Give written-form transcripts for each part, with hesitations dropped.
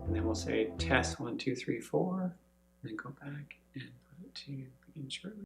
And then we'll say test 1, 2, 3, 4, and then go back and put it to begin shortly.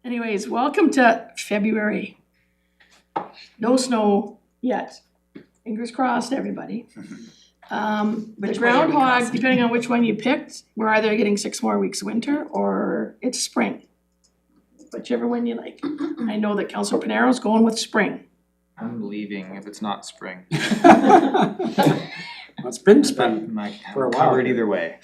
Anyways, welcome to February. No snow yet. Fingers crossed, everybody. The groundhog, depending on which one you picked, we're either getting 6 more weeks of winter or it's spring. Whichever one you like. I know that Councilor Pinero's going with spring. I'm leaving if it's not spring. It's been spring for a while. Covered either way.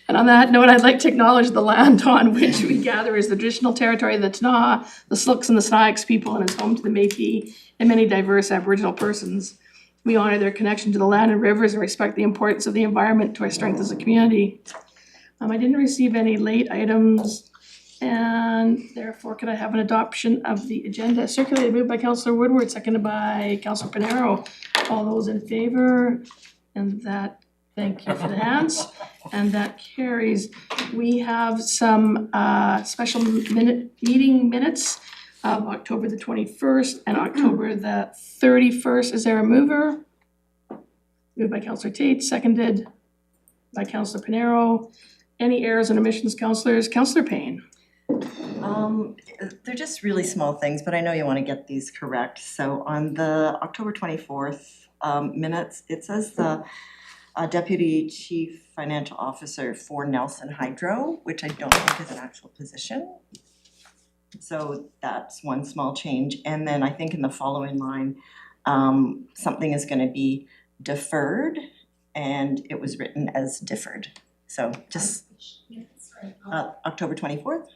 And on that note, I'd like to acknowledge the land on which we gather is the traditional territory of the Tana, the Slooks and the Snayaks people, and is home to the Métis and many diverse Aboriginal persons. We honor their connection to the land and rivers and respect the importance of the environment to our strength as a community. I didn't receive any late items, and therefore could I have an adoption of the agenda? Circulated, moved by Councillor Woodward, seconded by Councillor Pinero. All those in favor? And that, thank you for the hands. And that carries. We have some special meeting minutes of October the 21st and October the 31st. Is there a mover? Moved by Councillor Tate, seconded by Councillor Pinero. Any errors and omissions, councillors? Councillor Payne. They're just really small things, but I know you want to get these correct. So on the October 24th minutes, it says the Deputy Chief Financial Officer for Nelson Hydro, which I don't think is an actual position. So that's one small change. And then I think in the following line, something is going to be deferred, and it was written as differed. So just October 24th.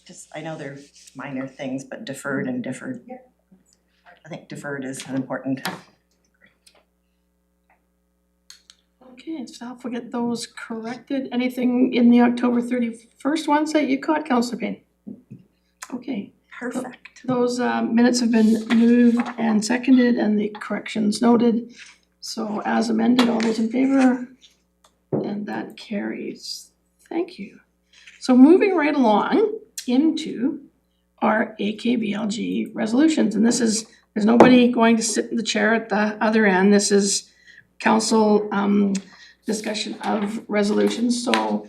Just, I know they're minor things, but deferred and differed. I think deferred is an important. Okay, so I'll forget those corrected. Anything in the October 31st ones that you caught, Councillor Payne? Okay. Perfect. Those minutes have been moved and seconded and the corrections noted. So as amended, all those in favor? And that carries. Thank you. So moving right along into our AKBLG resolutions. And this is, there's nobody going to sit in the chair at the other end. This is council discussion of resolutions. So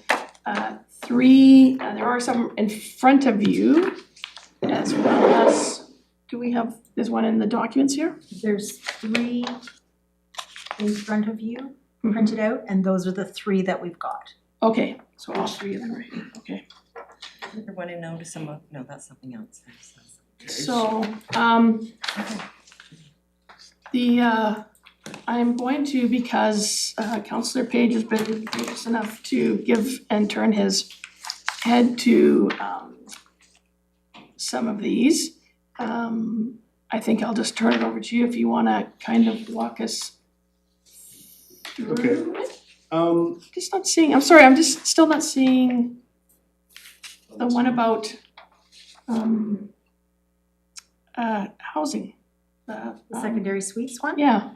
three, there are some in front of you, as well as, do we have, there's one in the documents here? There's 3 in front of you, printed out, and those are the 3 that we've got. Okay, so all 3 of them right here, okay. I want to notice some, no, that's something else. So, I'm going to, because Councillor Page has been gracious enough to give and turn his head to some of these. I think I'll just turn it over to you if you want to kind of walk us through it. Just not seeing, I'm sorry, I'm just still not seeing the one about housing. The secondary suites one? Yeah.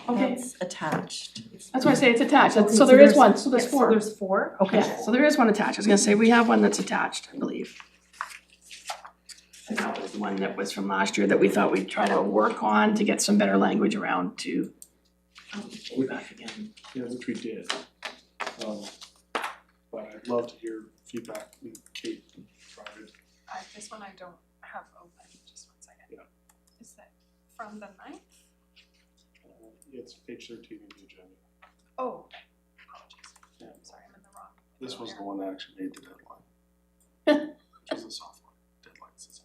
Okay, It's attached. that's why I say it's attached. Okay, So there is one, so there's yes, 4. So there's 4, okay. Yeah, so there is one attached. I was gonna say, we have one that's attached, I believe. And that was the one that was from last year that we thought we'd try to work on to get some better language around to go back again. Yeah, which we did. But I'd love to hear feedback. Kate tried it. This one I don't have open, just 1 second. Yeah. Is that from the 9th? It's page 13 of the agenda. Oh, apologies. Yeah. Sorry, I'm in the wrong. This was the one that actually made the deadline. Which is the soft one. Deadlines is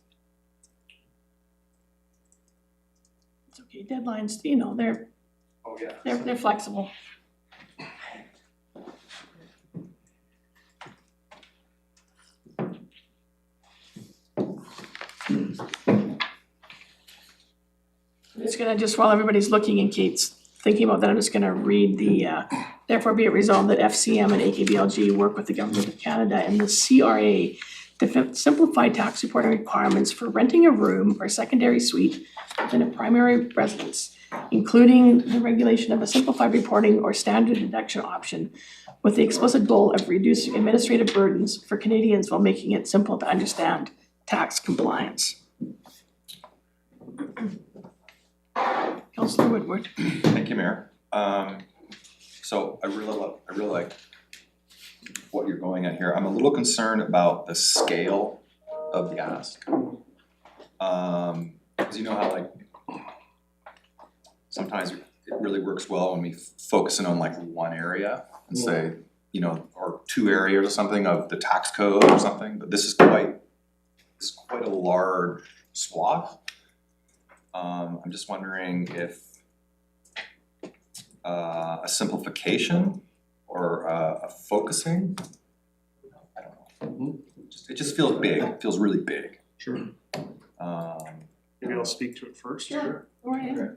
It's okay, deadlines, you know, they're Oh, yeah. they're flexible. I'm just gonna, just while everybody's looking and Kate's thinking about that, I'm just gonna read the, therefore be it resolved that FCM and AKBLG work with the Government of Canada and the CRA to simplify tax reporting requirements for renting a room or secondary suite within a primary residence, including the regulation of a simplified reporting or standard deduction option with the explicit goal of reducing administrative burdens for Canadians while making it simple to understand tax compliance. Councillor Woodward. Thank you, Mayor. So I really like what you're going at here. I'm a little concerned about the scale of the ask. Because you know how like sometimes it really works well when we focus in on like one area and say, you know, or two areas or something of the tax code or something, but this is quite a large swath. I'm just wondering if a simplification or a focusing, I don't know. It just feels big, it feels really big. Sure. Maybe I'll speak to it first. Sure. All right. Okay.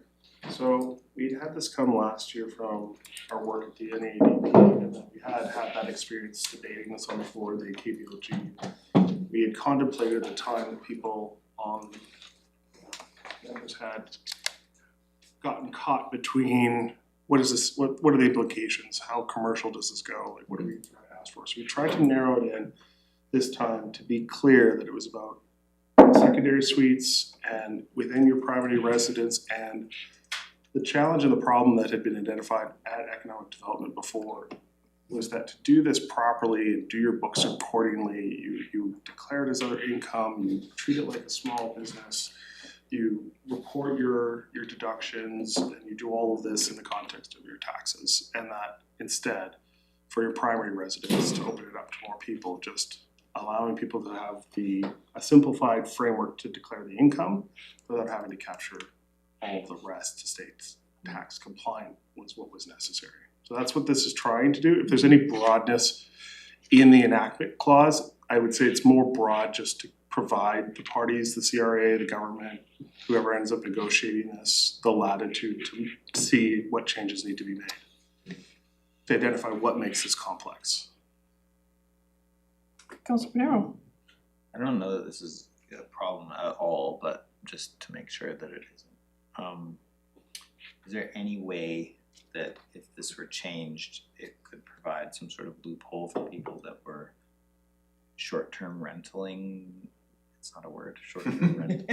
So we had this come last year from our work at the NADP, and then we had that experience debating this on the floor of the AKBLG. We had contemplated the time that people on members had gotten caught between what is this, what are the implications, how commercial does this go, like what are we trying to ask for? So we tried to narrow it in this time to be clear that it was about secondary suites and within your primary residence, and the challenge and the problem that had been identified at economic development before was that to do this properly and do your books accordingly, you declare it as other income, you treat it like a small business, you report your deductions, and you do all of this in the context of your taxes. And that instead, for your primary residence, to open it up to more people, just allowing people to have a simplified framework to declare the income without having to capture all of the rest to stay tax compliant was what was necessary. So that's what this is trying to do. If there's any broadness in the enactment clause, I would say it's more broad just to provide the parties, the CRA, the government, whoever ends up negotiating this, the latitude to see what changes need to be made, to identify what makes this complex. Councillor Pinero. I don't know that this is a problem at all, but just to make sure that it isn't. Is there any way that if this were changed, it could provide some sort of loophole for people that were short-term rentaling? It's not a word, short-term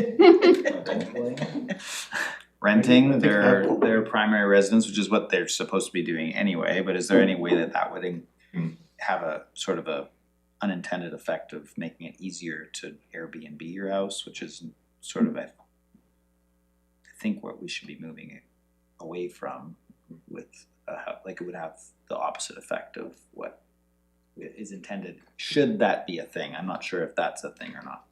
renting their primary residence, which is what they're supposed to be doing anyway, but is there any way that would have a sort of a unintended effect of making it easier to Airbnb your house, which is sort of I think what we should be moving away from with like it would have the opposite effect of what is intended. Should that be a thing? I'm not sure if that's a thing or not.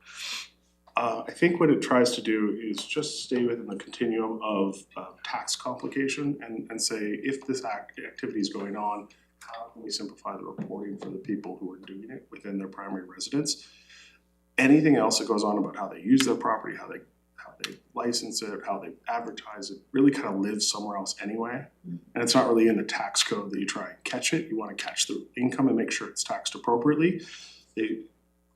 I think what it tries to do is just stay within the continuum of tax complication and say if this activity is going on, how can we simplify the reporting for the people who are doing it within their primary residence? Anything else that goes on about how they use their property, how they license it, how they advertise it, really kind of lives somewhere else anyway. And it's not really in the tax code that you try and catch it. You want to catch the income and make sure it's taxed appropriately. They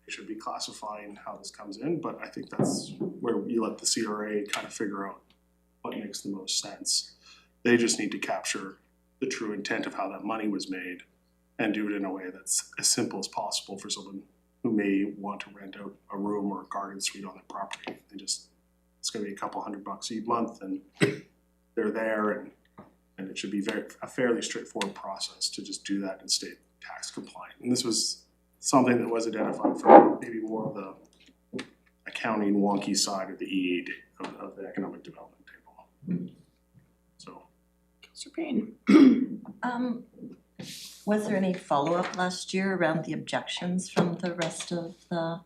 should be classifying how this comes in, but I think that's where you let the CRA kind of figure out what makes the most sense. They just need to capture the true intent of how that money was made and do it in a way that's as simple as possible for someone who may want to rent out a room or a garden suite on their property. It's going to be a couple $100 a month and they're there, and it should be a fairly straightforward process to just do that and stay tax compliant. And this was something that was identified from maybe more of the accounting wonky side of the EAD, of the economic development table. So. Councillor Payne. Was there any follow-up last year around the objections from the rest of the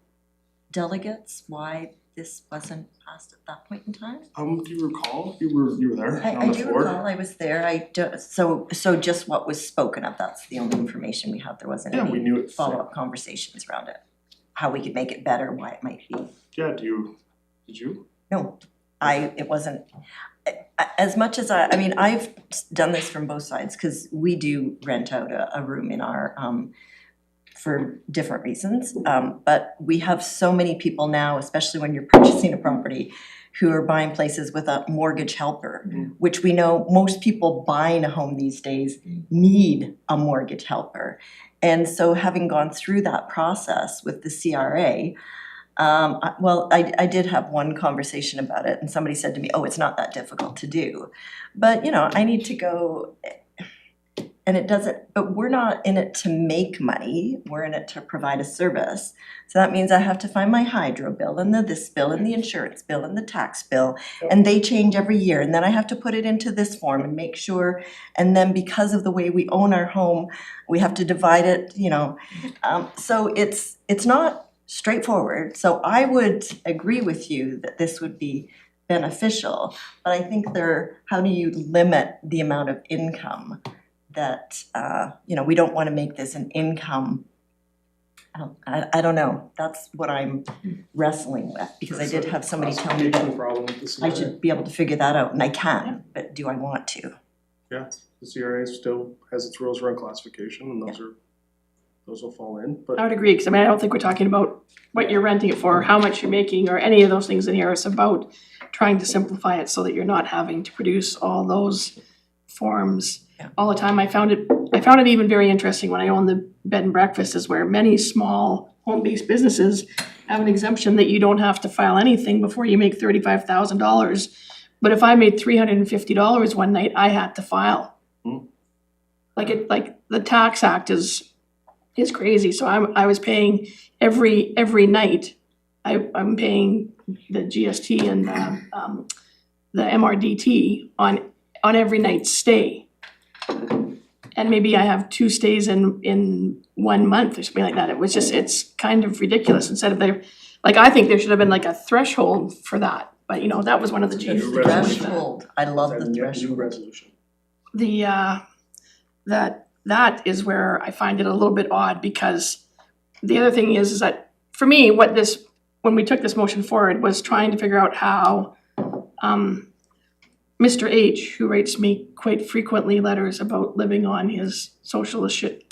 delegates? Why this wasn't passed at that point in time? Do you recall? You were there on I the do floor? recall I was there. So just what was spoken of, that's the only information we have. There wasn't Yeah, we knew any it. follow-up conversations around it. How we could make it better, why it might be. Yeah, do you Did you? No, it wasn't, as much as I mean, I've done this from both sides, cause we do rent out a room in our, for different reasons, but we have so many people now, especially when you're purchasing a property, who are buying places with a mortgage helper, which we know most people buying a home these days need a mortgage helper. And so having gone through that process with the CRA, I did have one conversation about it and somebody said to me, oh, it's not that difficult to do. But, I need to go, and it doesn't, but we're not in it to make money, we're in it to provide a service. So that means I have to find my hydro bill and this bill and the insurance bill and the tax bill, and they change every year, and then I have to put it into this form and make sure, and then because of the way we own our home, we have to divide it, so it's not straightforward. So I would agree with you that this would be beneficial, but I think how do you limit the amount of income that, we don't wanna make this an income. I don't know, that's what I'm wrestling with, because I did have somebody tell me Classification that problem with the I CRA. should be able to figure that out, and I can, but do I want to? Yeah, the CRA still has its rules around classification, and those will fall in, but I would agree, because I don't think we're talking about what you're renting it for, how much you're making, or any of those things in here. It's about trying to simplify it so that you're not having to produce all those forms all the time. I found it even very interesting when I owned the bed and breakfast, is where many small home-based businesses have an exemption that you don't have to file anything before you make $35,000. But if I made $350 one night, I had to file. Like the tax act is crazy. So I was paying every night. I'm paying the GST and the MRDT on every night's stay. And maybe I have 2 stays in 1 month or something like that. It's kind of ridiculous. Instead of I think there should have been like a threshold for that. But that was one of the changes. New resolution. Threshold, I love that's the a new threshold. resolution. That is where I find it a little bit odd, because the other thing is that for me, when we took this motion forward, was trying to figure out how Mr. H, who writes me quite frequently letters about living on his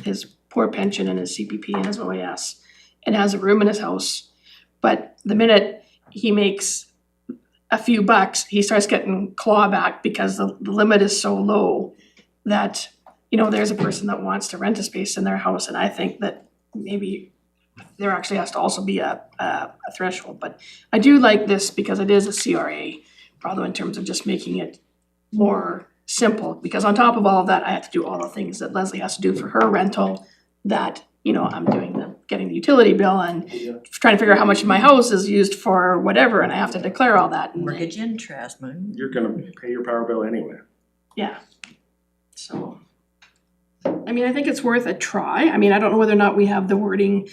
his poor pension and his CPP and his OAS, and has a room in his house, but the minute he makes a few bucks, he starts getting clawback because the limit is so low that there's a person that wants to rent a space in their house, and I think that maybe there actually has to also be a threshold. But I do like this because it is a CRA, probably in terms of just making it more simple, because on top of all of that, I have to do all the things that Leslie has to do for her rental, that, I'm doing getting the utility bill and trying to figure out how much of my house is used for whatever, and I have to declare all that. And Mortgage interest, man. You're gonna pay your power bill anyway. yeah, so, I think it's worth a try. I don't know whether or not we have the wording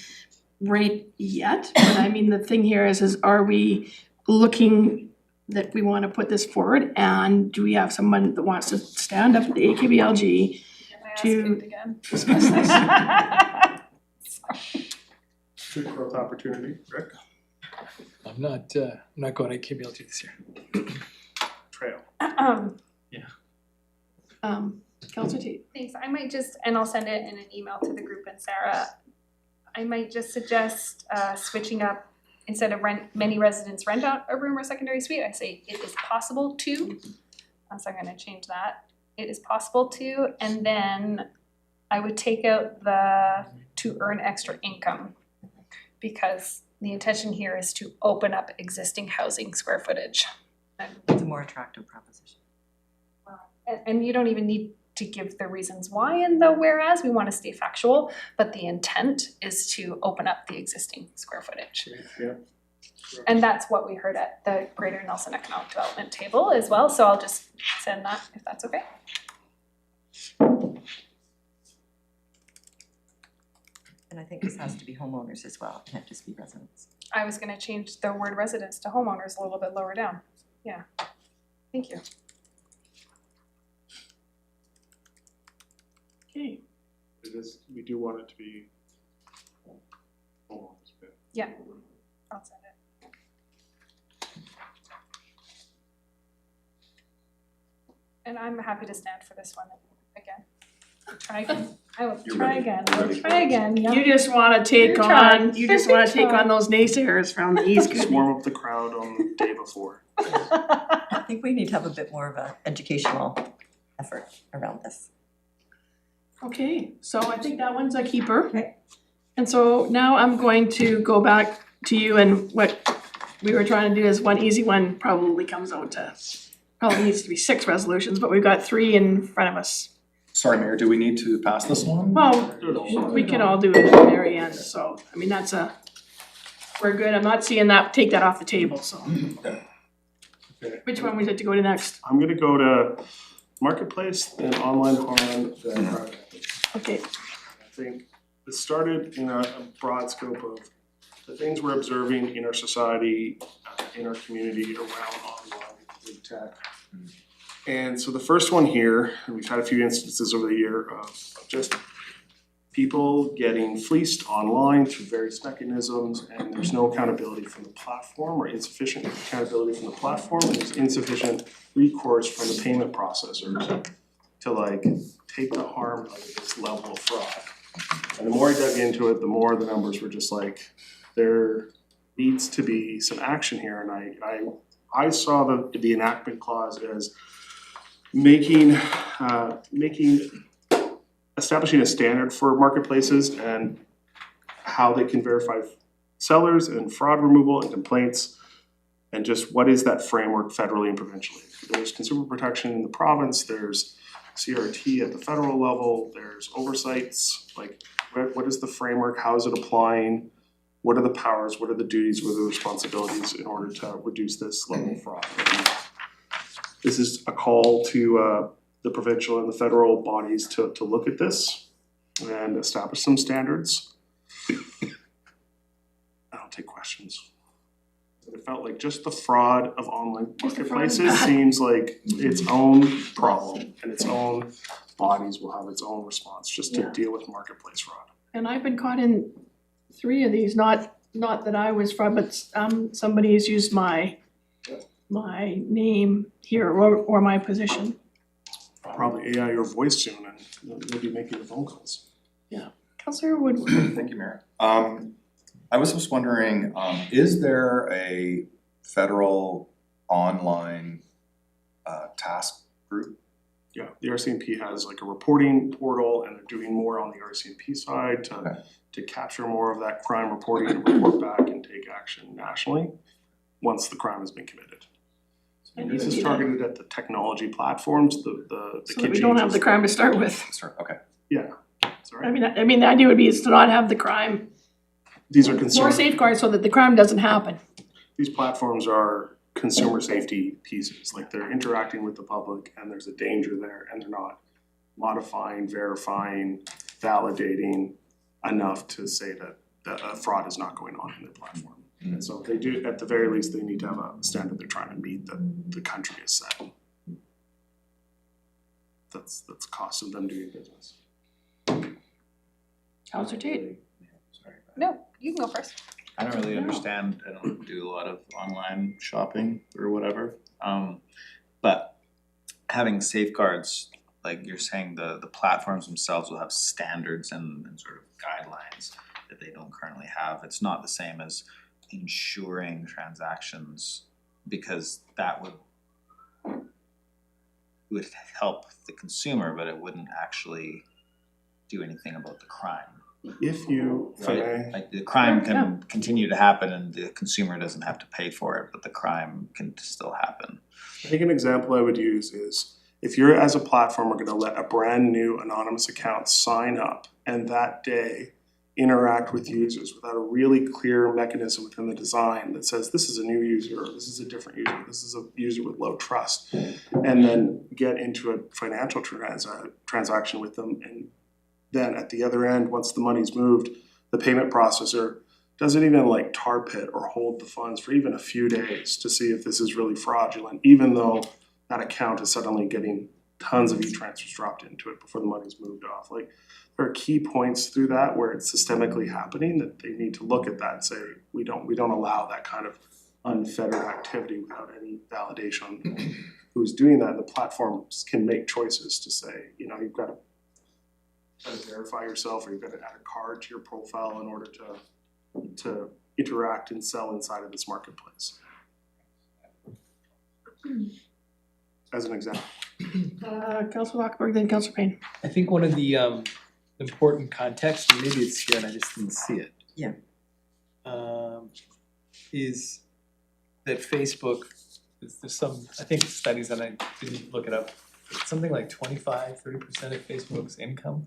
right yet, but the thing here is are we looking that we want to put this forward, and do we have someone that wants to stand up at the AKBLG Can I ask to it again? discuss this? Good growth opportunity, Rick, I'm not going to AKBLG this year. trail. Councillor Tate. Thanks, I might just, and I'll send it in an email to the group and Sarah. I might just suggest switching up, instead of many residents rent out a room or secondary suite, I say it is possible to. So I'm gonna change that. It is possible to, and then I would take out the to earn extra income, because the intention here is to open up existing housing square footage. It's a more attractive proposition. And you don't even need to give the reasons why in the whereas, we wanna stay factual, but the intent is to open up the existing square footage. Yeah. And that's what we heard at the Greater Nelson Economic Development table as well, so I'll just send that if that's okay. And I think this has to be homeowners as well, it can't just be residents. I was gonna change the word residents to homeowners a little bit lower down, yeah. Thank you. Okay, We do want it to be homeowners, but Yeah, I'll send it. And I'm happy to stand for this one again. Try again. I will You're try ready. again. You're I will ready for try it. again, yeah. You just wanna take Good try. on, you just wanna Good take try. on those naysayers from the East, Just could warm up the crowd on the day before. I think we need to have a bit more of a educational effort around this. Okay, so I think that one's a keeper. Okay. And so now I'm going to go back to you, and what we were trying to do is one easy one probably comes out to, probably needs to be 6 resolutions, but we've got 3 in front of us. Sorry, Mayor, do we need to pass this one? Well, we can all do it at the very end, so, I mean, we're good, I'm not seeing that, take that off the table, so. Okay. Which one would you like to go to next? I'm gonna go to marketplace, then online harm, then private equity. Okay, I think this started in a broad scope of the things we're observing in our society, in our community around online big tech. And so the first one here, and we've had a few instances over the year of just people getting fleeced online through various mechanisms, and there's no accountability from the platform, or insufficient accountability from the platform, and there's insufficient recourse from the payment processors to like take the harm out of this level of fraud. And the more I dug into it, the more the numbers were just like, there needs to be some action here, and I saw the enactment clause as establishing a standard for marketplaces and how they can verify sellers and fraud removal and complaints, and just what is that framework federally and provincially. There's consumer protection in the province, there's CRT at the federal level, there's oversights, like what is the framework, how is it applying, what are the powers, what are the duties, what are the responsibilities in order to reduce this level of fraud. And this is a call to the provincial and the federal bodies to look at this and establish some standards. I'll take questions. It felt like just the fraud of online Just the fraud is marketplaces bad. seems like its own problem, and its own bodies will have its own response just to Yeah. deal with marketplace fraud. and I've been caught in 3 of these, not that I was from, but somebody has used my name here or my position. Probably AI your voice soon, and you'll be making the phone calls. Counselor Wood, Thank you, Mayor. I was just wondering, is there a federal online task group? Yeah, the RCMP has like a reporting portal, and they're doing more on the RCMP side Okay. to capture more of that crime reporting and report back and take action nationally once the crime has been committed. And This you is would targeted at the technology platforms, the so that we don't have the crime to start with. Okay. Yeah, I sorry. mean, the idea would be is to not have the crime, These are more consumer, safeguards so that the crime doesn't happen. these platforms are consumer safety pieces, like they're interacting with the public and there's a danger there, and they're not modifying, verifying, validating enough to say that a fraud is not going on in their platform. And so they do, at the very least, they need to have a standard they're trying to meet that the country has set. That's the cost of them doing business. Counselor Tate? Sorry. No, you can go first. I don't really understand, I don't do a lot of online shopping or whatever, but having safeguards, like you're saying, the platforms themselves will have standards and sort of guidelines that they don't currently have. It's not the same as ensuring transactions, because that would help the consumer, but it wouldn't actually do anything about the crime. If you, if I may, Right, like the crime Yeah. can continue to happen and the consumer doesn't have to pay for it, but the crime can still happen. I think an example I would use is if you're as a platform are gonna let a brand new anonymous account sign up and that day interact with users without a really clear mechanism within the design that says this is a new user, or this is a different user, this is a user with low trust, and then get into a financial transaction with them, and then at the other end, once the money's moved, the payment processor doesn't even like tar pit or hold the funds for even a few days to see if this is really fraudulent, even though that account is suddenly getting tons of e-transfers dropped into it before the money's moved off. Like, there are key points through that where it's systemically happening that they need to look at that and say, we don't allow that kind of unfettered activity without any validation. Who's doing that, the platforms can make choices to say, you know, you've got to verify yourself, or you've got to add a card to your profile in order to interact and sell inside of this marketplace. As an example. Councilor Rockberg, then Councilor Payne. I think one of the important context, and maybe it's here and I just didn't see it. Yeah. Is that Facebook, there's some, I think studies, and I didn't look it up, it's something like 25-30% of Facebook's income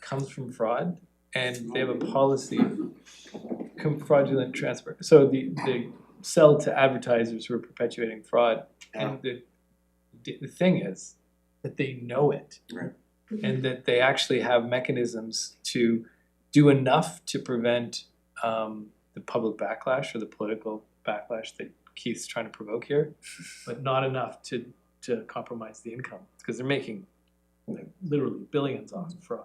comes from fraud, and they have a policy of fraudulent transfer. So they sell to advertisers who are perpetuating fraud, and the thing is that they know it. Right. And that they actually have mechanisms to do enough to prevent the public backlash or the political backlash that Keith's trying to provoke here, but not enough to compromise the income, because they're making like literally billions off of fraud.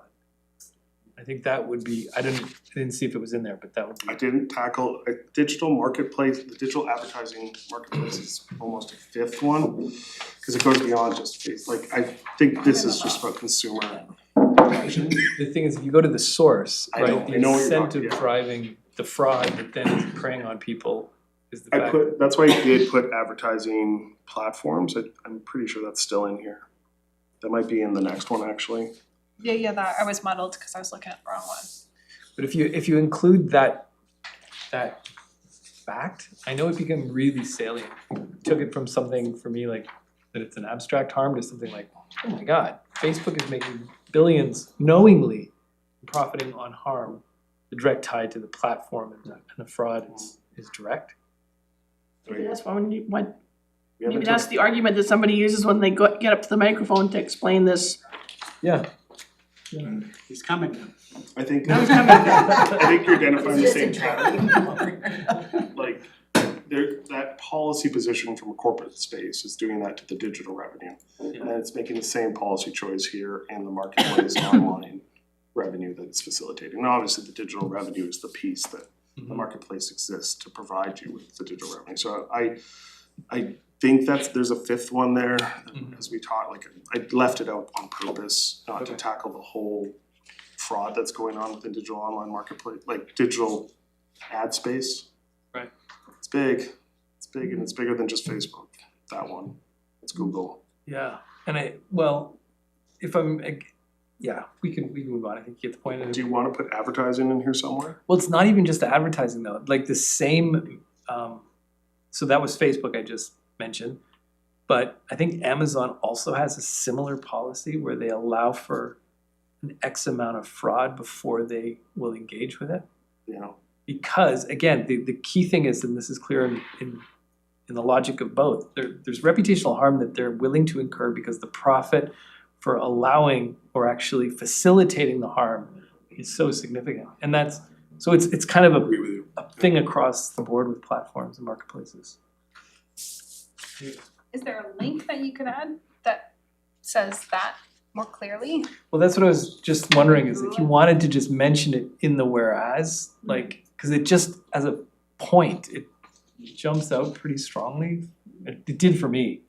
I think that would be, I didn't see if it was in there, but that would be. I didn't tackle a digital marketplace. The digital advertising marketplace is almost a fifth one, because it goes beyond just face. Like, I think this is just about consumer protection. The thing is, if you go to the source, I know right, the what you're talking, incentive yeah. driving the fraud that then is preying on people is the fact. That's why I did put advertising platforms. I'm pretty sure that's still in here. That might be in the next one, actually. Yeah, that, I was muddled because I was looking at the wrong one. But if you include that fact, I know it became really salient. Took it from something for me like that it's an abstract harm to something like, oh my God, Facebook is making billions knowingly profiting on harm. The direct tie to the platform and the fraud is direct. Maybe that's why maybe We that's the argument that somebody uses when they get up to the microphone to explain this. Yeah. He's coming. I think That was coming. I think you're identifying the It's same just a pattern. Like, that policy positioning from a corporate space is doing that to the digital revenue. And it's making the same policy choice here in the marketplace online revenue that it's facilitating. Now, obviously, the digital revenue is the piece that the marketplace exists to provide you with the digital revenue. So I think there's a fifth one there, as we taught, like, I left it out on purpose, not to tackle the whole fraud that's going on within digital online marketplace, like digital ad space. Right. It's big, and it's bigger than just Facebook, that one, it's Google. Yeah, and we can move on. I think you get the point. Do you wanna put advertising in here somewhere? Well, it's not even just advertising though, like the same, so that was Facebook I just mentioned. But I think Amazon also has a similar policy where they allow for an X amount of fraud before they will engage with it. You know, Because again, the key thing is, and this is clear in the logic of both, there's reputational harm that they're willing to incur because the profit for allowing or actually facilitating the harm is so significant. And so it's kind of a thing across the board with platforms and marketplaces. Is there a link that you could add that says that more clearly? Well, that's what I was just wondering, is if you wanted to just mention it in the whereas, like, because it just, as a point, it jumps out pretty strongly. It did for me.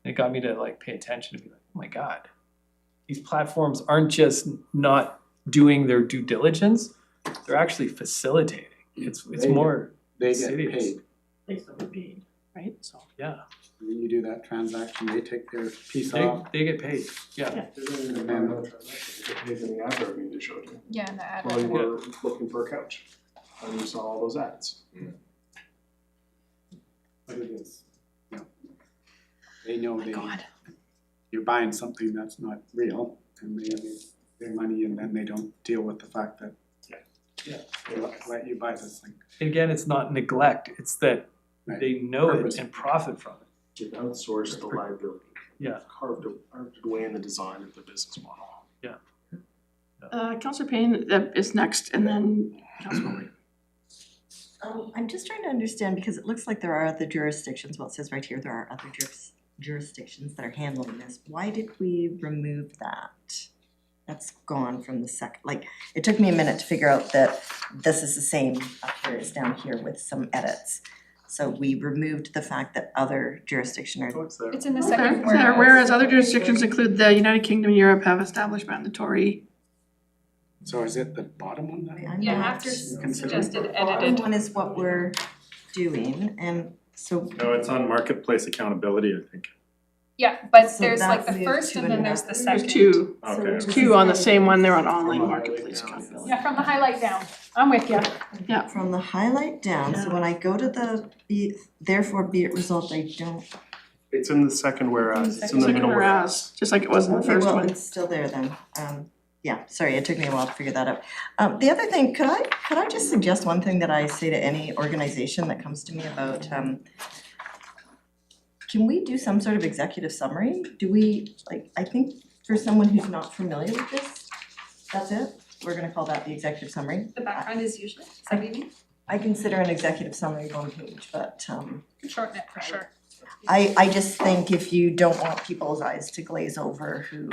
It got me to like pay attention and be like, oh my God, these platforms aren't just not doing their due diligence, they're actually facilitating. It's more They get serious. paid. They still get paid, right? So. Yeah, When you do that transaction, they take their piece off. they get paid, yeah. Yeah. there's another transaction, you paid in the ad revenue they showed you. Yeah, in the ad. While you were looking for a couch, and you saw all those ads. But it is, you know, they know God. you're buying something that's not real, and they have their money, and then they don't deal with the fact that they let you buy this thing. Again, it's not neglect, it's that Right. they know Purpose. it and profit from it. You've outsourced the liability. Yeah. Carved it away in the design of the business model. Councillor Payne is next, and then Councillor Wade. I'm just trying to understand, because it looks like there are other jurisdictions, well, it says right here, there are other jurisdictions that are handling this. Why did we remove that? That's gone from the second, like, it took me a minute to figure out that this is the same up here as down here with some edits. So we removed the fact that other jurisdictions are, Oh, it's there. It's in the Okay, second so whereas other jurisdictions include the United Kingdom and Europe have established mandatory. So is it the bottom one then? I'm Yeah, not- after Consider- suggested Bottom edited. one is what we're doing, and so No, it's on marketplace accountability, I think. Yeah, but So there's like that the moved first to and then another- there's the There's second. two, Okay. this two is on the how- same one, they're on online From marketplace highlight down. accountability. Yeah, from the highlight down. I'm with you. From the highlight down, so when I go to the therefore be it resolved, I don't. It's in the second whereas, it's in the Second middle whereas. whereas, just like it was in the Okay, first well, one. it's still there then. Yeah, sorry, it took me a while to figure that out. The other thing, could I just suggest one thing that I say to any organization that comes to me about, can we do some sort of executive summary? Do we, like, I think for someone who's not familiar with this, that's it? We're gonna call that the executive summary. The background is usually, is that what you mean? I consider an executive summary one page, but Shorten it for sure. I just think if you don't want people's eyes to glaze over who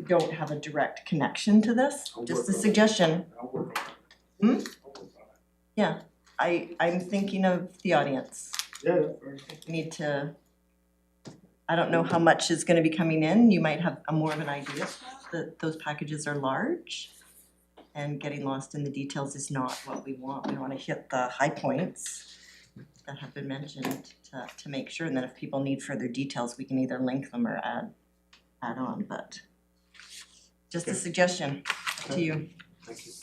don't have a direct connection to this, just a suggestion. I'll work Hmm? on it. I'll work on it. I'm thinking of the audience. Yeah, fair. We need to, I don't know how much is gonna be coming in, you might have a more of an idea that those packages are large. And getting lost in the details is not what we want, we wanna hit the high points that have been mentioned to make sure, and then if people need further details, we can either link them or add on, but just a suggestion to you. Thank you.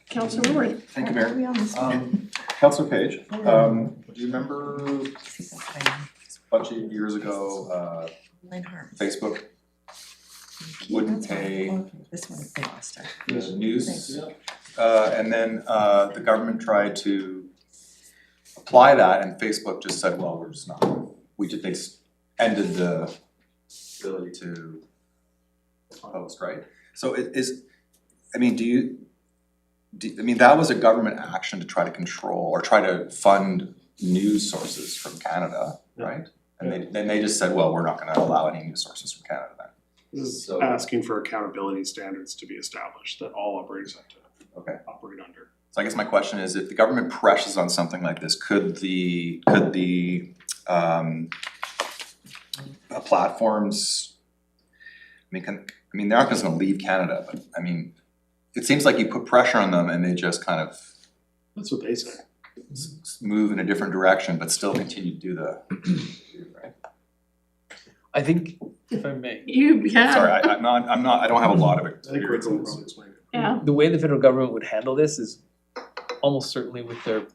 Councilor Woodward. Thank you, Are Mayor. we on this one? Councilor Page, do you remember a bunch of years ago, Line harm. Facebook wouldn't pay This one, they lost her. the news? And then the government tried to apply that and Facebook just said, well, we're just not, they just ended the ability to post, right? So it is, I mean, that was a government action to try to control or try to fund news sources from Canada, right? And they just said, well, we're not gonna allow any news sources from Canada then. This is So- asking for accountability standards to be established that all operators have to operate under. So I guess my question is, if the government presses on something like this, could the platforms, they're not just gonna leave Canada, but I mean, it seems like you put pressure on them and they just kind of That's what they say. move in a different direction, but still continue to do right? I think, if I may, You can. Sorry, I don't have a lot of I think experience Rick in will this. probably explain it. Yeah, the way the federal government would handle this is almost certainly with their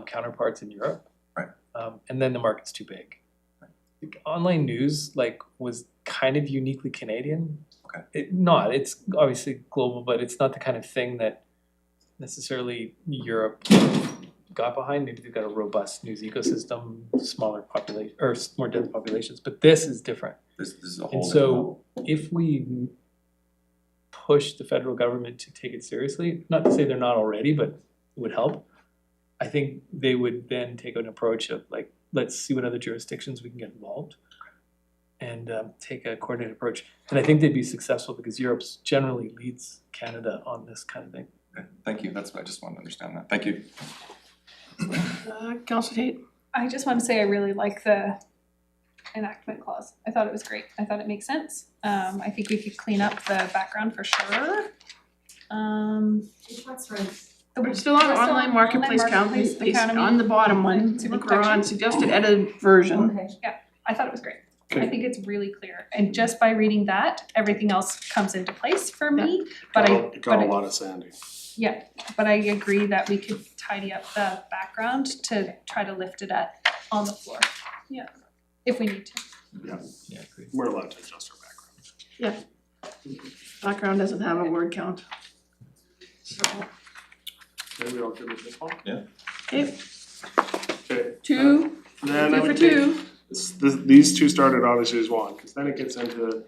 counterparts in Europe. Right. And then the market's too big. Online news was kind of uniquely Canadian. Okay. It's obviously global, but it's not the kind of thing that necessarily Europe got behind. Maybe they've got a robust news ecosystem, smaller population, or more dense populations, but this is different. This is a whole And different so level. if we push the federal government to take it seriously, not to say they're not already, but it would help. I think they would then take an approach of let's see what other jurisdictions we can get involved and take a coordinated approach. And I think they'd be successful because Europe generally leads Canada on this kind of thing. Okay, thank you, I just wanted to understand that, thank you. Councilor Tate. I just want to say I really like the enactment clause. I thought it was great. I thought it makes sense. I think we could clean up the background for sure. We're still on online marketplace accountability, on the bottom one, I Consumer think we're on protection. suggested edited version. Okay. I thought it was great. I Okay. think it's really clear. And just by reading that, everything else comes into place for me. But It got a lot of sanding. But I agree that we could tidy up the background to try to lift it on the floor. Yeah, if we need to. Yeah, agreed. We're allowed to adjust our background. Background doesn't have a word count. So, Okay, we all good with this one? okay, Okay. two, Then I two for would take two. these two started obviously as one, because then it gets into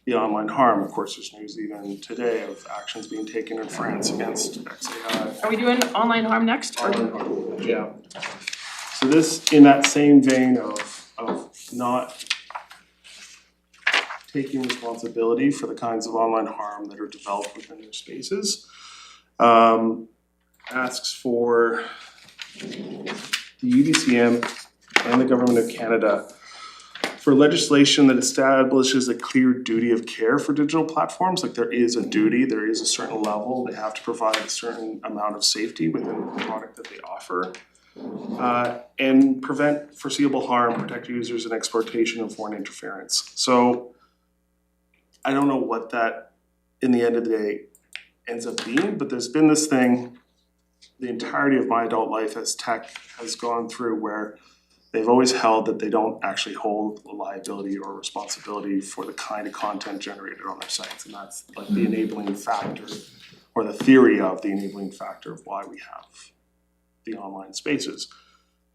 the online harm. Of course, there's news even today of actions being taken in France against XAI. Are we doing online harm next? Or- Yeah. So this, in that same vein of not taking responsibility for the kinds of online harm that are developed within their spaces. asks for the UDCM and the Government of Canada for legislation that establishes a clear duty of care for digital platforms. Like there is a duty, there is a certain level, they have to provide a certain amount of safety within the product that they offer. And prevent foreseeable harm, protect users and exploitation of foreign interference. So I don't know what that, in the end of the day, ends up being, but there's been this thing, the entirety of my adult life as tech has gone through where they've always held that they don't actually hold a liability or responsibility for the kind of content generated on their sites. And that's like the enabling factor, or the theory of the enabling factor of why we have the online spaces.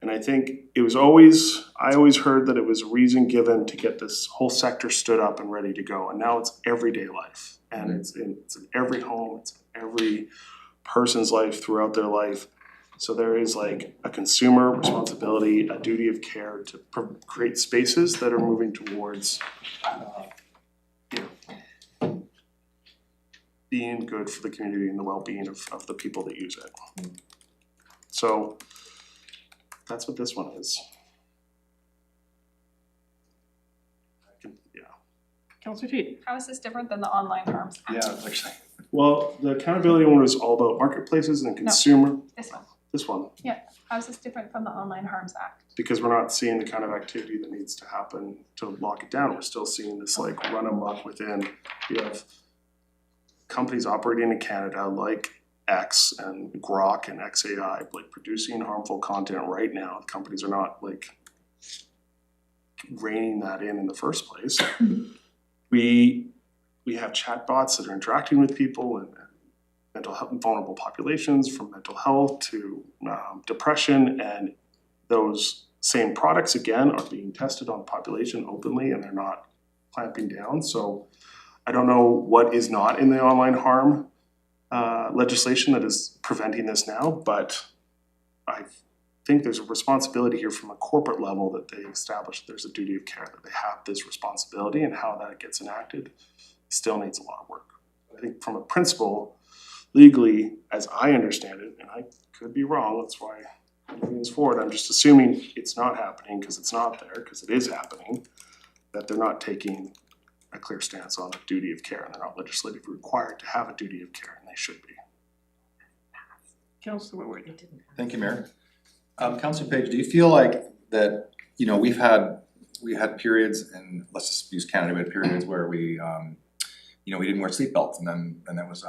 And I think it was always, I always heard that it was a reason given to get this whole sector stood up and ready to go. And now it's everyday life. And it's in every home, it's in every person's life throughout their life. So there is like a consumer responsibility, a duty of care to create spaces that are moving towards being good for the community and the well-being of the people that use it. So that's what this one is. Councillor Teet. How is this different than the Online Harms Act? Yeah, actually. Well, the accountability one was all about marketplaces and consumer. This one. This one, How is this different from the Online Harms Act? because we're not seeing the kind of activity that needs to happen to lock it down. We're still seeing this like run amok within. You have companies operating in Canada like X and Grok and XAI, like producing harmful content right now. Companies are not like reining that in the first place. We have chatbots that are interacting with people and mental health, vulnerable populations, from mental health to depression, and those same products again are being tested on the population openly, and they're not clamping down. So I don't know what is not in the online harm legislation that is preventing this now, but I think there's a responsibility here from a corporate level that they establish there's a duty of care, that they have this responsibility, and how that gets enacted still needs a lot of work. I think from a principle, legally, as I understand it, and I could be wrong, that's why I'm moving this forward, I'm just assuming it's not happening because it's not there, because it is happening, that they're not taking a clear stance on the duty of care, and they're not legislatively required to have a duty of care, and they should be. Councillor Woodward. Thank you, Mayor. Councillor Page, do you feel like that, you know, we had periods, and let's just use Canada, we had periods where we, you know, we didn't wear seatbelts, and then it was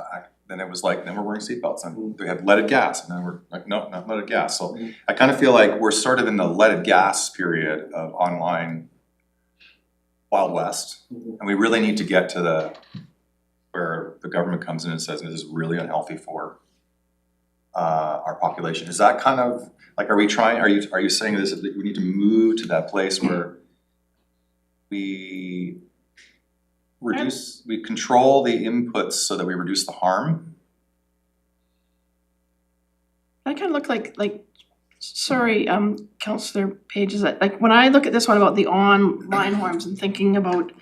like, then we're wearing seatbelts, and we had leaded gas, and then we're like, no, not leaded gas. So I kind of feel like we're sort of in the leaded gas period of online Wild West, and we really need to get to where the government comes in and says, this is really unhealthy for our population. Is that kind of, like, are you saying this, that we need to move to that place where we control the inputs so that we reduce the harm? I kind of look like, sorry, Councillor Page, is that, like, when I look at this one about the online harms and thinking about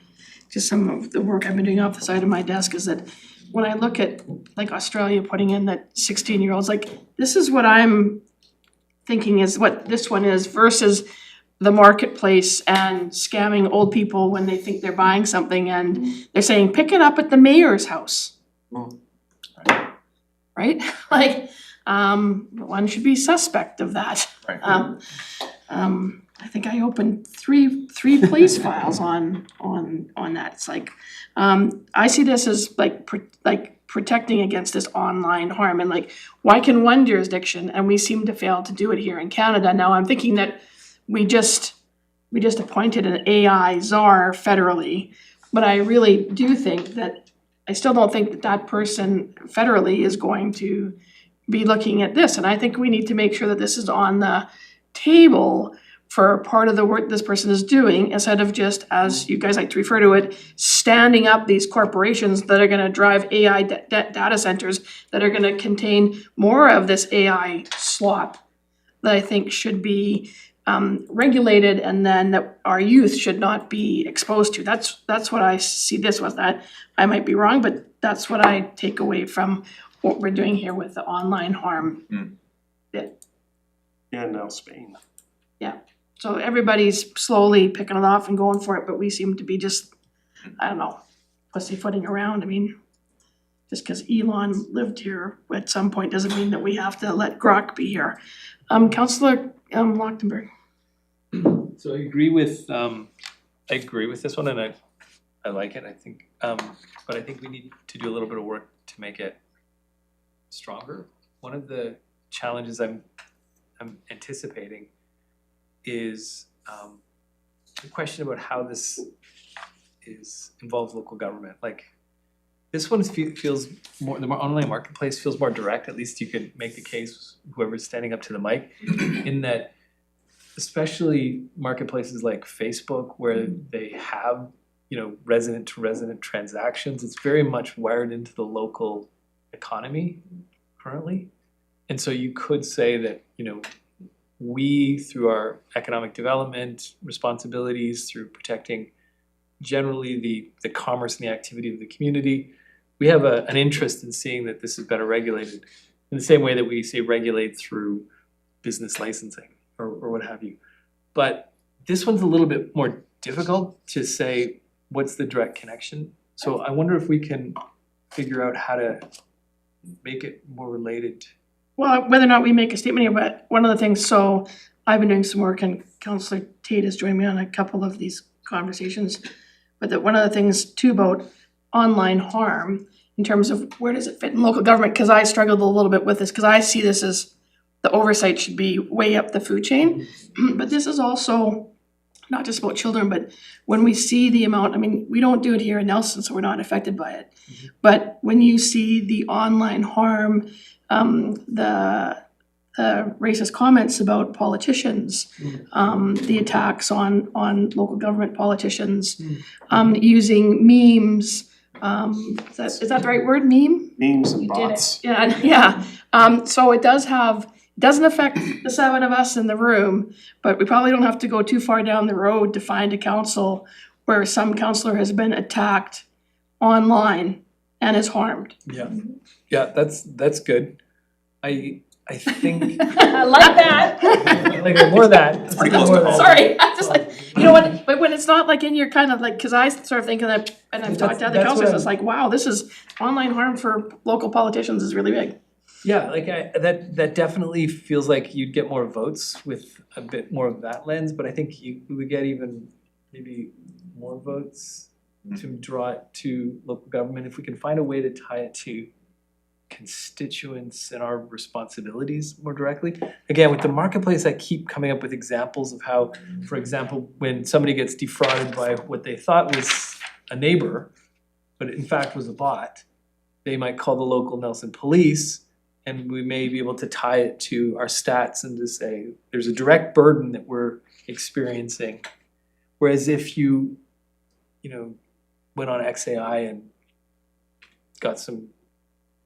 just some of the work I've been doing off the side of my desk, is that when I look at like Australia putting in that 16-year-olds, like, this is what I'm thinking is what this one is versus the marketplace and scamming old people when they think they're buying something and they're saying, pick it up at the mayor's house. Right? Like, one should be suspect of that. Right. I think I opened three police files on that. It's like, I see this as like protecting against this online harm, and like, why can one jurisdiction, and we seem to fail to do it here in Canada. Now I'm thinking that we just appointed an AI czar federally, but I really do think that, I still don't think that person federally is going to be looking at this, and I think we need to make sure that this is on the table for part of the work this person is doing, instead of just, as you guys like to refer to it, standing up these corporations that are gonna drive AI data centers that are gonna contain more of this AI slop that I think should be regulated, and then that our youth should not be exposed to. That's what I see this with. That I might be wrong, but that's what I take away from what we're doing here with the online harm. Yeah, now Spain. So everybody's slowly picking it off and going for it, but we seem to be just, I don't know, pussyfooting around. I mean, just because Elon lived here at some point doesn't mean that we have to let Grok be here. Councillor Lochtenberg. So I agree with this one, and I like it, I think, but I think we need to do a little bit of work to make it stronger. One of the challenges I'm anticipating is the question about how this involves local government. Like, this one feels more, the online marketplace feels more direct. At least you could make the case, whoever's standing up to the mic, in that especially marketplaces like Facebook, where they have, you know, resident to resident transactions, it's very much wired into the local economy currently. And so you could say that, you know, we, through our economic development responsibilities, through protecting generally the commerce and the activity of the community, we have an interest in seeing that this is better regulated in the same way that we say regulate through business licensing or what have you. But this one's a little bit more difficult to say what's the direct connection. So I wonder if we can figure out how to make it more related. Well, whether or not we make a statement here, but one of the things, so I've been doing some work and Councillor Tate has joined me on a couple of these conversations. But that one of the things too about online harm in terms of where does it fit in local government, because I struggled a little bit with this, because I see this as the oversight should be way up the food chain. But this is also not just about children, but when we see the amount, I mean, we don't do it here in Nelson, so we're not affected by it. But when you see the online harm, the racist comments about politicians, the attacks on local government politicians, using memes, is that the right word, meme? Memes and You did it. bots. Yeah. So it doesn't affect the seven of us in the room, but we probably don't have to go too far down the road to find a council where some councillor has been attacked online and is harmed. Yeah, that's good. I think I like that. like more of that. Let's do more of that. Sorry, I'm just like, you know what, but when it's not like in your kind of like, cause I sort of think of that, and I've talked to other That's councillors, what it's like, wow, this is, online harm for local politicians is really big. Yeah, like that definitely feels like you'd get more votes with a bit more of that lens, but I think we would get even maybe more votes to draw it to local government if we can find a way to tie it to constituents and our responsibilities more directly. Again, with the marketplace, I keep coming up with examples of how, for example, when somebody gets defrauded by what they thought was a neighbor, but it in fact was a bot, they might call the local Nelson police, and we may be able to tie it to our stats and to say there's a direct burden that we're experiencing. Whereas if you went on XAI and got some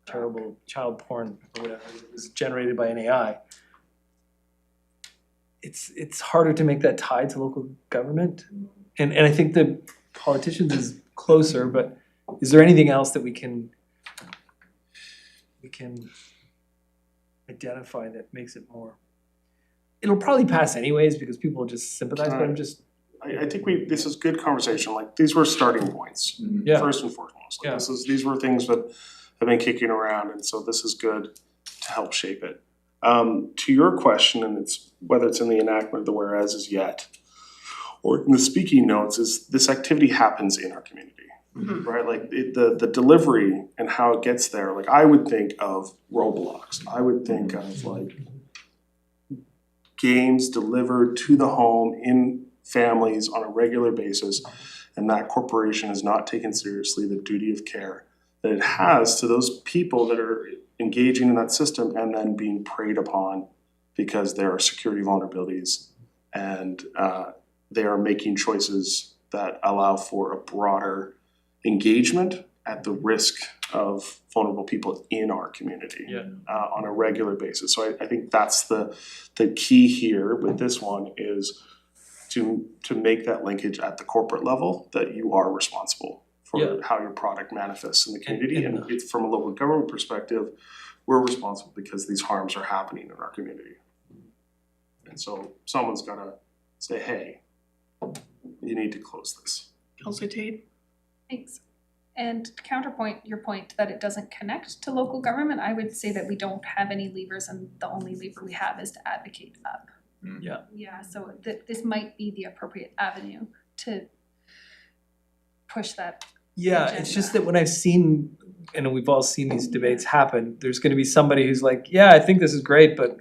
terrible child porn or whatever that was generated by an AI, it's harder to make that tie to local government. And I think the politicians is closer, but is there anything else that we can identify that makes it more? It'll probably pass anyways because people will just sympathize, but I'm just. I think this is good conversation, like these were starting points, Yeah. first and foremost. Like, Yeah. these were things that have been kicking around, and so this is good to help shape it. To your question, and it's whether it's in the enactment of the whereas yet, or in the speaking notes, is this activity happens in our community. Right, like the delivery and how it gets there, like I would think of Roblox, I would think of like games delivered to the home in families on a regular basis, and that corporation has not taken seriously the duty of care that it has to those people that are engaging in that system and then being preyed upon because there are security vulnerabilities and they are making choices that allow for a broader engagement at the risk of vulnerable people in our community on a regular basis. So I think that's the key here with this one is to make that linkage at the corporate level that you are responsible Yeah. for how your product manifests in the community, and- and it's from a local government perspective, we're responsible because these harms are happening in our community. And so someone's gotta say, hey, you need to close this. Counselor Tate? Thanks. And to counterpoint your point that it doesn't connect to local government, I would say that we don't have any levers and the only lever we have is to advocate up. Yeah. Yeah, so this might be the appropriate avenue to push that. Yeah, it's just that when I've seen, and we've all seen these debates happen, there's gonna be somebody who's like, yeah, I think this is great, but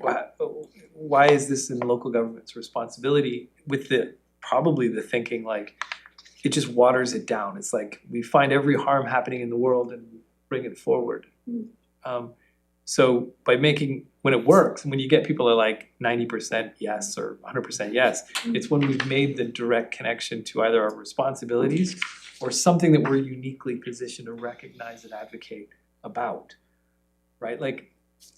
why is this in local government's responsibility? With probably the thinking like, it just waters it down. It's like, we find every harm happening in the world and bring it forward. So by making, when it works, and when you get people are like 90% yes or 100% yes, it's when we've made the direct connection to either our responsibilities or something that we're uniquely positioned to recognize and advocate about, right? Like,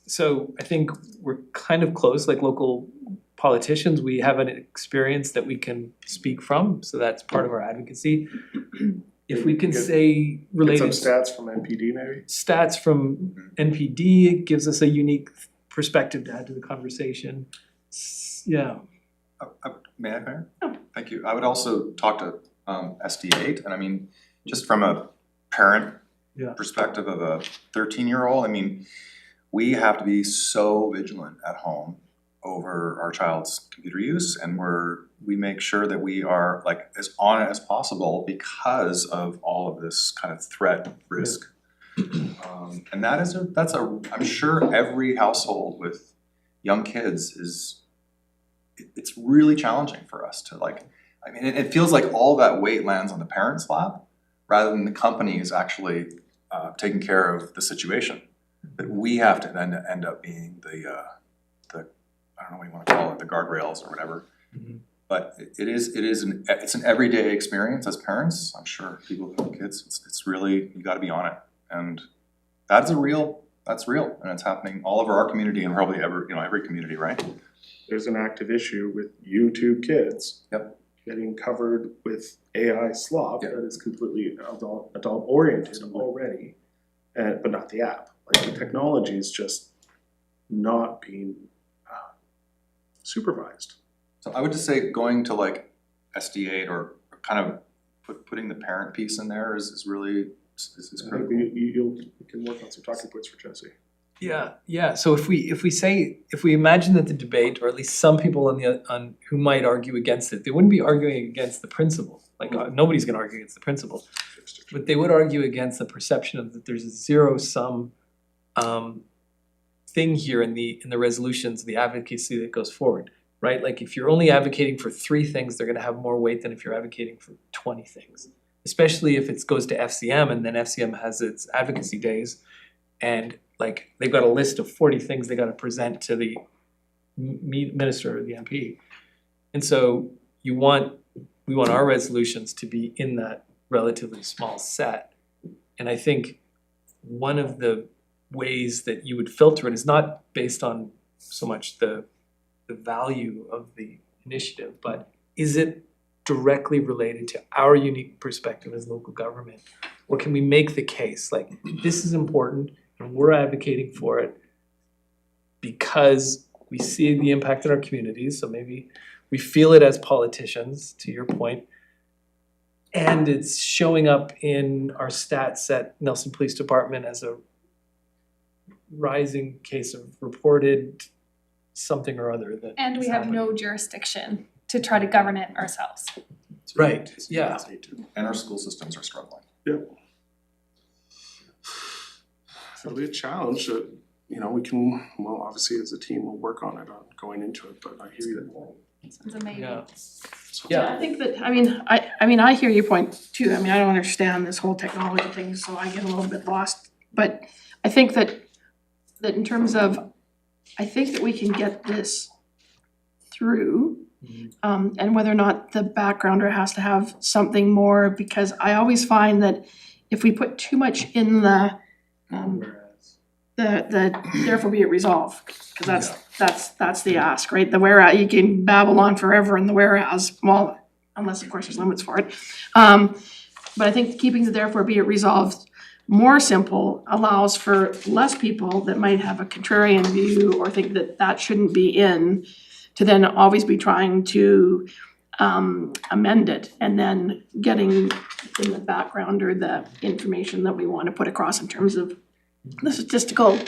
so I think we're kind of close, like local politicians, we have an experience that we can speak from, so that's part of our advocacy. If we can say Get related some stats from NPD maybe? stats from NPD, it gives us a unique perspective to add to the conversation. Yeah. May I, Mayor? Thank you. I would also talk to SD8, and I mean, just from a parent Yeah. perspective of a 13-year-old, I mean, we have to be so vigilant at home over our child's computer use, and we make sure that we are like as on it as possible because of all of this kind of threat risk. And that's I'm sure every household with young kids it's really challenging for us to like, I mean, it feels like all that weight lands on the parents' lap rather than the companies actually taking care of the situation. That we have to then end up being the I don't know what you wanna call it, the guardrails or whatever. But it's an everyday experience as parents. I'm sure people who have kids, it's really, you gotta be on it. And that's real, and it's happening all over our community and probably every community, right? There's an active issue with YouTube kids. Yep. Getting covered with AI slop Yep. that is completely adult oriented already, but not the app. Like the technology is just not being supervised. So I would just say going to like SD8 or kind of putting the parent piece in there is really is I think critical. you can work on some talking points for Jesse. Yeah. So if we imagine that the debate, or at least some people on who might argue against it, they wouldn't be arguing against the principle. Like nobody's gonna argue against the principle, but they would argue against the perception of that there's a zero-sum thing here in the resolutions, the advocacy that goes forward, right? Like if you're only advocating for 3 things, they're gonna have more weight than if you're advocating for 20 things. Especially if it goes to FCM and then FCM has its advocacy days and like they've got a list of 40 things they gotta present to the minister or the MP. And so we want our resolutions to be in that relatively small set. And I think one of the ways that you would filter it is not based on so much the value of the initiative, but is it directly related to our unique perspective as local government? Or can we make the case like this is important and we're advocating for it because we see the impact in our communities, so maybe we feel it as politicians, to your point, and it's showing up in our stats at Nelson Police Department as a rising case of reported something or other that And we is have happening. no jurisdiction to try to govern it ourselves. Right, yeah. And our school systems are struggling. Yep. It'll be a challenge that, we can, well, obviously as a team, we'll work on it, on going into it, but I hear you. Sounds amazing. Yeah. Yeah, I think that, I hear your point too. I mean, I don't understand this whole technology thing, so I get a little bit lost. But I think that in terms of, I think that we can get this through. And whether or not the backgrounder has to have something more, because I always find that if we put too much in the therefore be it resolved, because that's the ask, right? The whereas, you can babble on forever in the whereas, well, unless of course there's limits for it. But I think keeping the therefore be it resolved more simple allows for less people that might have a contrarian view or think that that shouldn't be in, to then always be trying to amend it and then getting in the background or the information that we want to put across in terms of the statistical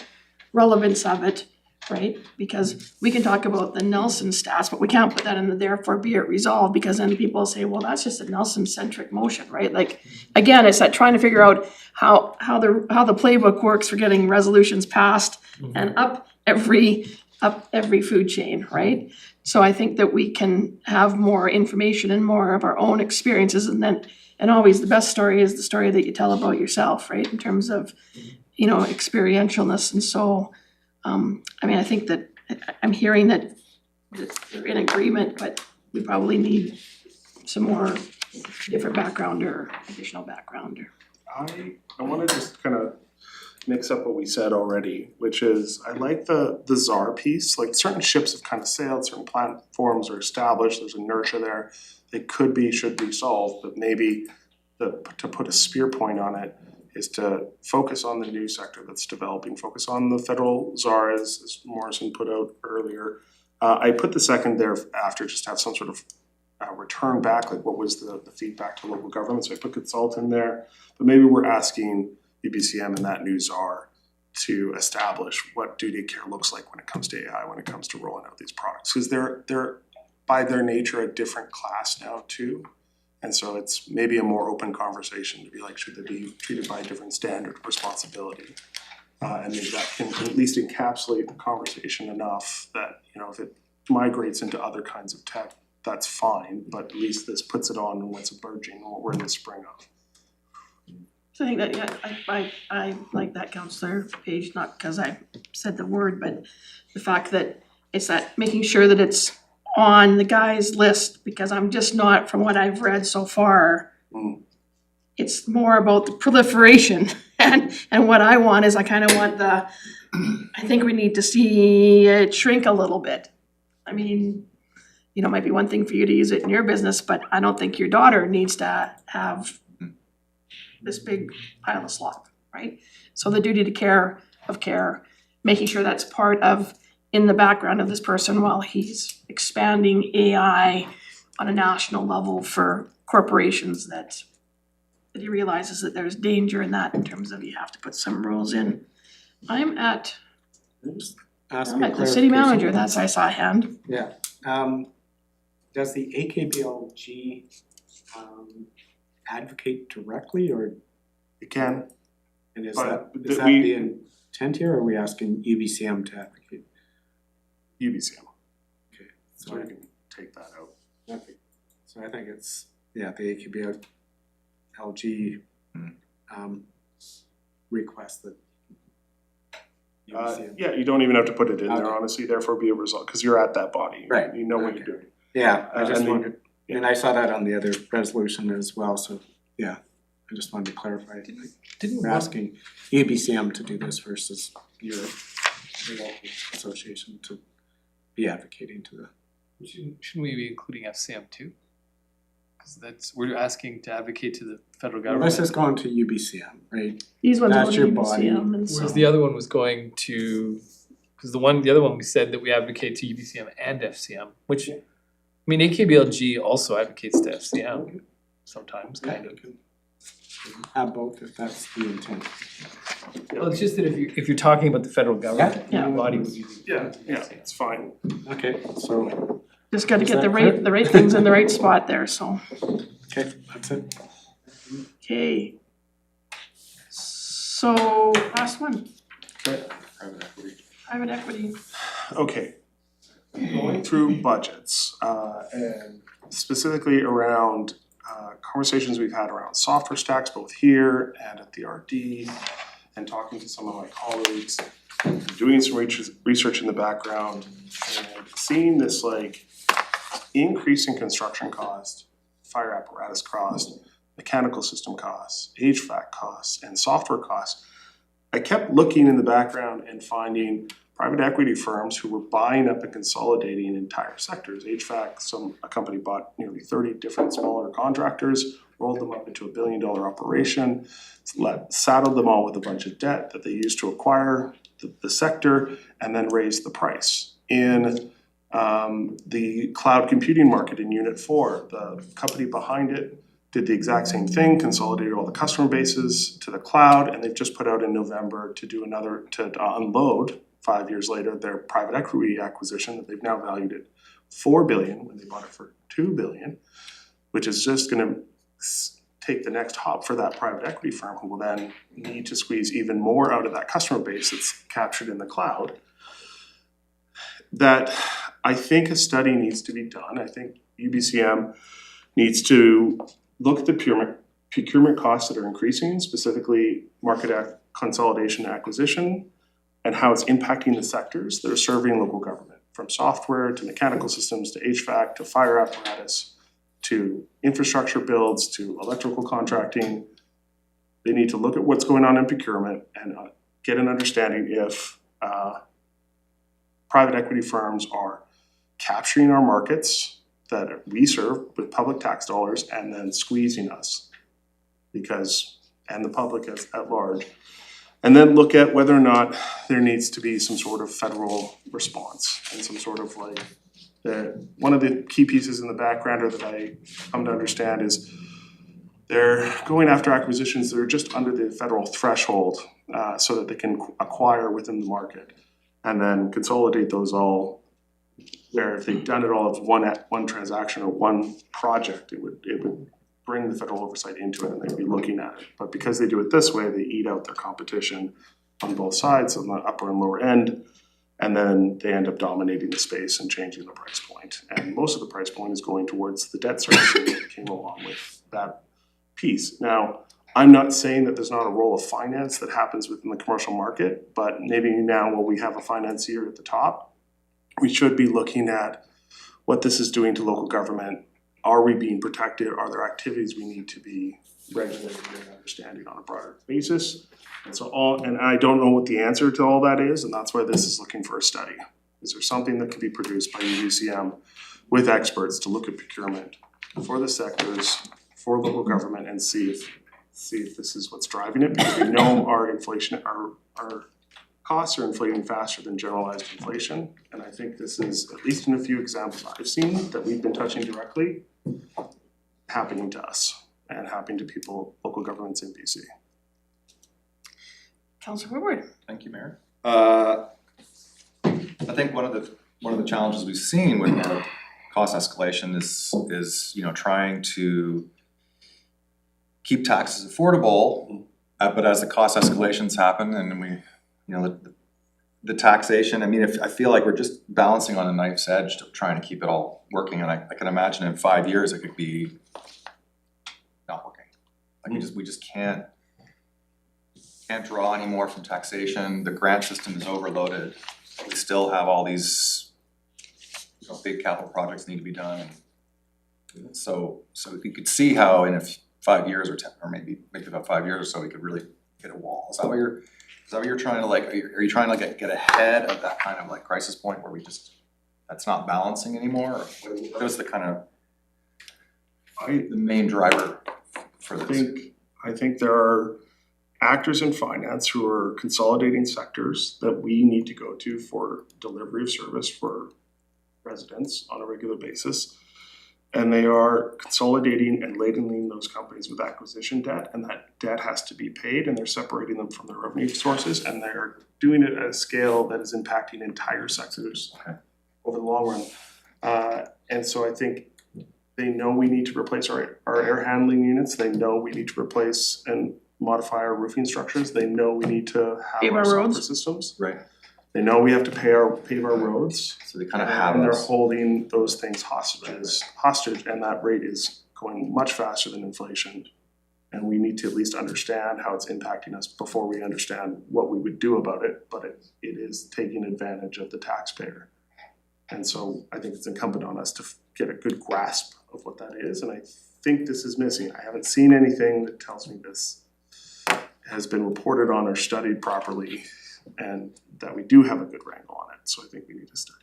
relevance of it, right? Because we can talk about the Nelson stats, but we can't put that in the therefore be it resolved, because then people say, well, that's just a Nelson-centric motion, right? Like, again, it's that trying to figure out how the playbook works for getting resolutions passed and up every food chain, right? So I think that we can have more information and more of our own experiences, and always the best story is the story that you tell about yourself, right? In terms of, experientialness. And so, I think that I'm hearing that they're in agreement, but we probably need some more different background or additional background. I wanna just kind of mix up what we said already, which is, I like the czar piece, like certain ships have kind of sailed, certain platforms are established, there's inertia there. They should be solved, but maybe to put a spear point on it is to focus on the new sector that's developing, focus on the federal czar as Morrison put out earlier. I put the second there after, just to have some sort of return back, like what was the feedback to local government, so I put consult in there. But maybe we're asking UBCM and that new czar to establish what duty of care looks like when it comes to AI, when it comes to rolling out these products. Because they're by their nature a different class now too. And so it's maybe a more open conversation to be like, should they be treated by a different standard of responsibility? And maybe that can at least encapsulate the conversation enough that, if it migrates into other kinds of tech, that's fine, but at least this puts it on what's emerging, what we're in the spring of. So I think that, I like that, Councillor Page, not because I said the word, but the fact that it's that making sure that it's on the guy's list, because I'm just not, from what I've read so far, it's more about the proliferation, and what I want is I kind of want I think we need to see it shrink a little bit. I mean, it might be one thing for you to use it in your business, but I don't think your daughter needs to have this big pile of slop, right? So the duty to care, making sure that's part of, in the background of this person while he's expanding AI on a national level for corporations, that he realizes that there's danger in that, in terms of you have to put some rules in. I'm at the city manager, that's, I saw a hand. Yeah, does the AKBLG advocate directly, or? It can. And is But that the intent here, or are we asking UBCM to advocate? UBCM. Okay, So I can take that out. Okay, so I think it's, the AKBLG request that UBCM. Yeah, you don't even have to put it in there, Okay. honestly, therefore be a result, because you're at that body. Right. You know what Okay. you're doing. Yeah, I just and then- wondered, and I saw that on the other resolution as well, so, yeah, I just wanted to clarify. Didn't We're asking UBCM to do this versus your local association to be advocating to the. shouldn't we be including FCM too? Because we're asking to advocate to the federal Well, government. this is going to UBCM, right? These ones That's go to your body. UBCM, and so. Whereas the other one was going to, because the other one we said that we advocate to UBCM and FCM, which, AKBLG also advocates to FCM sometimes, kind of. Have both if that's the intent. Well, it's just that if you're talking about the federal government, Yeah. your body would be. Yeah, it's fine. Okay, so, Just gotta Is get that the right things in the right spot there, so. okay, that's it. Okay. So, last one, Private equity. private equity. Okay. Going through budgets, and specifically around conversations we've had around software stacks, both here and at the RD, and talking to some of my colleagues, doing some research in the background, and seeing this increase in construction cost, fire apparatus cost, mechanical system costs, HVAC costs, and software costs. I kept looking in the background and finding private equity firms who were buying up and consolidating entire sectors. HVAC, a company bought nearly 30 different smaller contractors, rolled them up into $1 billion operation, saddled them all with a bunch of debt that they used to acquire the sector, and then raised the price. In the cloud computing market in Unit 4, the company behind it did the exact same thing, consolidated all the customer bases to the cloud, and they've just put out in November to unload 5 years later their private equity acquisition that they've now valued at $4 billion when they bought it for $2 billion, which is just gonna take the next hop for that private equity firm, who will then need to squeeze even more out of that customer base that's captured in the cloud. That I think a study needs to be done. I think UBCM needs to look at the procurement costs that are increasing, specifically market consolidation and acquisition, and how it's impacting the sectors that are serving local government, from software to mechanical systems to HVAC to fire apparatus to infrastructure builds to electrical contracting. They need to look at what's going on in procurement and get an understanding if private equity firms are capturing our markets that we serve with public tax dollars and then squeezing us and the public at large. And then look at whether or not there needs to be some sort of federal response and some sort of one of the key pieces in the background that I come to understand is they're going after acquisitions that are just under the federal threshold so that they can acquire within the market and then consolidate those all, where if they've done it all as one transaction or one project, it would bring the federal oversight into it and they'd be looking at it. But because they do it this way, they eat out their competition on both sides, on the upper and lower end, and then they end up dominating the space and changing the price point. And most of the price point is going towards the debt servicing that came along with that piece. Now, I'm not saying that there's not a role of finance that happens within the commercial market, but maybe now when we have a financier at the top, we should be looking at what this is doing to local government. Are we being protected? Are there activities we need to be regulated and understanding on a broader basis? And I don't know what the answer to all that is, and that's why this is looking for a study. Is there something that can be produced by UBCM with experts to look at procurement for the sectors, for local government, and see if this is what's driving it? Because we know our costs are inflating faster than generalized inflation, and I think this is, at least in a few examples I've seen that we've been touching directly, happening to us and happening to people, local governments in BC. Councillor Woodward. Thank you, Mayor. I think one of the challenges we've seen with our cost escalation is trying to keep taxes affordable, but as the cost escalations happen and we the taxation, I feel like we're just balancing on a knife's edge to trying to keep it all working, and I can imagine in 5 years it could be not working. Like we just can't draw any more from taxation. The grant system is overloaded. We still have all these big capital projects need to be done. So if you could see how in 5 years or 10 or maybe about 5 years or so we could really hit a wall. Is that what you're trying to are you trying to get ahead of that kind of crisis point where that's not balancing anymore? Or what is the kind of the main driver for this? I think there are actors in finance who are consolidating sectors that we need to go to for delivery of service for residents on a regular basis. And they are consolidating and labeling those companies with acquisition debt, and that debt has to be paid, and they're separating them from their revenue sources, and they're doing it at a scale that is impacting entire sectors over the long run. And so I think they know we need to replace our air handling units. They know we need to replace and modify our roofing structures. They know we need to have Pave our our software roads. systems. Right. They know we have to pave our roads. So they kind of have And they're us. holding those things hostage, and that rate is going much faster than inflation. And we need to at least understand how it's impacting us before we understand what we would do about it, but it is taking advantage of the taxpayer. And so I think it's incumbent on us to get a good grasp of what that is, and I think this is missing. I haven't seen anything that tells me this has been reported on or studied properly, and that we do have a good wrangle on it, so I think we need to study.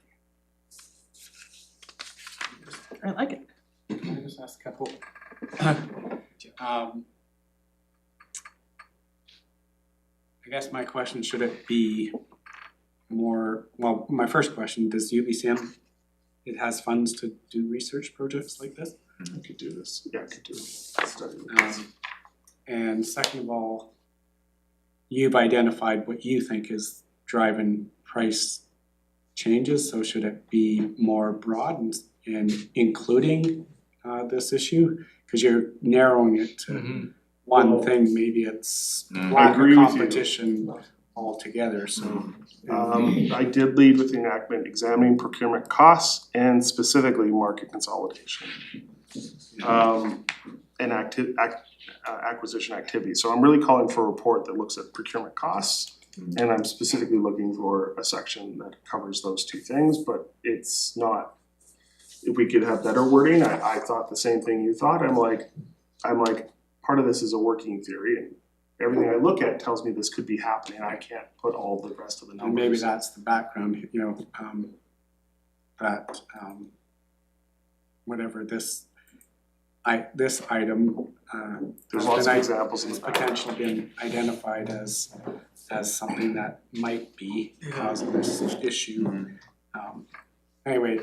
I like it. Can I just ask a couple? I guess my question, should it be more, well, my first question, does UBCM, it has funds to do research projects like this? I could do this, yeah, I could do a study. And second of all, you've identified what you think is driving price changes, so should it be more broad and including this issue? Cause you're narrowing it to one thing, maybe it's I lack of agree with you. competition altogether, so. I did lead with the enactment examining procurement costs and specifically market consolidation. And acquisition activity, so I'm really calling for a report that looks at procurement costs. And I'm specifically looking for a section that covers those two things, but it's not, if we could have better wording, I thought the same thing you thought, I'm like, part of this is a working theory and everything I look at tells me this could be happening, I can't put all the rest of the numbers. And maybe that's the background, you know, that whatever this item There's has lots of been examples in has the back. potentially been identified as something that might be causing this issue. Anyway,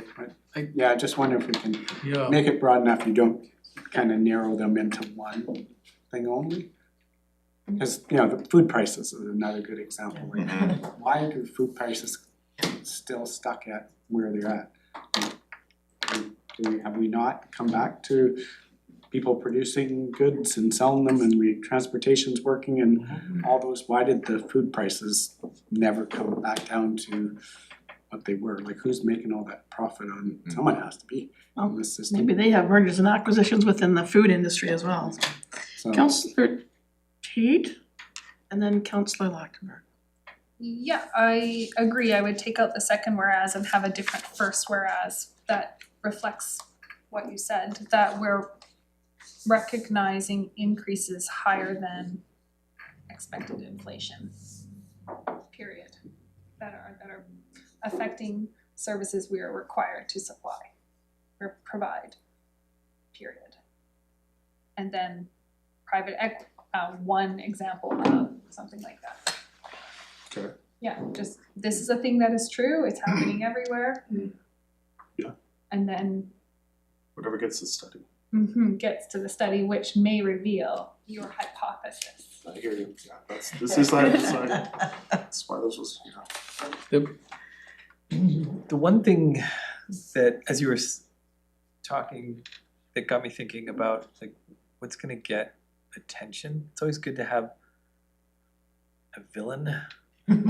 I just wonder if we can Yeah. make it broad enough, you don't kind of narrow them into one thing only. Because, you know, the food prices is another good example. Like, why do food prices still stuck at where they're at? Have we not come back to people producing goods and selling them and transportation's working and all those, why did the food prices never come back down to what they were? Like, who's making all that profit on, someone has to be on this system. Maybe they have mergers and acquisitions within the food industry as well. So, Councillor Tate, and then Councillor Lachtenberg. Yeah, I agree. I would take out the second whereas and have a different first whereas that reflects what you said, that we're recognizing increases higher than expected inflation, period, that are affecting services we are required to supply or provide, period. And then one example of something like that. Okay. Yeah, just, this is a thing that is true, it's happening everywhere. Yeah. And then Whatever gets the study, gets to the study, which may reveal your hypothesis. I hear you, yeah, that's why this was, The one thing that, as you were talking, that got me thinking about, like, what's gonna get attention? It's always good to have a villain. Well,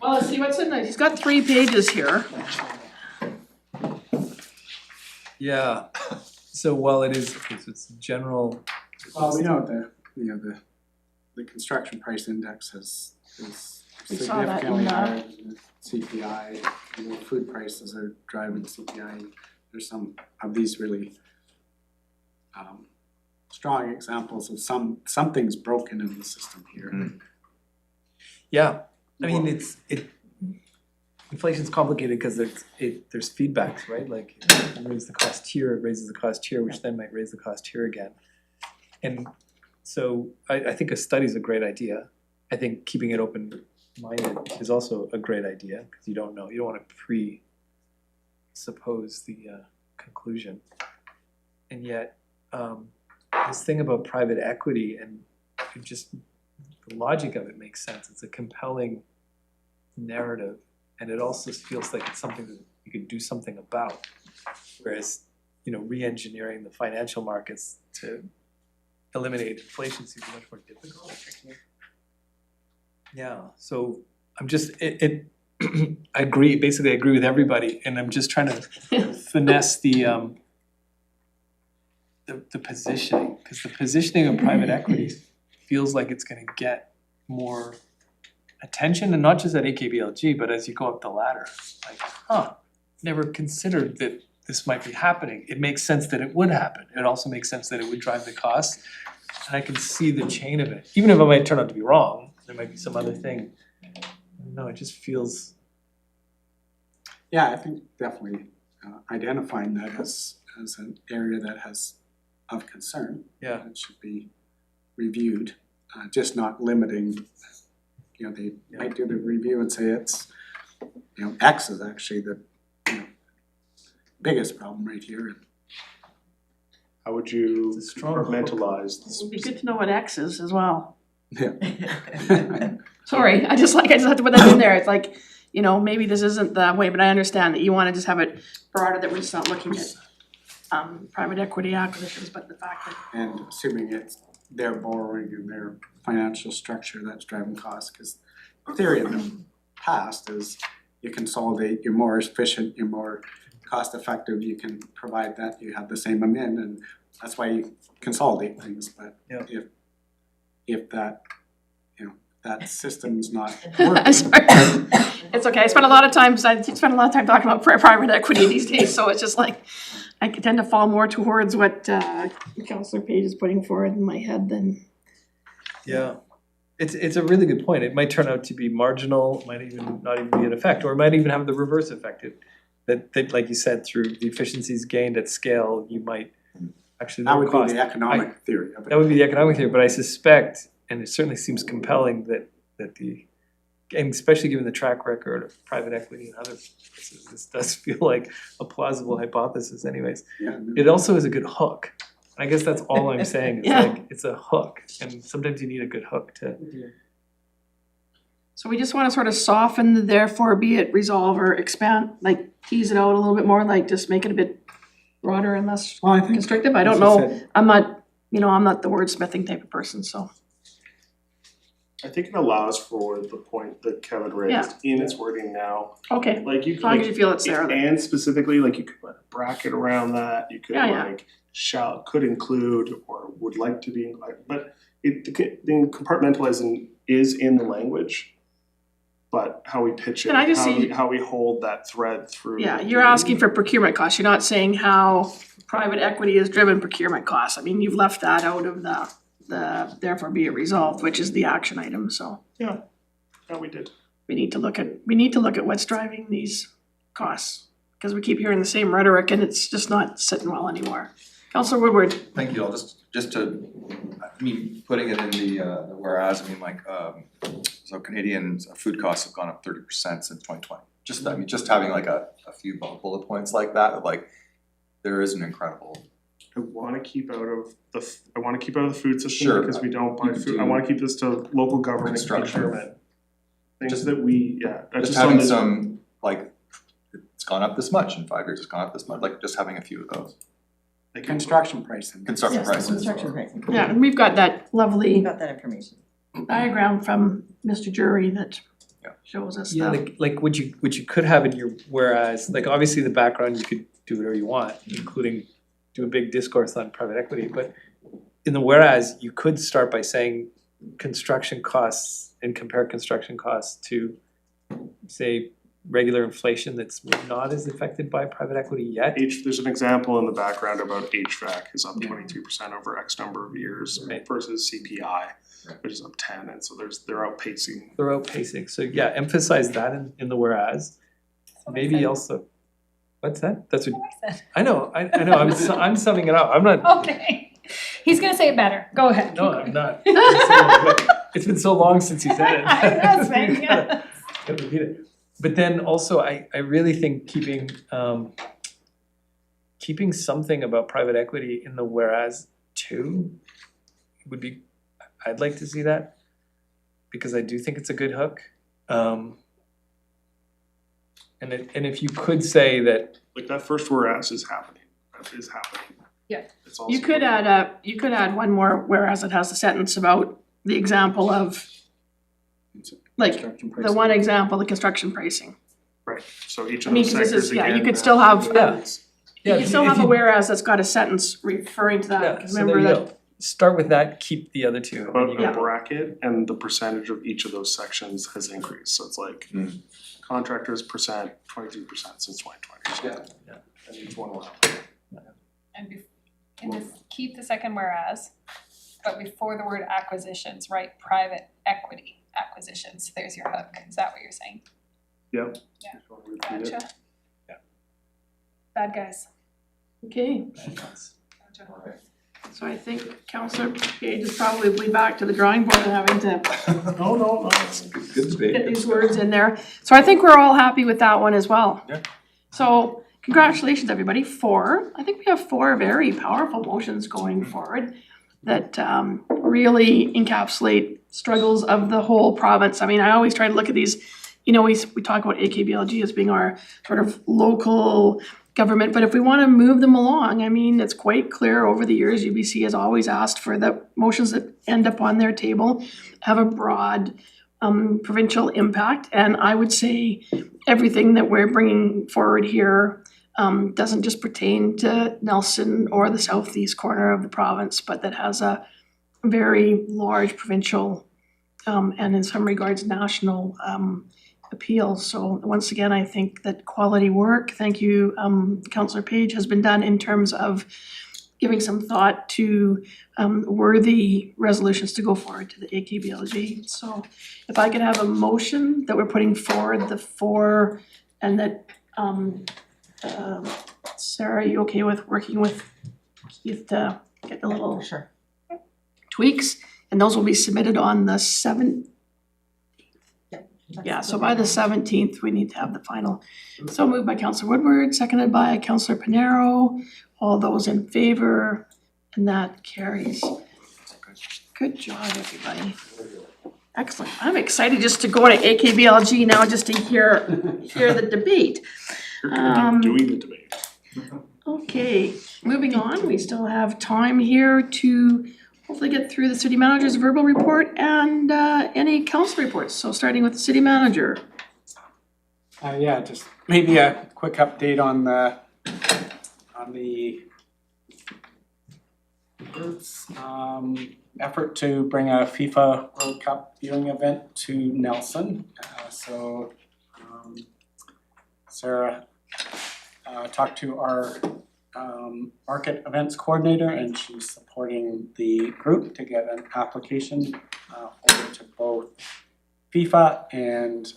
let's see what's in there. He's got 3 pages here. Yeah, so while it's general. well, we know the construction price index is We saw that in significantly the- higher than CPI, you know, food prices are driving CPI. There's some of these really strong examples of something's broken in the system here. Yeah, I mean, inflation's complicated because there's feedbacks, right? Like, if you raise the cost here, it raises the cost here, which then might raise the cost here again. And so I think a study's a great idea. I think keeping it open-minded is also a great idea, because you don't know, you don't wanna presuppose the conclusion. And yet, this thing about private equity and just the logic of it makes sense. It's a compelling narrative, and it also feels like it's something that you could do something about. Whereas, you know, re-engineering the financial markets to eliminate inflation seems much more difficult. Yeah, so I'm just, I agree with everybody, and I'm just trying to finesse the positioning, because the positioning of private equity feels like it's gonna get more attention, and not just at AKBLG, but as you go up the ladder, like, never considered that this might be happening. It makes sense that it would happen. It also makes sense that it would drive the cost, and I can see the chain of it. Even if it might turn out to be wrong, there might be some other thing. No, it just feels. Yeah, I think definitely identifying that as an area that has of concern. Yeah. It should be reviewed, just not limiting, they might do the review and say it's, X is actually the, biggest problem right here. How would you It's a strong hook. compartmentalize this? It'd be good to know what X is as well. Yeah. Sorry, I just have to put that in there. It's like, maybe this isn't that way, but I understand that you wanna just have it broader, that we're just not looking at private equity acquisitions, but the fact that, And assuming it's their borrowing and their financial structure that's driving costs, because the theory in the past is you consolidate, you're more efficient, you're more cost effective, you can provide that, you have the same amount, and that's why you consolidate things, but Yeah. if that, that system's not I'm working. sorry. It's okay, I spend a lot of time talking about private equity these days, so it's just like, I tend to fall more towards what Councillor Page is putting forward in my head than. Yeah, it's a really good point. It might turn out to be marginal, it might even not even be an effect, or it might even have the reverse effect. That like you said, through the efficiencies gained at scale, you might actually That lower would costs. be the economic theory of it. That would be the economic theory, but I suspect, and it certainly seems compelling that and especially given the track record of private equity and other places, this does feel like a plausible hypothesis anyways. Yeah. It also is a good hook. I guess that's all I'm saying, it's Yeah. like, it's a hook, and sometimes you need a good hook to. So we just wanna sort of soften the therefore be it resolve or expand, like tease it out a little bit more, like just make it a bit broader and less Well, I think constrictive. I don't as you know, said, I'm not the wordsmithing type of person, so. I think it allows for the point that Kevin raised in its wording now. Okay, Like you as long as could, you feel it's there, then. and specifically, like you could put a bracket around that, you could Yeah. could include or would like to be included, but the compartmentalizing is in the language. But how we pitch it, Can I just see- how we hold that thread through. Yeah, you're asking for procurement costs, you're not saying how private equity has driven procurement costs. I mean, you've left that out of the therefore be it resolved, which is the action item, so. Yeah, we did. We need to look at what's driving these costs, because we keep hearing the same rhetoric and it's just not sitting well anymore. Councillor Woodward. Thank you all, just to, putting it in the whereas, so Canadian food costs have gone up 30% since 2020. Just having like a few bullet points like that, like, there is an incredible. I wanna keep out of the food system Sure, because we don't buy you could food, do I wanna keep this to local government construction. procurement. Things Just- that we, Just on having the- some, like, it's gone up this much in 5 years, it's gone up this much, like, just having a few of those. like, construction pricing. Construction Yes, prices. construction pricing. Yeah, and we've got that We lovely got that information. diagram from Mr. Jury that Yeah. shows us Yeah, stuff. like what you could have in your whereas, like obviously the background, you could do whatever you want, including do a big discourse on private equity, but in the whereas, you could start by saying construction costs and compare construction costs to, say, regular inflation that's not as affected by private equity yet. there's an example in the background about HVAC is up 22% over X number of years Right. versus CPI, Right. which is up 10, and so they're outpacing. They're outpacing, so yeah, emphasize that in the whereas. Maybe also, what's that? That's what, I know, I'm summing it up, I'm not, Okay, he's gonna say it better, go ahead. no, I'm not. It's been so long since you said it. Yes, man, yes. Gotta repeat it. But then also, I really think keeping something about private equity in the whereas too would be, I'd like to see that, because I do think it's a good hook. And if you could say that, Like that first whereas is happening, Yeah. It's also. You could add one more whereas it has a sentence about the example of, like, Construction the pricing. one example, the construction pricing. Right, so each I of mean, those 'cause this sectors is, yeah, you again, could still have, Yeah. you yeah, could still if have a you- whereas that's got a sentence referring to that, yeah, because so there remember you that. go. Start with that, keep the other two. and then you About go- a bracket and the percentage of each of those sections has increased, so it's like Mm. contractors percent, 23% since 2020. Yeah. And each one will have. And keep the second whereas, but before the word acquisitions, write private equity acquisitions, there's your hook, is that what you're saying? Yep. Yeah. Repeat it. Gotcha. Yeah. Bad guys. Okay, Gotcha. So I think Councillor Page is probably back to the drawing board and having to No. Good debate. get these words in there. So I think we're all happy with that one as well. Yeah. So congratulations, everybody. I think we have 4 very powerful motions going forward that really encapsulate struggles of the whole province. I mean, I always try to look at these, we talk about AKBLG as being our sort of local government, but if we want to move them along, I mean, it's quite clear over the years, UBC has always asked for the motions that end up on their table have a broad provincial impact, and I would say everything that we're bringing forward here doesn't just pertain to Nelson or the southeast corner of the province, but that has a very large provincial and in some regards national appeal. So once again, I think that quality work, thank you, Councillor Page, has been done in terms of giving some thought to worthy resolutions to go forward to the AKBLG. So if I could have a motion that we're putting forward the 4, and that Sarah, are you okay with working with Keith to get the little Sure. tweaks? And those will be submitted on the 7th. Yeah, so by the 17th, we need to have the final. So moved by Councillor Woodward, seconded by Councillor Panero. All those in favor, and that carries. Good job, everybody. Excellent. I'm excited just to go to AKBLG now, just to hear the debate. You're gonna be doing the debate. Okay, moving on, we still have time here to hopefully get through the city manager's verbal report and any council reports. So starting with the city manager. Yeah, just maybe a quick update on the group's effort to bring a FIFA World Cup viewing event to Nelson. Sarah talked to our market events coordinator, and she's supporting the group to get an application forward to both FIFA and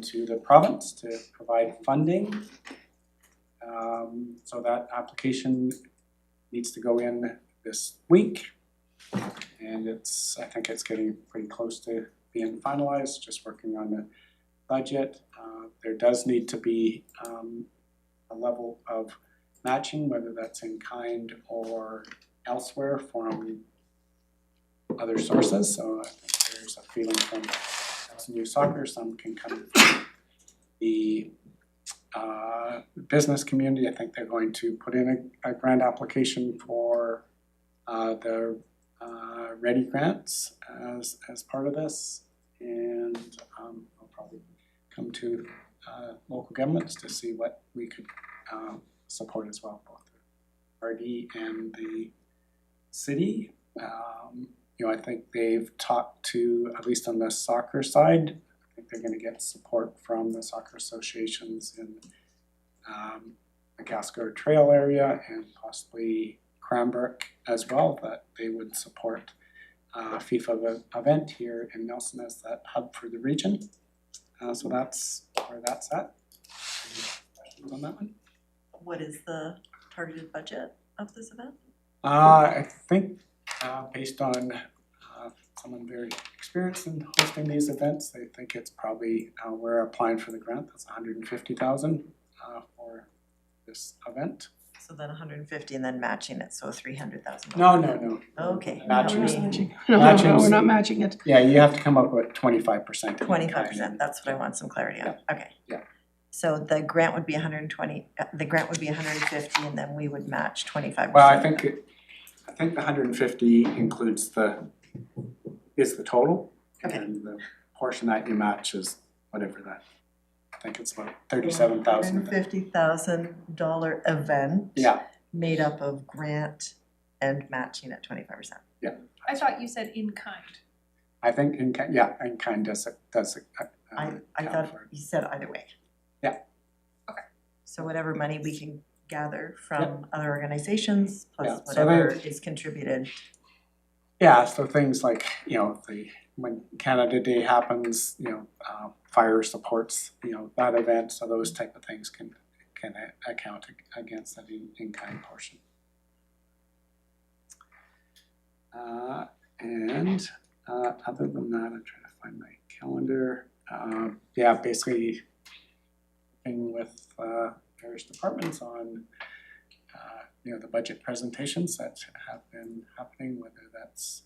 to the province to provide funding. So that application needs to go in this week, and I think it's getting pretty close to being finalized, just working on the budget. There does need to be a level of matching, whether that's in kind or elsewhere from other sources. So I think there's a feeling from New Soccer, some can come from the business community. I think they're going to put in a grant application for the Ready grants as part of this, and I'll probably come to local governments to see what we could support as well, both the RD and the city. I think they've talked to, at least on the soccer side, I think they're gonna get support from the soccer associations in the Gascar Trail area and possibly Cranbrook as well, that they would support a FIFA event here in Nelson as that hub for the region. So that's where that's at. Any questions on that one? What is the targeted budget of this event? I think based on someone very experienced in hosting these events, I think it's probably, we're applying for the grant, that's $150,000 for this event. So then 150 and then matching it, so 300,000. No. Okay. Matching. No, Matching's- we're not matching it. Yeah, you have to come up with 25%. 25%, that's what I want some clarity on, okay. Yeah. So the grant would be 120, the grant would be 150 and then we would match 25%. Well, I think the 150 includes is the total. Okay. And the portion that you match is whatever that, I think it's about $37,000. $150,000 event. Yeah. Made up of grant and matching at 25%. I thought you said in kind. I think in kind does I account thought for it. you said either way. Yeah. Okay. So whatever money we can gather from other organizations, Yeah, plus so whatever is contributed. Yeah, so things like, when Canada Day happens, fire supports, that event, so those type of things can account against that in-kind portion. Other than that, I'm trying to find my calendar. Yeah, basically working with various departments on the budget presentations that have been happening, whether that's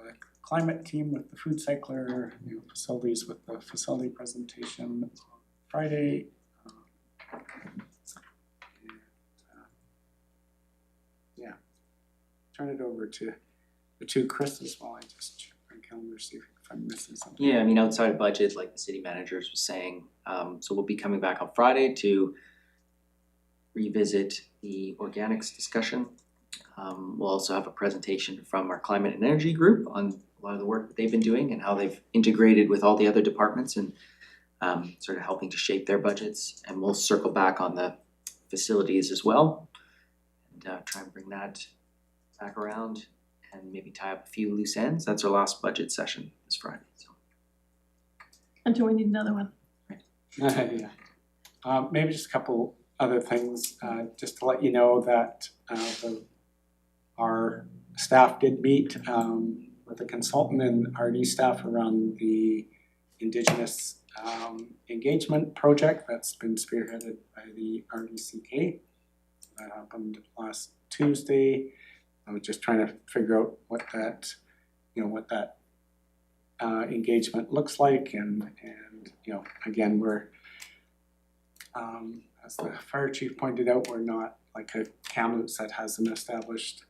the climate team with the food cycler, facilities with the facility presentation on Friday. Turn it over to the two Chris's while I just check my calendar, see if I'm missing something. Yeah, I mean, outside of budget, like the city managers was saying, so we'll be coming back on Friday to revisit the organics discussion. We'll also have a presentation from our climate and energy group on a lot of the work that they've been doing and how they've integrated with all the other departments and sort of helping to shape their budgets. And we'll circle back on the facilities as well and try and bring that back around and maybe tie up a few loose ends. That's our last budget session this Friday, so. Until we need another one. Yeah. Maybe just a couple other things, just to let you know that our staff did meet with a consultant and RD staff around the Indigenous engagement project that's been spearheaded by the RDCK. That happened last Tuesday. I was just trying to figure out what that engagement looks like, and again, we're as the fire chief pointed out, we're not like a Kamloops that has an established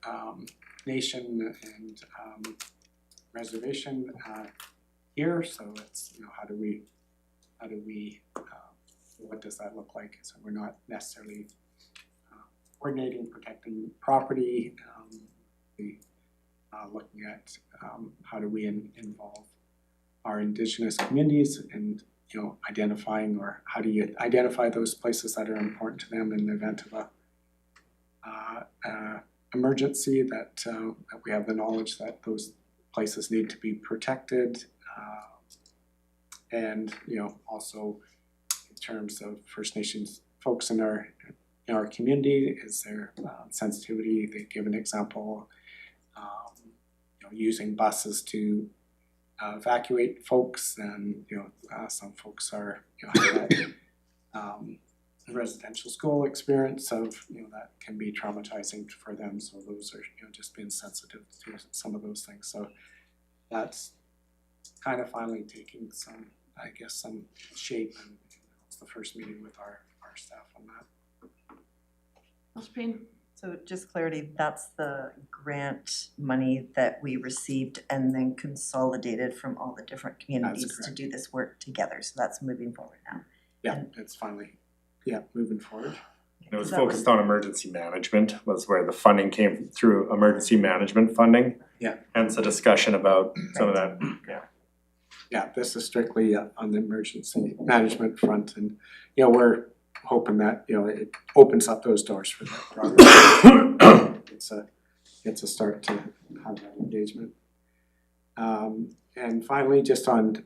nation and reservation here. So it's how do we what does that look like? So we're not necessarily coordinating, protecting property, looking at how do we involve our Indigenous communities and identifying, or how do you identify those places that are important to them in the event of a emergency, that we have the knowledge that those places need to be protected, and also in terms of First Nations folks in our community, is there sensitivity? They give an example, using buses to evacuate folks, and some folks are have that residential school experience of that can be traumatizing for them. So those are just being sensitive to some of those things. So that's kind of finally taking some shape, and it's the first meeting with our staff on that. So just clarity, that's the grant money that we received and then consolidated from all the different communities to do this work together. So that's moving forward now. Yeah, it's finally moving forward. It was focused on emergency management, was where the funding came through, emergency management funding. Yeah. Hence a discussion about some of that, Yeah, this is strictly on the emergency management front, and we're hoping that it opens up those doors for that progress. It's a start to have that engagement. And finally, just on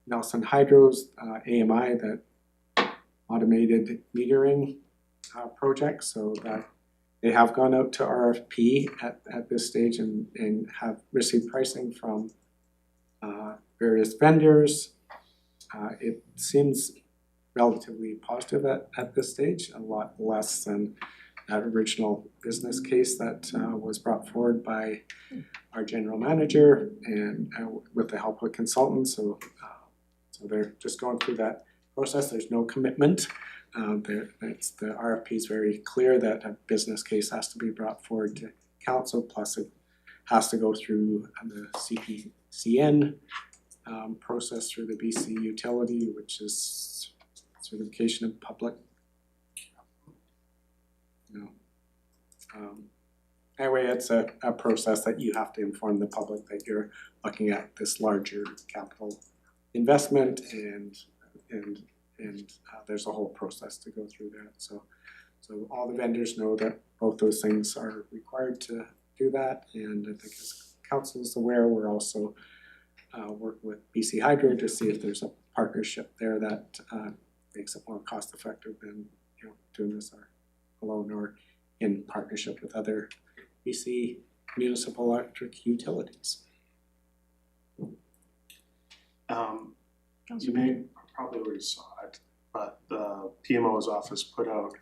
Nelson Hydro's AMI, that automated metering project, so that they have gone out to RFP at this stage and have received pricing from various vendors. It seems relatively positive at this stage, a lot less than that original business case that was brought forward by our general manager and with the help of consultants. So they're just going through that process. There's no commitment. The RFP is very clear that a business case has to be brought forward to council, plus it has to go through the CPCN process through the BC utility, which is certification of public. Anyway, it's a process that you have to inform the public that you're looking at this larger capital investment, and there's a whole process to go through that. So all the vendors know that both those things are required to do that, and I think as council is aware, we're also working with BC Hydro to see if there's a partnership there that makes it more cost effective than doing this alone or in partnership with other BC municipal electric utilities. You may probably already saw it, but the PMO's office put out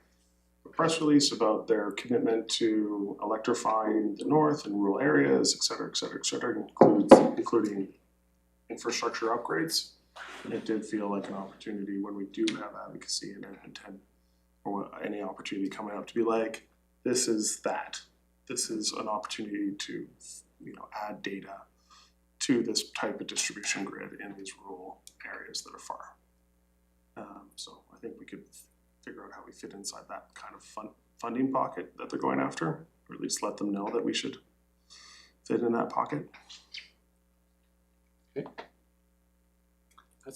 a press release about their commitment to electrifying the north and rural areas, et cetera, et cetera, et cetera, including infrastructure upgrades. And it did feel like an opportunity when we do have advocacy and intent, or any opportunity coming up, to be like, this is that. This is an opportunity to, add data to this type of distribution grid in these rural areas that are far. So I think we could figure out how we fit inside that kind of funding pocket that they're going after, or at least let them know that we should fit in that pocket. That's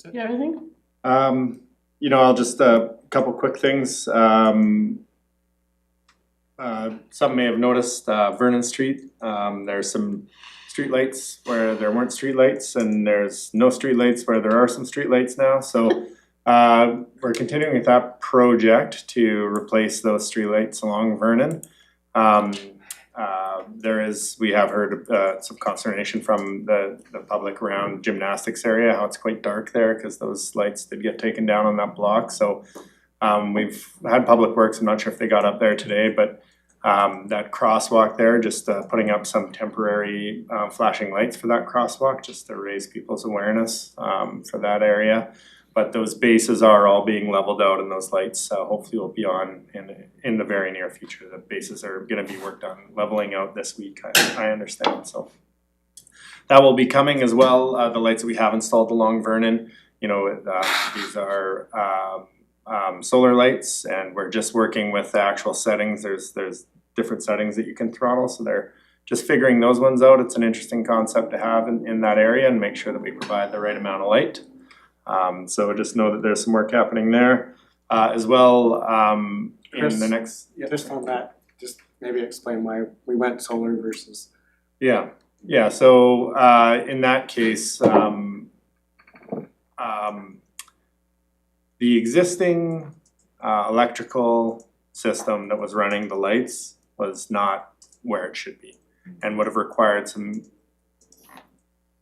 it. You have anything? I'll just, a couple quick things. Some may have noticed, Vernon Street, there's some streetlights where there weren't streetlights, and there's no streetlights where there are some streetlights now, so we're continuing with that project to replace those streetlights along Vernon. We have heard some consternation from the public around gymnastics area, how it's quite dark there because those lights did get taken down on that block. So we've had Public Works, I'm not sure if they got up there today, but that crosswalk there, just putting up some temporary flashing lights for that crosswalk, just to raise people's awareness for that area. But those bases are all being leveled out, and those lights hopefully will be on in the very near future. The bases are going to be worked on leveling out this week, I understand. So that will be coming as well. The lights that we have installed along Vernon, these are solar lights, and we're just working with the actual settings. There's different settings that you can throttle, so they're just figuring those ones out. It's an interesting concept to have in that area and make sure that we provide the right amount of light. So just know that there's some work happening there as well. Chris, in the next, just on that, just maybe explain why we went solar versus. Yeah. So in that case, the existing electrical system that was running the lights was not where it should be, and would have required some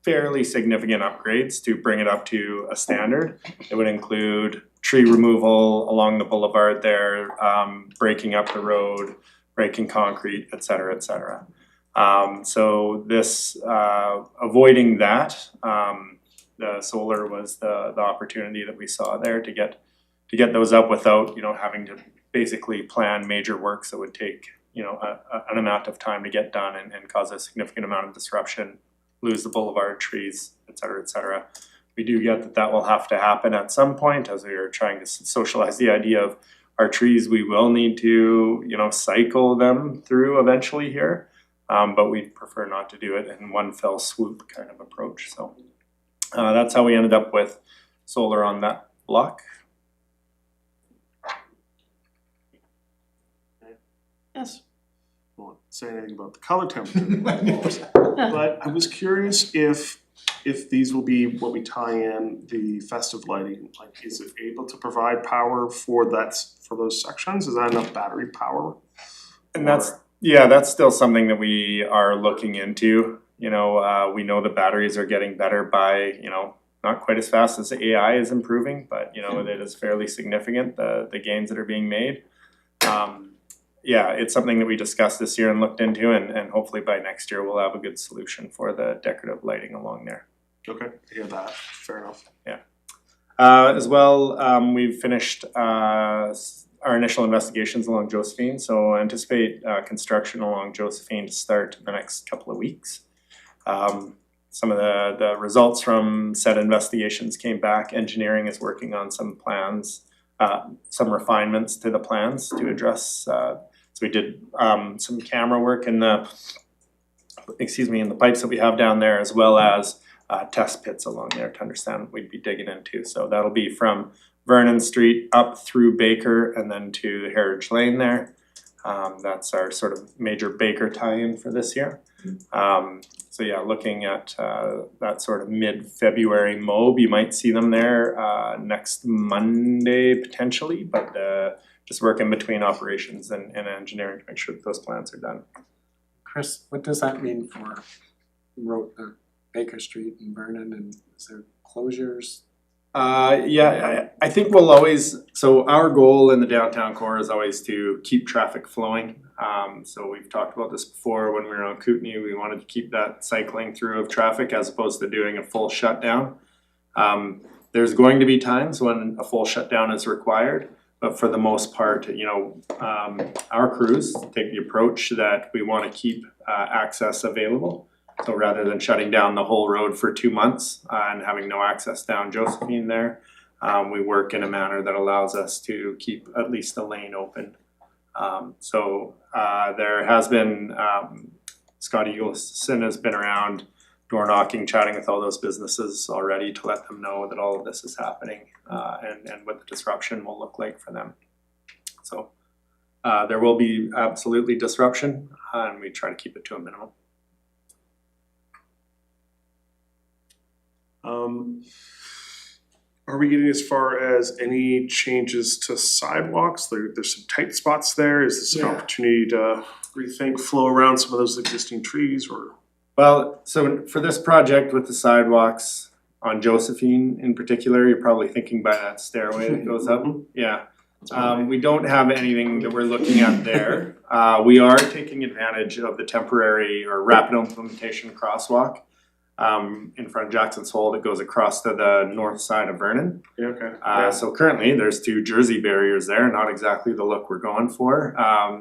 fairly significant upgrades to bring it up to a standard. It would include tree removal along the boulevard there, breaking up the road, breaking concrete, et cetera, et cetera. So this, avoiding that, the solar was the opportunity that we saw there to get those up without, having to basically plan major works that would take, an amount of time to get done and cause a significant amount of disruption, lose the boulevard trees, et cetera, et cetera. We do get that will have to happen at some point, as we are trying to socialize the idea of our trees. We will need to, cycle them through eventually here, but we'd prefer not to do it in one fell swoop kind of approach. So that's how we ended up with solar on that block. Yes. I won't say anything about the color temperature, but I was curious if these will be what we tie in the festive lighting. Like, is it able to provide power for those sections? Is that enough battery power? And that's still something that we are looking into. We know the batteries are getting better by, not quite as fast as the AI is improving, but it is fairly significant, the gains that are being made. It's something that we discussed this year and looked into, and hopefully by next year we'll have a good solution for the decorative lighting along there. Okay, I hear that. Fair enough. Yeah. As well, we've finished our initial investigations along Josephine, so anticipate construction along Josephine to start in the next couple of weeks. Some of the results from said investigations came back. Engineering is working on some plans, some refinements to the plans to address. So we did some camera work in the pipes that we have down there, as well as test pits along there to understand what we'd be digging into. So that'll be from Vernon Street up through Baker and then to Heritage Lane there. That's our sort of major Baker tie-in for this year. Looking at that sort of mid-February mob, you might see them there next Monday potentially, but just working between operations and engineering to make sure that those plans are done. Chris, what does that mean for Baker Street and Vernon, and is there closures? I think we'll always, so our goal in the downtown core is always to keep traffic flowing. So we've talked about this before when we were on Kootenai, we wanted to keep that cycling through of traffic as opposed to doing a full shutdown. There's going to be times when a full shutdown is required, but for the most part, our crews take the approach that we want to keep access available. So rather than shutting down the whole road for 2 months and having no access down Josephine there, we work in a manner that allows us to keep at least a lane open. There has been, Scotty Ullison has been around door knocking, chatting with all those businesses already to let them know that all of this is happening and what the disruption will look like for them. So there will be absolutely disruption and we try to keep it to a minimum. Are we getting as far as any changes to sidewalks? There's some tight spots there. Is this an opportunity to rethink flow around some of those existing trees or? Well, so for this project with the sidewalks on Josephine in particular, you're probably thinking by that stairway that goes up. Yeah. We don't have anything that we're looking at there. We are taking advantage of the temporary or rapid implementation crosswalk in front of Jackson's Hole that goes across to the north side of Vernon. So currently there's 2 Jersey barriers there, not exactly the look we're going for.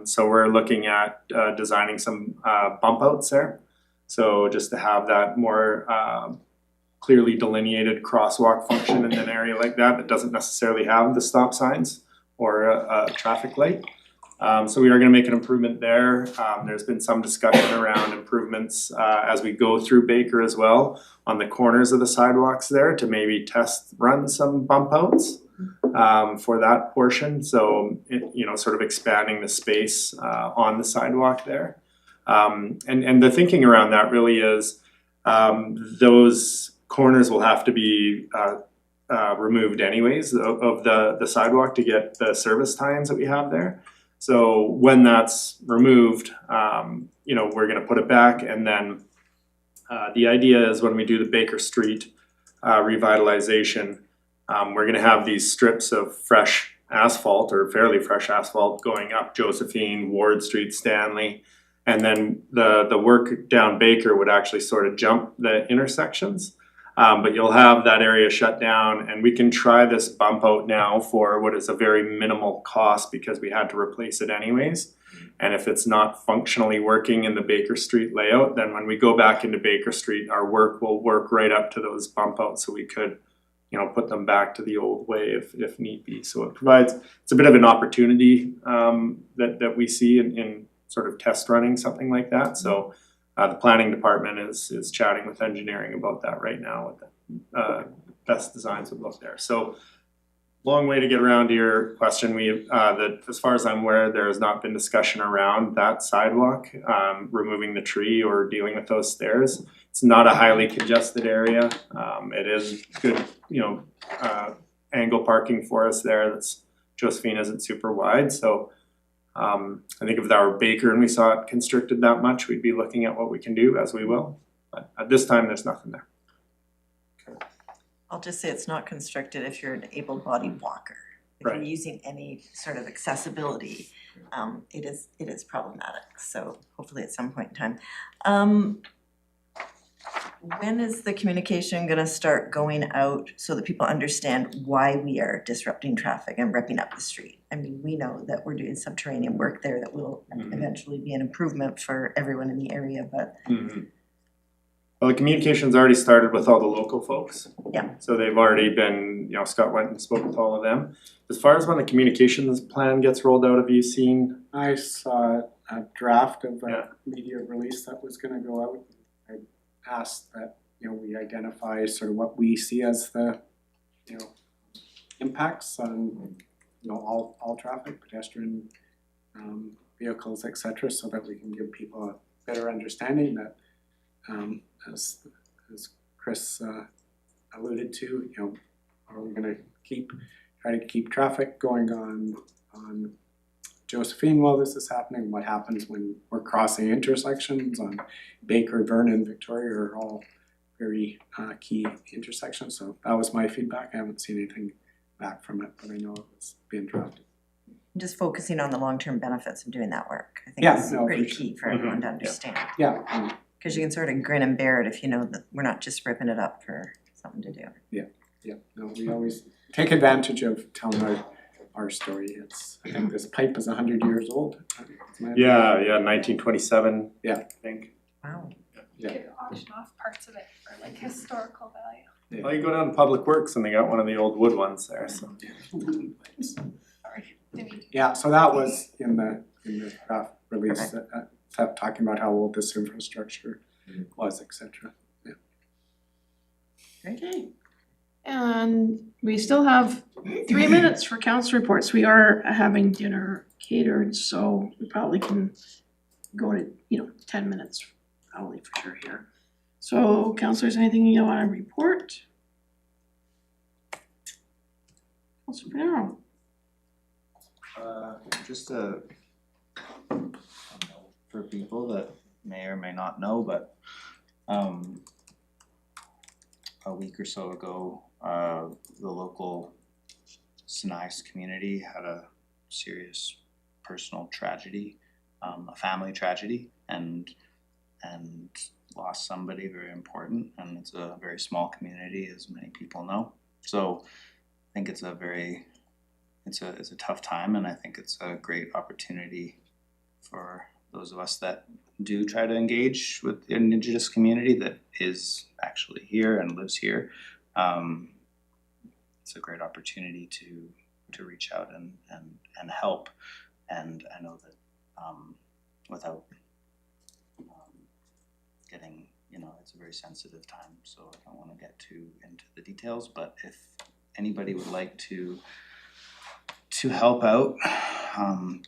So we're looking at designing some bump outs there. So just to have that more clearly delineated crosswalk function in an area like that doesn't necessarily have the stop signs or a traffic light. So we are gonna make an improvement there. There's been some discussion around improvements as we go through Baker as well on the corners of the sidewalks there to maybe test run some bump outs for that portion. So, sort of expanding the space on the sidewalk there. And the thinking around that really is those corners will have to be removed anyways of the sidewalk to get the service times that we have there. So when that's removed, we're gonna put it back, and then the idea is when we do the Baker Street revitalization, we're gonna have these strips of fresh asphalt or fairly fresh asphalt going up Josephine, Ward Street, Stanley, and then the work down Baker would actually sort of jump the intersections. But you'll have that area shut down, and we can try this bump out now for what is a very minimal cost because we had to replace it anyways. And if it's not functionally working in the Baker Street layout, then when we go back into Baker Street, our work will work right up to those bump outs, so we could, put them back to the old way if need be. So it's a bit of an opportunity that we see in sort of test running something like that. So the planning department is chatting with engineering about that right now, what the best designs would look there. So long way to get around to your question. That as far as I'm aware, there has not been discussion around that sidewalk, removing the tree or dealing with those stairs. It's not a highly congested area. It is good, angle parking for us there. Josephine isn't super wide, so I think if that were Baker and we saw it constricted that much, we'd be looking at what we can do, as we will. But at this time, there's nothing there. I'll just say it's not constricted if you're an able-bodied walker. If you're using any sort of accessibility, it is problematic. So hopefully at some point in time. When is the communication gonna start going out so that people understand why we are disrupting traffic and ripping up the street? I mean, we know that we're doing subterranean work there that will eventually be an improvement for everyone in the area, but. Well, the communication's already started with all the local folks. Yeah. So they've already been, Scott went and spoke with all of them. As far as when the communications plan gets rolled out, have you seen? I saw a draft of a media release that was gonna go out. I asked that, we identify sort of what we see as the, impacts on, all traffic, pedestrian, vehicles, etc., so that we can give people a better understanding that, as Chris alluded to, are we gonna try to keep traffic going on Josephine while this is happening, what happens when we're crossing intersections on Baker, Vernon, Victoria are all very key intersections, so that was my feedback. I haven't seen anything back from it, but I know it's being drafted. Just focusing on the long-term benefits of doing that work, I think Yeah, is no, pretty for sure. key for everyone to understand. Yeah, Cause you can sort of grin and bear it if you know that we're not just ripping it up for something to do. yeah, no, we always take advantage of telling our story. It's, I think this pipe is 100 years old. Yeah, 1927. Yeah. I think. Wow. You could auction off parts of it for like historical value. Well, you go down to Public Works and they got one of the old wood ones there, so. Sorry, didn't mean to. Yeah, so that was in the draft release, talking about how old this infrastructure was, et cetera. Okay. And we still have 3 minutes for council reports. We are having dinner catered, so we probably can go to, 10 minutes probably for sure here. So councilors, anything you wanna report? Councilor Pinero? Just for people that may or may not know, but a week or so ago, the local Sinais community had a serious personal tragedy, a family tragedy, and lost somebody very important, and it's a very small community, as many people know. So I think it's a tough time, and I think it's a great opportunity for those of us that do try to engage with the Indigenous community that is actually here and lives here. It's a great opportunity to reach out and help, and I know that without getting, it's a very sensitive time, so I don't want to get too into the details, but if anybody would like to help out,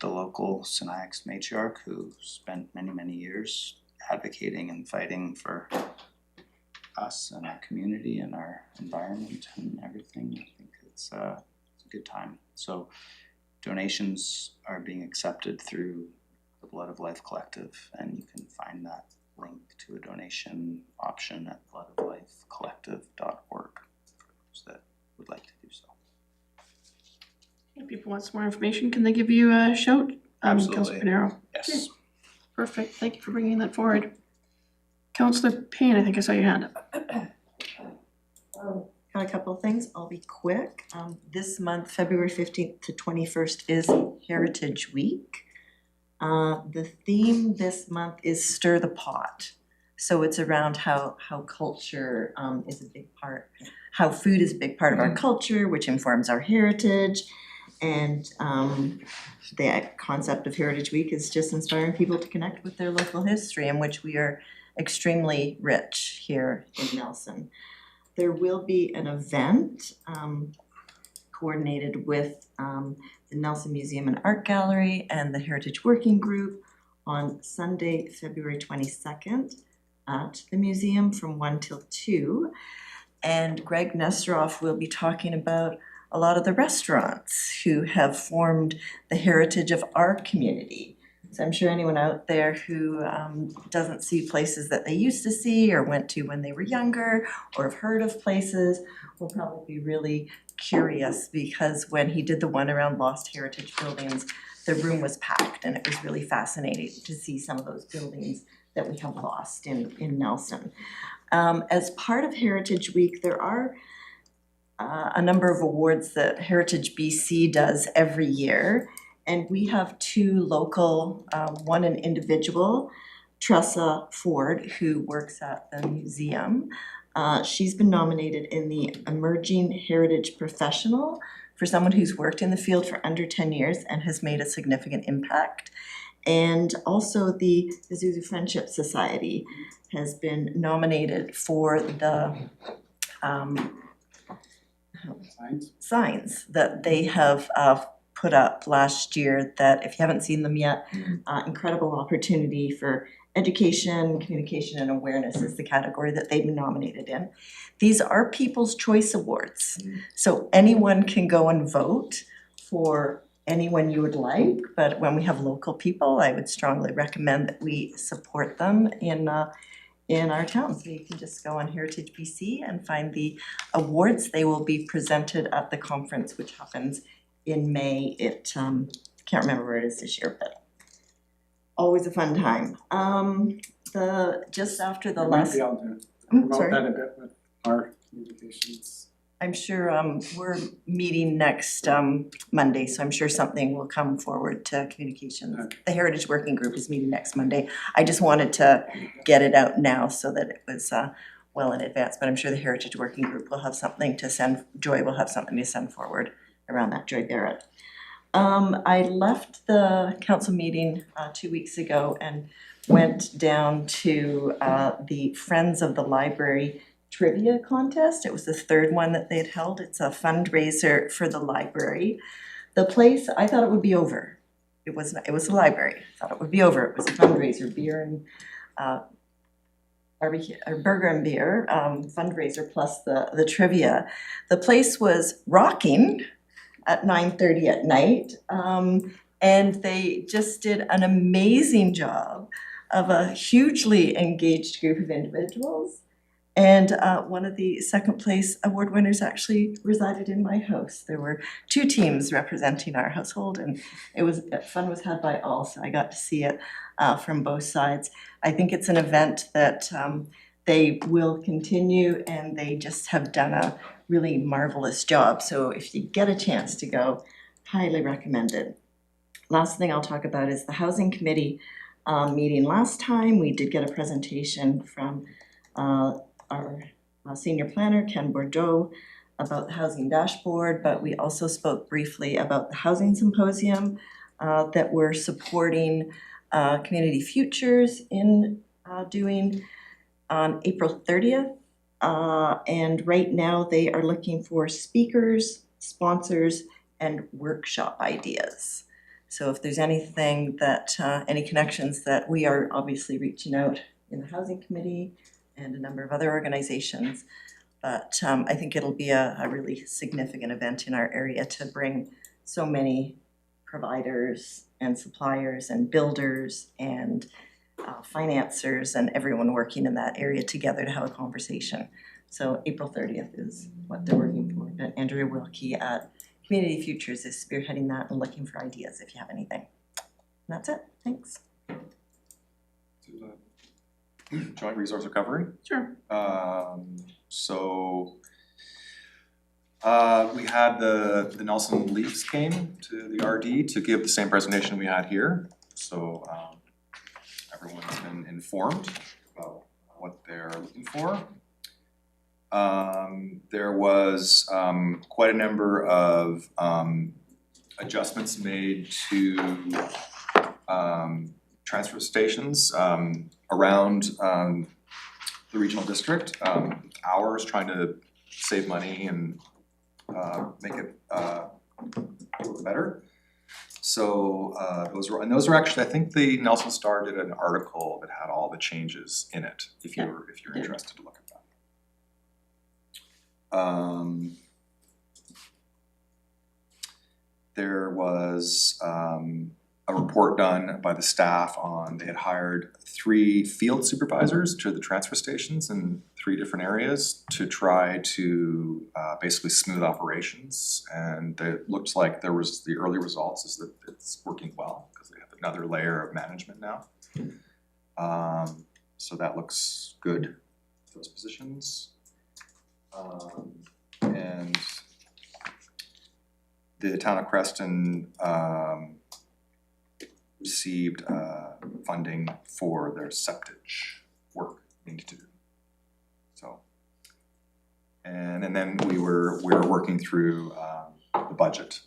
the local Sinais matriarch who spent many years advocating and fighting for us and our community and our environment and everything, I think it's a good time. So donations are being accepted through the Blood of Life Collective, and you can find that link to a donation option at bloodoflifecollective.org for those that would like to do so. If people want some more information, can they give you a shout? Absolutely. Councilor Pinero? Yes. Perfect, thank you for bringing that forward. Councilor Payne, I think I saw your hand up. Got a couple of things, I'll be quick. This month, February 15th to 21st is Heritage Week. The theme this month is Stir the Pot. So it's around how culture is a big part, how food is a big part of our culture, which informs our heritage. And the concept of Heritage Week is just inspiring people to connect with their local history, in which we are extremely rich here in Nelson. There will be an event coordinated with the Nelson Museum and Art Gallery and the Heritage Working Group on Sunday, February 22nd at the museum from 1 till 2. And Greg Nesteroff will be talking about a lot of the restaurants who have formed the heritage of our community. So I'm sure anyone out there who doesn't see places that they used to see or went to when they were younger or have heard of places will probably be really curious, because when he did the one around lost heritage buildings, the room was packed, and it was really fascinating to see some of those buildings that we have lost in Nelson. As part of Heritage Week, there are a number of awards that Heritage BC does every year. And we have 2 local, one an individual, Tressa Ford, who works at the museum. She's been nominated in the Emerging Heritage Professional for someone who's worked in the field for under 10 years and has made a significant impact. And also the Isuzu Friendship Society has been nominated for the signs that they have put up last year, that if you haven't seen them yet, incredible opportunity for education, communication, and awareness is the category that they've been nominated in. These are People's Choice Awards, so anyone can go and vote for anyone you would like, but when we have local people, I would strongly recommend that we support them in our town. So you can just go on Heritage BC and find the awards. They will be presented at the conference, which happens in May. Can't remember where it is this year, but always a fun time. Just after the We might last, be able to sorry. promote that a bit with our communications. I'm sure we're meeting next Monday, so I'm sure something will come forward to communications. Okay. The Heritage Working Group is meeting next Monday. I just wanted to get it out now so that it was well in advance, but I'm sure the Heritage Working Group will have something to send, Joy will have something to send forward around that, Joy Barrett. I left the council meeting 2 weeks ago and went down to the Friends of the Library trivia contest. It was the third one that they had held. It's a fundraiser for the library. The place, I thought it would be over. It was a library. I thought it would be over. It was a fundraiser, beer and barbecue or burger and beer fundraiser plus the trivia. The place was rocking at 9:30 at night, and they just did an amazing job of a hugely engaged group of individuals. And one of the second place award winners actually resided in my house. There were 2 teams representing our household, and fun was had by all, so I got to see it from both sides. I think it's an event that they will continue, and they just have done a really marvelous job. So if you get a chance to go, highly recommended. Last thing I'll talk about is the Housing Committee meeting last time. We did get a presentation from our senior planner, Ken Bordeaux, about the housing dashboard, but we also spoke briefly about the housing symposium that we're supporting Community Futures in doing on April 30th. And right now they are looking for speakers, sponsors, and workshop ideas. So if there's anything that, any connections that we are obviously reaching out in the Housing Committee and a number of other organizations, but I think it'll be a really significant event in our area to bring so many providers and suppliers and builders and financiers and everyone working in that area together to have a conversation. So April 30th is what they're working for. And Andrea Wilkie at Community Futures is spearheading that and looking for ideas if you have anything. And that's it. Thanks. Joint resource recovery. Sure. We had the Nelson Leafs came to the RD to give the same presentation we had here. So everyone's been informed about what they're looking for. There was quite a number of adjustments made to transfer stations around the regional district. Ours trying to save money and make it better. So those were actually, I think the Nelson Star did an article that had all the changes in it, if you're interested to look at that. There was a report done by the staff on, they had hired 3 field supervisors to the transfer stations in 3 different areas to try to basically smooth operations, and it looks like the early results is that it's working well because they have another layer of management now. So that looks good, those positions. And the town of Creston received funding for their septage work they need to do. So, and then we were working through the budget,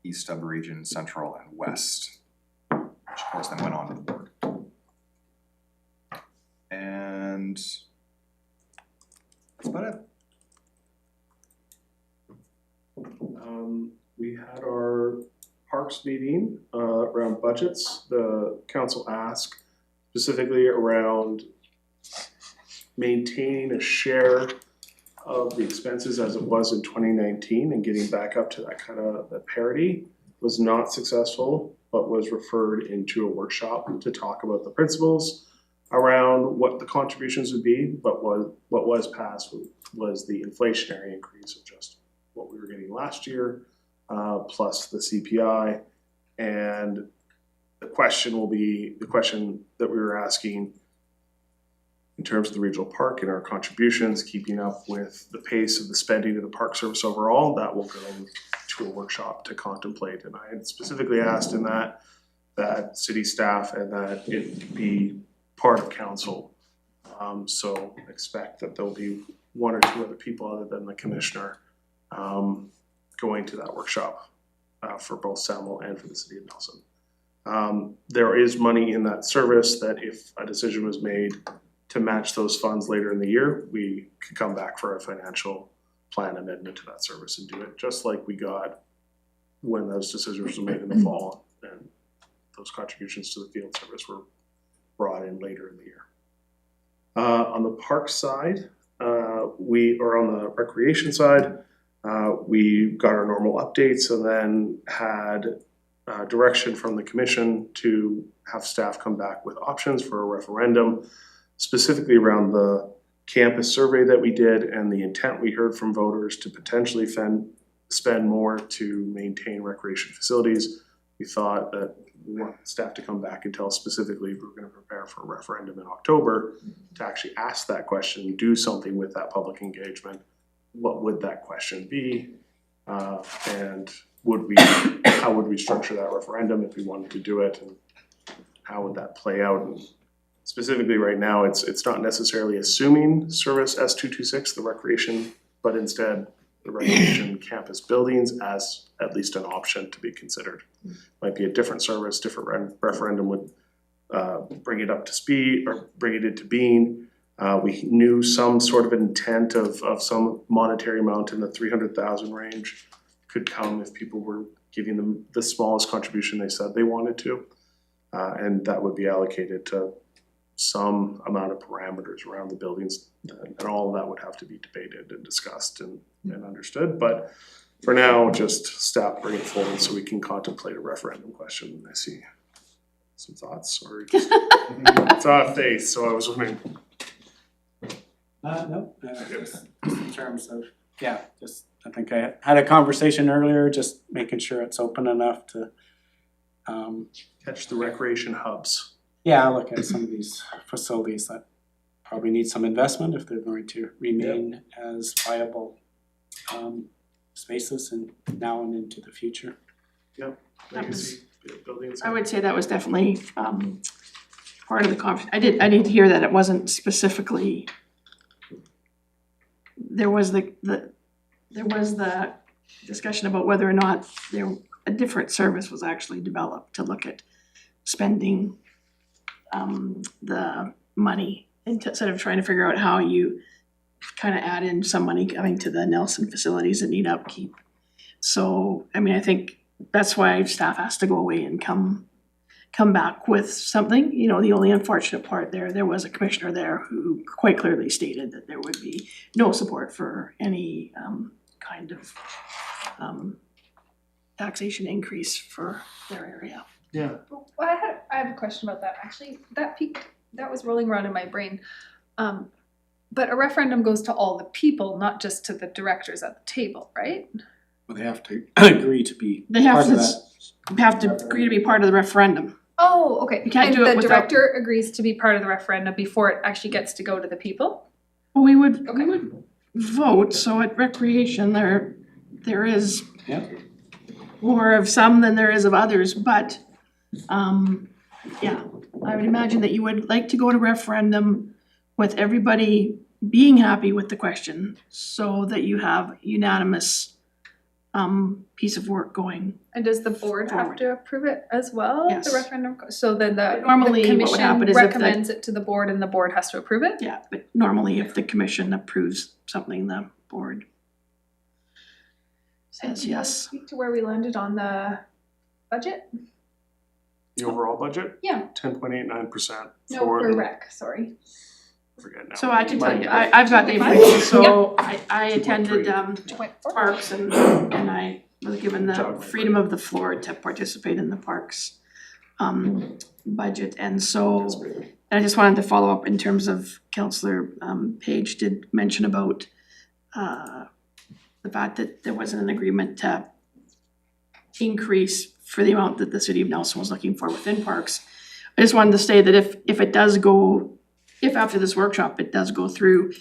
east of the region, central and west, which of course then went on to the board. And that's about it. We had our parks meeting around budgets. The council asked specifically around maintaining a share of the expenses as it was in 2019 and getting back up to that kind of that parity was not successful, but was referred into a workshop to talk about the principles around what the contributions would be, but what was passed was the inflationary increase of just what we were getting last year, plus the CPI. And the question that we were asking in terms of the regional park and our contributions, keeping up with the pace of the spending of the park service overall, that will go to a workshop to contemplate. And I had specifically asked in that city staff and that it be part of council. So expect that there'll be one or two other people other than the commissioner going to that workshop for both Samuel and for the city of Nelson. There is money in that service that if a decision was made to match those funds later in the year, we could come back for a financial plan amendment to that service and do it just like we got when those decisions were made in the fall and those contributions to the field service were brought in later in the year. On the park side, or on the recreation side, we got our normal updates and then had direction from the commission to have staff come back with options for a referendum, specifically around the campus survey that we did and the intent we heard from voters to potentially spend more to maintain recreation facilities. We thought that we want staff to come back and tell us specifically if we're going to prepare for a referendum in October to actually ask that question, do something with that public engagement. What would that question be? And how would we structure that referendum if we wanted to do it? And how would that play out? And specifically right now, it's not necessarily assuming service S226, the recreation, but instead the recreation campus buildings as at least an option to be considered. Might be a different service, different referendum would bring it up to speed or bring it into being. We knew some sort of intent of some monetary amount in the 300,000 range could come if people were giving them the smallest contribution they said they wanted to. And that would be allocated to some amount of parameters around the buildings, and all of that would have to be debated and discussed and understood. But for now, just stop, bring it forward so we can contemplate a referendum question. I see some thoughts, or just it's off face, so I was wondering. No, just in terms of, I think I had a conversation earlier, just making sure it's open enough to Catch the recreation hubs. look at some of these facilities that probably need some investment if they're going to remain as viable spaces and now and into the future. Legacy buildings. I would say that was definitely part of the conference. I did hear that it wasn't specifically, there was the discussion about whether or not a different service was actually developed to look at spending the money instead of trying to figure out how you kind of add in some money coming to the Nelson facilities that need upkeep. So, I mean, I think that's why staff has to go away and come back with something. You know, the only unfortunate part there was a commissioner there who quite clearly stated that there would be no support for any kind of taxation increase for their area. Yeah. Well, I have a question about that, actually. That was rolling around in my brain. But a referendum goes to all the people, not just to the directors at the table, right? Well, they have to agree to be They part have of to that. have to agree to be part of the referendum. Oh, okay. You can't and do it the without- director agrees to be part of the referendum before it actually gets to go to the people? Well, we would Okay. vote, so at recreation, there is Yeah. more of some than there is of others, but I would imagine that you would like to go to referendum with everybody being happy with the question so that you have unanimous piece of work going. And does the board have Forward. to approve it as well? Yes. The referendum, so then the Normally, what would commission happen is if the- recommends it to the board and the board has to approve it? Yeah, but normally if the commission approves something, the board And says can you yes. speak to where we landed on the budget? The overall budget? Yeah. 10.89% No, for rec, sorry. forget now. So I can tell you, Mike, I've got the information, so I attended 2.4. parks and I was given the Job. freedom of the floor to participate in the parks budget, and so I just wanted to follow up in terms of Councillor Page did mention about the fact that there wasn't an agreement to increase for the amount that the city of Nelson was looking for within parks. I just wanted to say that if it does go, if after this workshop it does go through,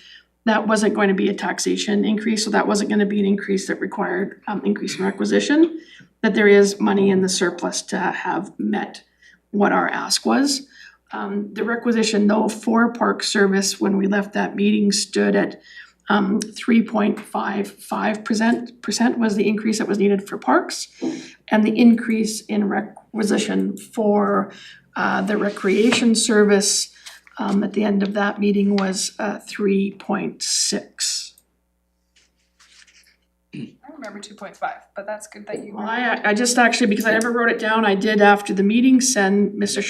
that wasn't going to be a taxation increase, so that wasn't gonna be an increase that required increase in requisition, that there is money in the surplus to have met what our ask was. The requisition though for park service, when we left that meeting, stood at 3.55% was the increase that was needed for parks. And the increase in requisition for the recreation service at the end of that meeting was 3.6. I remember 2.5, but that's good that you. Well, I just actually, because I never wrote it down, I did after the meeting send Mr.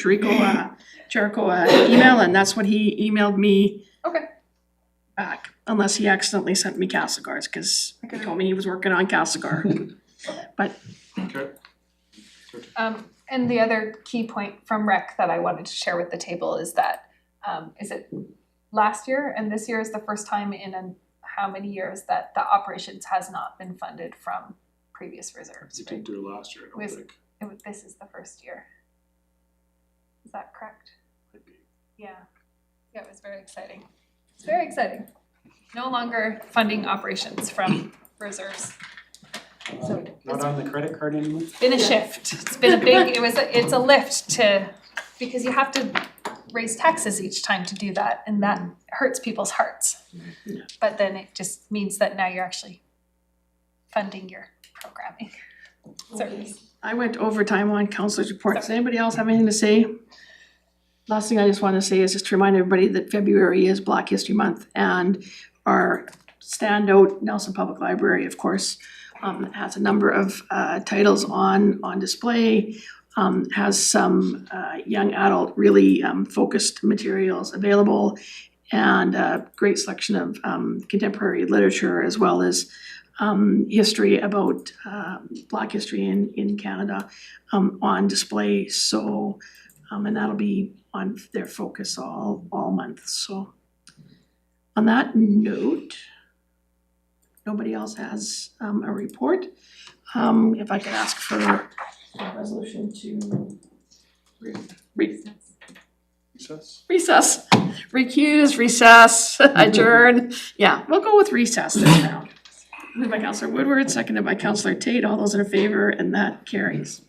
Jericho an email, and that's what he emailed me Okay. back, unless he accidentally sent me Castlegar's, cause he told me he was working on Castlegar. But Okay. And the other key point from rec that I wanted to share with the table is that, is it last year and this year is the first time in how many years that the operations has not been funded from previous reserves, We right? didn't do it last year, I don't Was- think. This is the first year. Is that correct? Yeah. Yeah, it was very exciting. It's very exciting. No longer funding operations from reserves. So Not on the credit card anymore? it's been a shift. It's been a big, it's a lift to, because you have to raise taxes each time to do that, and that hurts people's hearts. But then it just means that now you're actually funding your programming service. I went overtime on councilors' reports. Does anybody else have anything to say? Last thing I just want to say is just to remind everybody that February is Black History Month, and our standout Nelson Public Library, of course, has a number of titles on display, has some young adult really focused materials available, and a great selection of contemporary literature as well as history about Black history in Canada on display. So, and that'll be on their focus all month. So on that note, nobody else has a report. If I could ask for a resolution to recess, recuse, recess, adjourn. Yeah, we'll go with recess this round. Moved by Councillor Woodward, seconded by Councillor Tate. All those in favor, and that carries.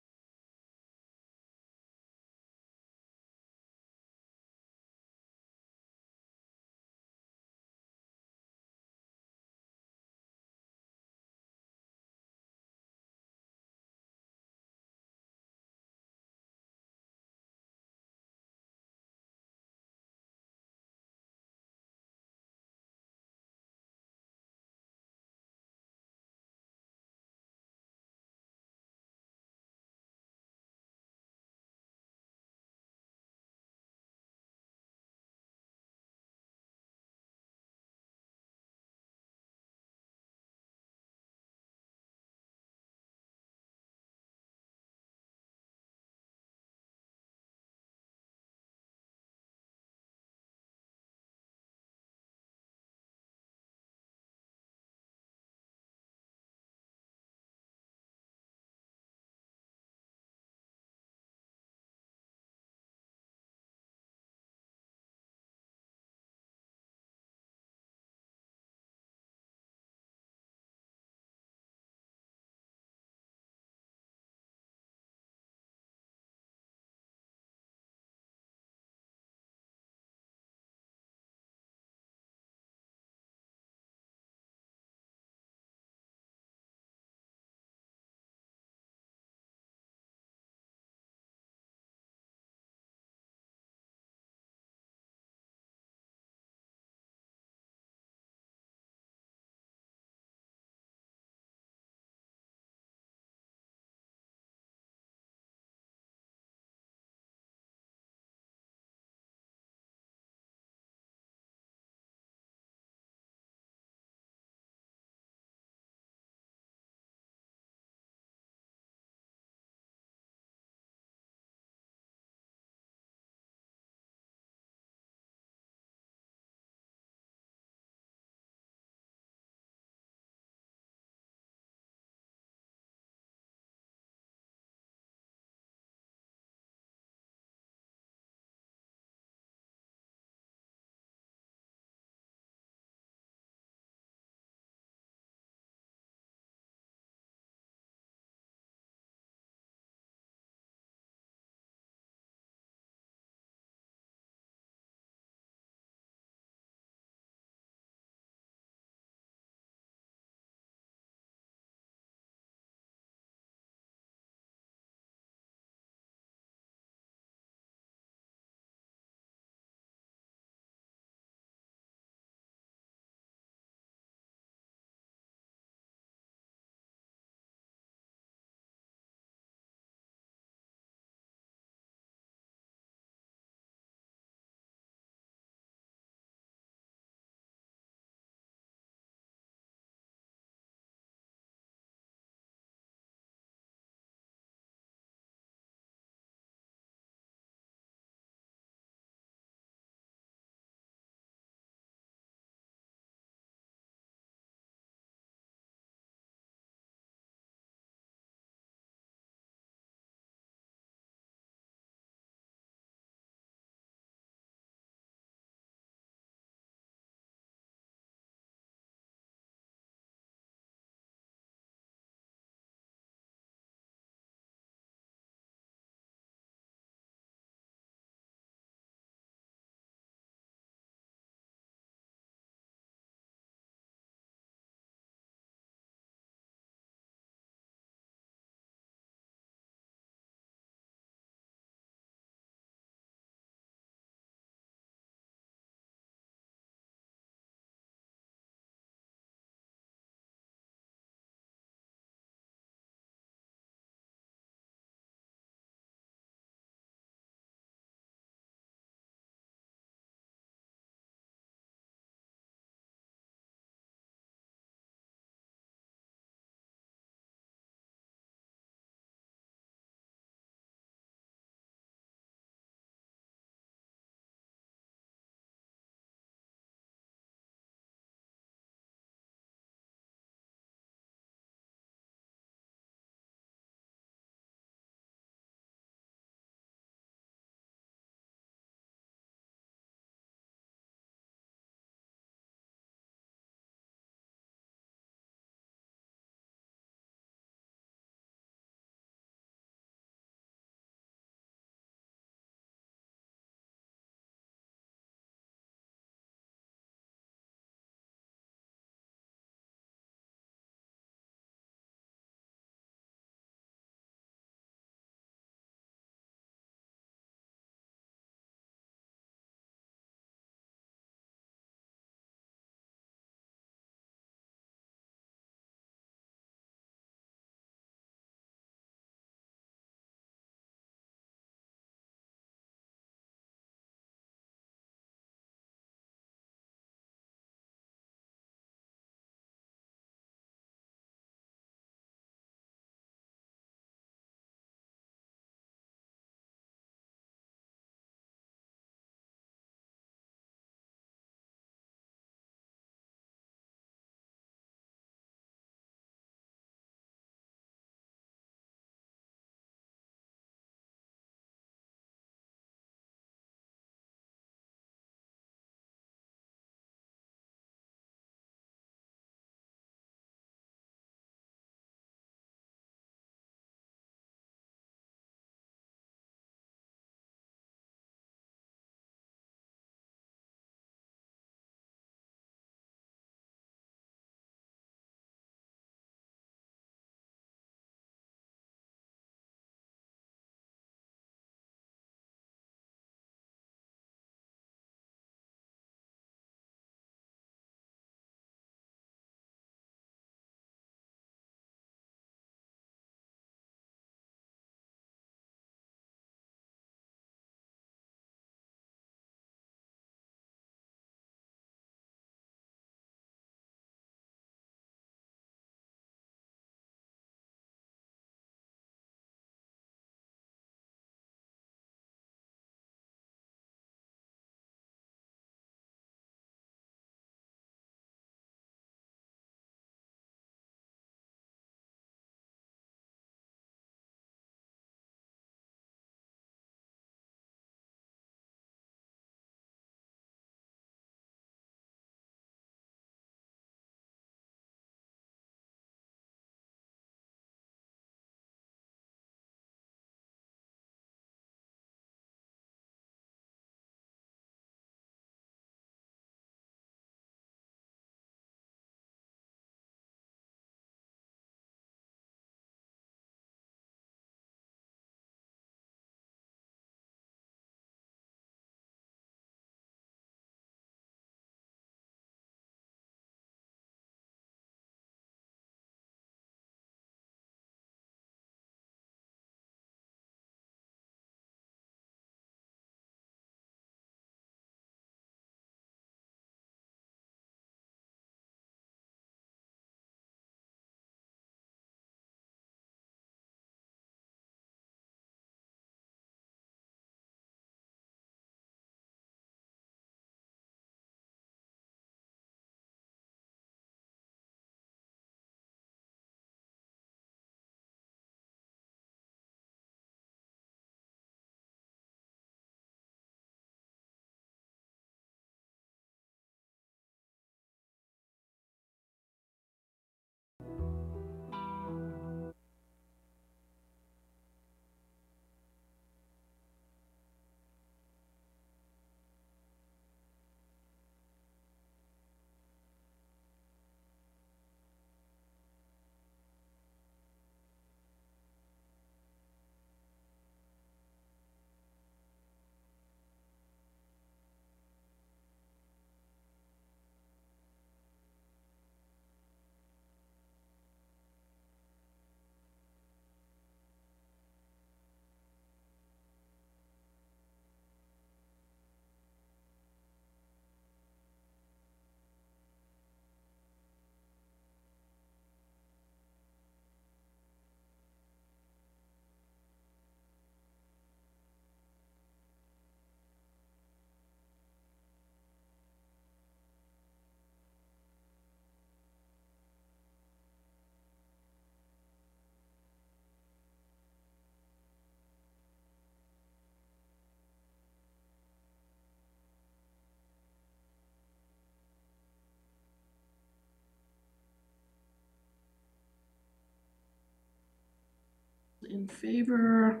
in favor,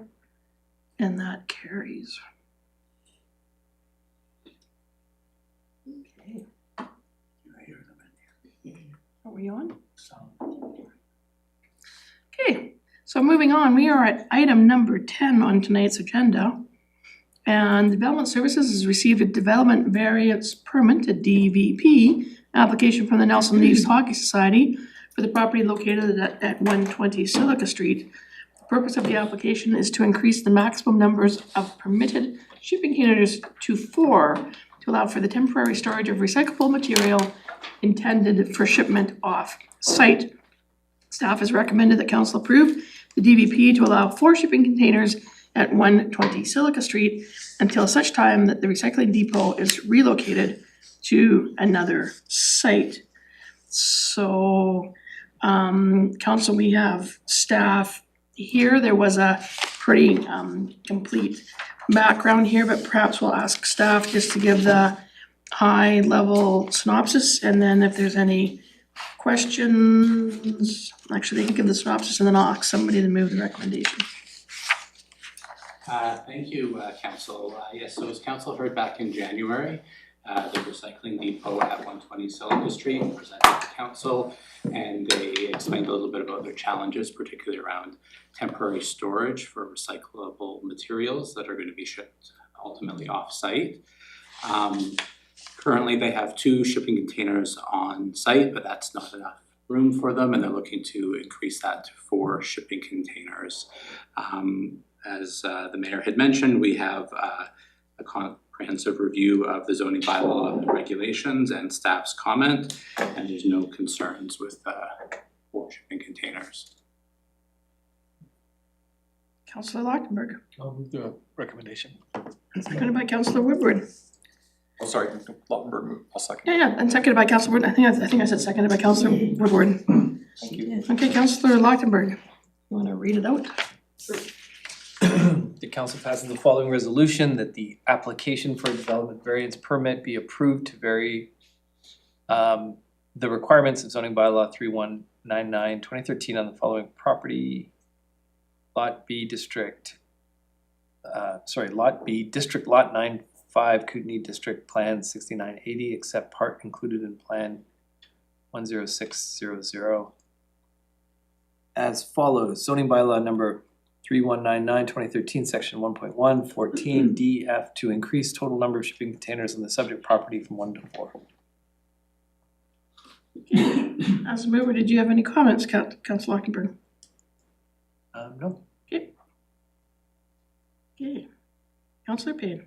and that carries. Okay. Are we on? Okay, so moving on, we are at item number 10 on tonight's agenda. And Development Services has received a Development Variance Permit, a DVP, application from the Nelson Leafs Hockey Society for the property located at 120 Silica Street. The purpose of the application is to increase the maximum numbers of permitted shipping containers to 4 to allow for the temporary storage of recyclable material intended for shipment off-site. Staff has recommended that council approve the DVP to allow 4 shipping containers at 120 Silica Street until such time that the recycling depot is relocated to another site. So, council, we have staff here. There was a pretty complete background here, but perhaps we'll ask staff just to give the high-level synopsis, and then if there's any questions, actually, they can give the synopsis, and then I'll ask somebody to move the recommendation. Thank you, council. Yes, so as council heard back in January, the recycling depot at 120 Silica Street presented to council, and they explained a little bit about their challenges, particularly around temporary storage for recyclable materials that are going to be shipped ultimately off-site. Currently, they have 2 shipping containers on site, but that's not enough room for them, and they're looking to increase that to 4 shipping containers. As the mayor had mentioned, we have a comprehensive review of the zoning bylaw and regulations and staff's comment, and there's no concerns with 4 shipping containers. Councillor Lachtenberg, I'll move the recommendation. seconded by Councillor Woodward. Oh, sorry, Lottenberg, I'll second. Yeah, and seconded by Councillor Wood. I think I said seconded by Councillor Woodward. Thank you. Okay, Councillor Lachtenberg, you wanna read it out? The council passes the following resolution that the application for a development variance permit be approved to vary the requirements of zoning bylaw 3199/2013 on the following property. Lot B district, Lot B, District Lot 95, Kootenai District Plan 6980, except part included in Plan 10600. As follows, zoning bylaw number 3199/2013, section 1.1, 14 DF to increase total number of shipping containers on the subject property from 1 to 4. As a mover, did you have any comments, Councillor Lachtenberg? No. Okay. Councillor Payne.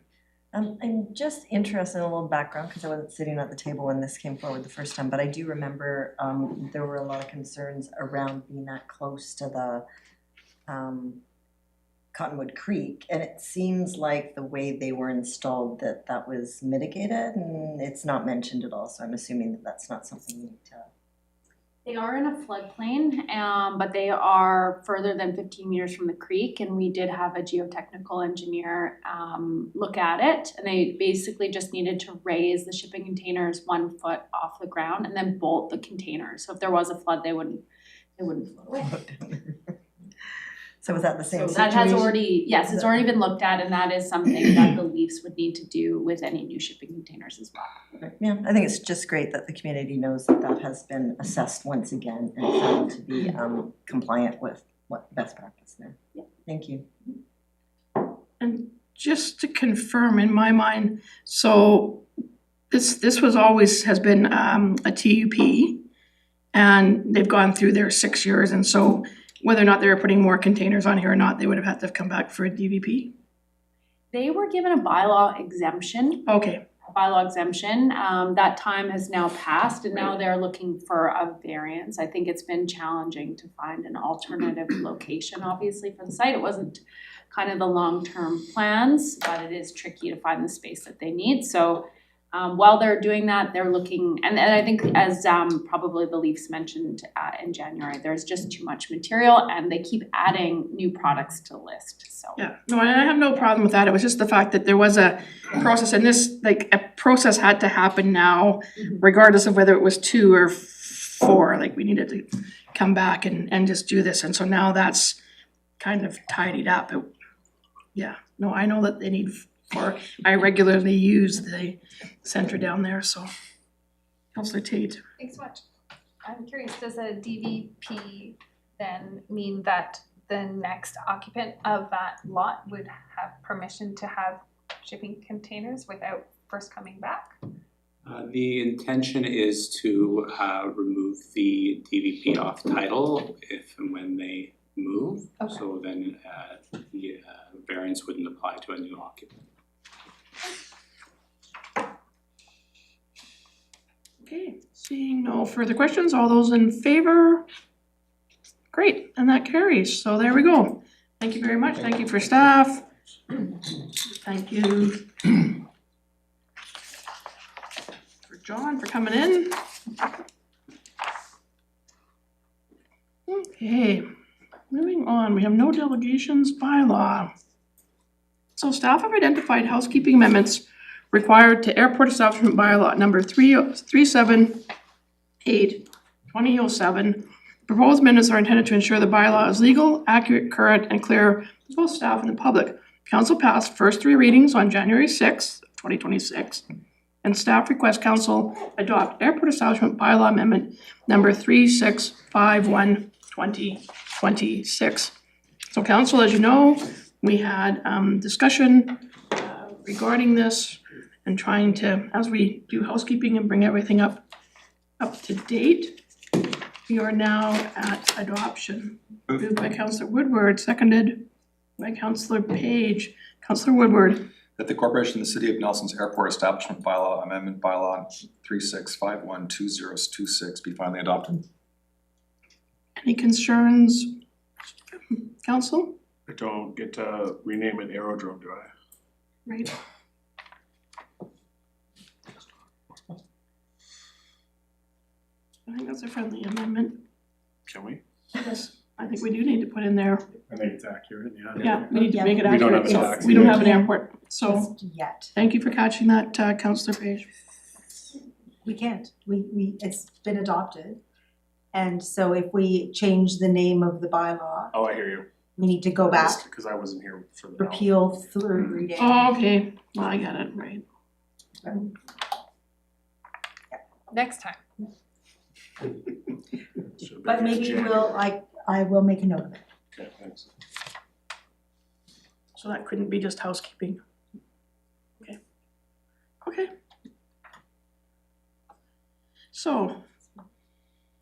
I'm just interested in a little background, because I wasn't sitting at the table when this came forward the first time, but I do remember there were a lot of concerns around being that close to the Cottonwood Creek, and it seems like the way they were installed that was mitigated, and it's not mentioned at all, so I'm assuming that that's not something you need to. They are in a floodplain, but they are further than 15 meters from the creek, and we did have a geotechnical engineer look at it, and they basically just needed to raise the shipping containers 1 foot off the ground and then bolt the containers. So if there was a flood, they wouldn't float away. So was that the same So situation? that has already, yes, it's already been looked at, and that is something that the Leafs would need to do with any new shipping containers as well. Yeah, I think it's just great that the community knows that that has been assessed once again and found to be compliant with what best practice there. Yeah. Thank you. And just to confirm in my mind, so this was always has been a TUP, and they've gone through their 6 years, and so whether or not they were putting more containers on here or not, they would have had to have come back for a DVP? They were given a bylaw exemption. Okay. Bylaw exemption. That time has now passed, and now they're looking for a variance. I think it's been challenging to find an alternative location, obviously, for the site. It wasn't kind of the long-term plans, but it is tricky to find the space that they need. So while they're doing that, they're looking, and I think as probably the Leafs mentioned in January, there's just too much material, and they keep adding new products to the list, so. Yeah, no, I have no problem with that. It was just the fact that there was a process, and this, like, a process had to happen now, regardless of whether it was 2 or 4, like, we needed to come back and just do this, and so now that's kind of tidied up. Yeah, no, I know that they need, I regularly use the center down there, so. Counselor Tate. Thanks so much. I'm curious, does a DVP then mean that the next occupant of that lot would have permission to have shipping containers without first coming back? The intention is to remove the DVP off title if and when they move. Okay. So then the variance wouldn't apply to a new occupant. Okay, seeing no further questions, all those in favor? Great, and that carries, so there we go. Thank you very much, thank you for staff. Thank you for John for coming in. Okay, moving on, we have no delegations bylaw. So staff have identified housekeeping amendments required to Airport Establishment Bylaw number 378/2007. Proposed amendments are intended to ensure the bylaw is legal, accurate, current, and clear to both staff and the public. Council passed first 3 readings on January 6th, 2026, and staff requests council adopt Airport Establishment Bylaw Amendment number 3651/2026. So council, as you know, we had discussion regarding this and trying to, as we do housekeeping and bring everything up to date. We are now at adoption. Moved by Councillor Woodward, seconded by Councillor Page. Councillor Woodward. That the Corporation of the City of Nelson's Airport Establishment Bylaw Amendment Bylaw 3651/2026 be finally adopted. Any concerns, council? I don't get to rename it Aerodrome, do I? Right. I think that's a friendly amendment. Can we? Yes, I think we do need to put in there. I think it's accurate, yeah. Yeah, we need to Yeah, make it we don't accurate. have a So tax we don't here. have an airport, so Just yet. thank you for catching that, Councillor Page. We can't. It's been adopted. And so if we change the name of the bylaw, Oh, I hear you. we need to go back, Because I wasn't here for the. repeal third reading. Oh, okay, well, I got it, right. Next time. But maybe I will make a note of it. Okay, thanks. So that couldn't be just housekeeping. Okay. Okay. So,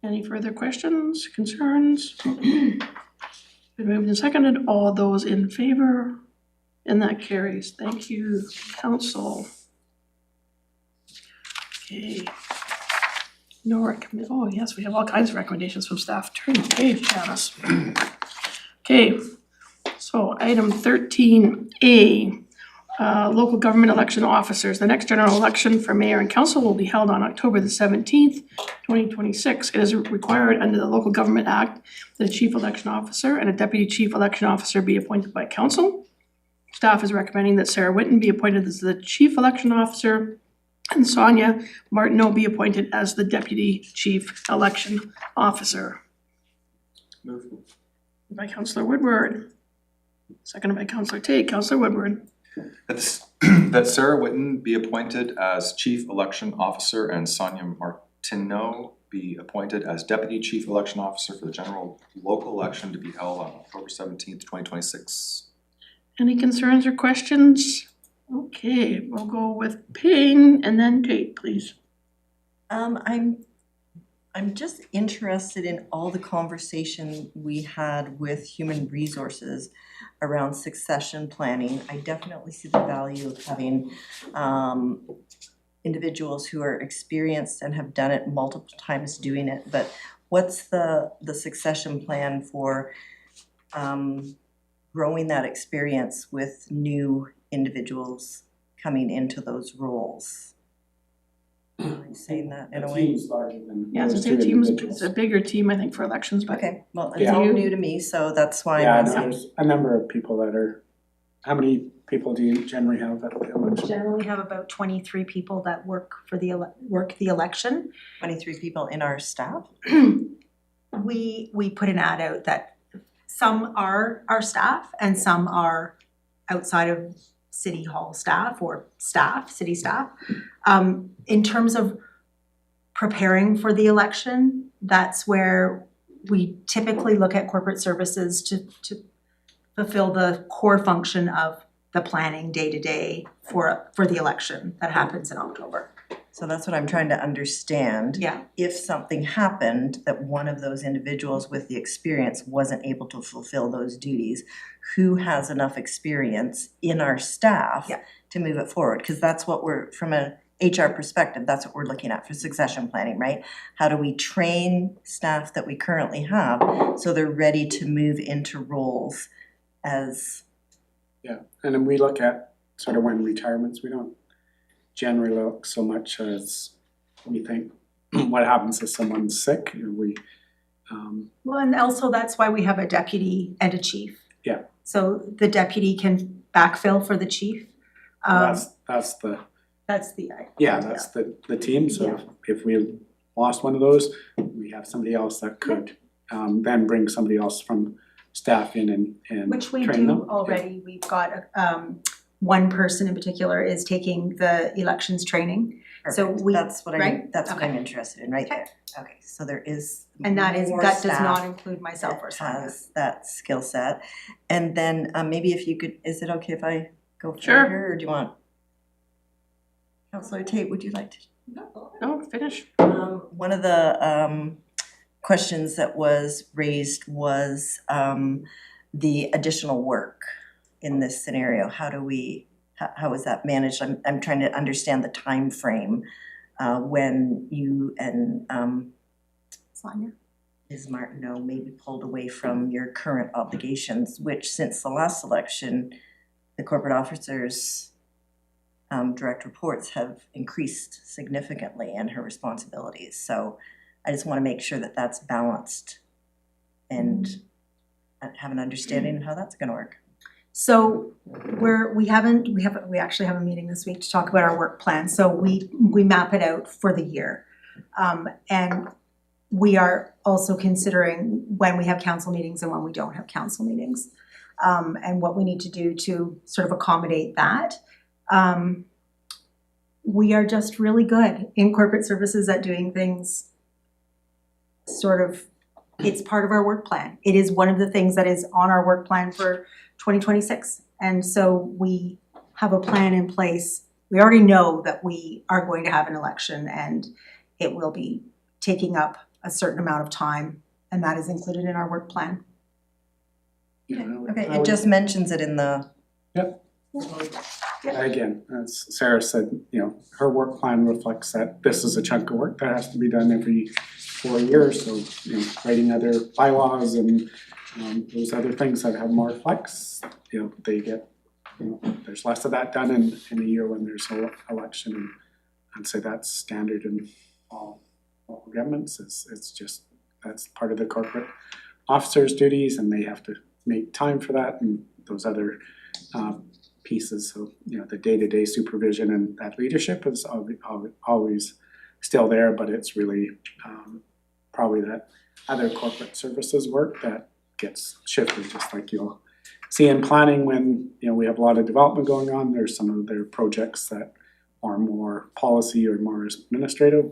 any further questions, concerns? Been moved and seconded, all those in favor? And that carries. Thank you, council. Okay. No recommend, oh yes, we have all kinds of recommendations from staff. Turn the page, Janice. Okay, so item 13A, local government election officers. The next general election for mayor and council will be held on October the 17th, 2026. It is required under the Local Government Act that a chief election officer and a deputy chief election officer be appointed by council. Staff is recommending that Sarah Whitten be appointed as the chief election officer and Sonia Martineau be appointed as the deputy chief election officer. Move. By Councillor Woodward, seconded by Councillor Tate. Councillor Woodward. That Sarah Whitten be appointed as chief election officer and Sonia Martineau be appointed as deputy chief election officer for the general local election to be held on October 17th, 2026. Any concerns or questions? Okay, we'll go with Payne and then Tate, please. I'm just interested in all the conversation we had with human resources around succession planning. I definitely see the value of having individuals who are experienced and have done it multiple times doing it, but what's the succession plan for growing that experience with new individuals coming into those roles? Am I saying that in a way? team's larger than Yeah, those so two the team's, individuals. it's a bigger team, I think, for elections, but Okay, well, it's Yeah. all new to me, so that's why Yeah, I'm no, asking. there's a number of people that are, how many people do you generally have at the election? Generally, we have about 23 people that work for the election. 23 people in our staff? We put an ad out that Some are our staff and some are outside of city hall staff or staff, city staff. In terms of preparing for the election, that's where we typically look at corporate services to fulfill the core function of the planning day-to-day for the election that happens in October. So that's what I'm trying to understand. Yeah. If something happened that one of those individuals with the experience wasn't able to fulfill those duties, who has enough experience in our staff Yeah. to move it forward? Because that's what we're, from an HR perspective, that's what we're looking at for succession planning, right? How do we train staff that we currently have so they're ready to move into roles as Yeah, and then we look at sort of when retirements, we don't generally look so much as we think what happens if someone's sick, Well, and also that's why we have a deputy and a chief. Yeah. So the deputy can backfill for the chief. that's the, That's the, that's the team, so if we lost one of those, we have somebody else that could then bring somebody else from staff in and which we train them. do already. We've got one person in particular is taking the elections training. So perfect. we, That's what right? that's what I'm Okay. interested in, right there. Okay, so there is And that more does staff not include myself or that Sonia. has that skill set. And then maybe if you could, is it okay if I go Sure. further, or do you want? Councillor Tate, would you like to? No, finish. One of the questions that was raised was the additional work in this scenario. How do we, how is that managed? I'm trying to understand the time frame when you and Sonia? Ms. Martineau may be pulled away from your current obligations, which since the last election, the corporate officers' direct reports have increased significantly in her responsibilities. So I just want to make sure that that's balanced and have an understanding of how that's going to work. So we actually have a meeting this week to talk about our work plan. So we map it out for the year. And we are also considering when we have council meetings and when we don't have council meetings. And what we need to do to sort of accommodate that. We are just really good in corporate services at doing things sort of, it's part of our work plan. It is one of the things that is on our work plan for 2026. And so we have a plan in place. We already know that we are going to have an election and it will be taking up a certain amount of time, and that is included in our work plan. Okay, it just mentions it in the. Yep. Again, as Sarah said, her work plan reflects that this is a chunk of work that has to be done every 4 years. So, writing other bylaws and those other things that have more flex, they get, there's less of that done in a year when there's an election. And I'd say that's standard in all governments. It's just, that's part of the corporate officers' duties, and they have to make time for that and those other pieces. So, the day-to-day supervision and that leadership is always still there, but it's really probably that other corporate services work that gets shifted, just like you'll see in planning when, we have a lot of development going on. There's some of their projects that are more policy or more administrative,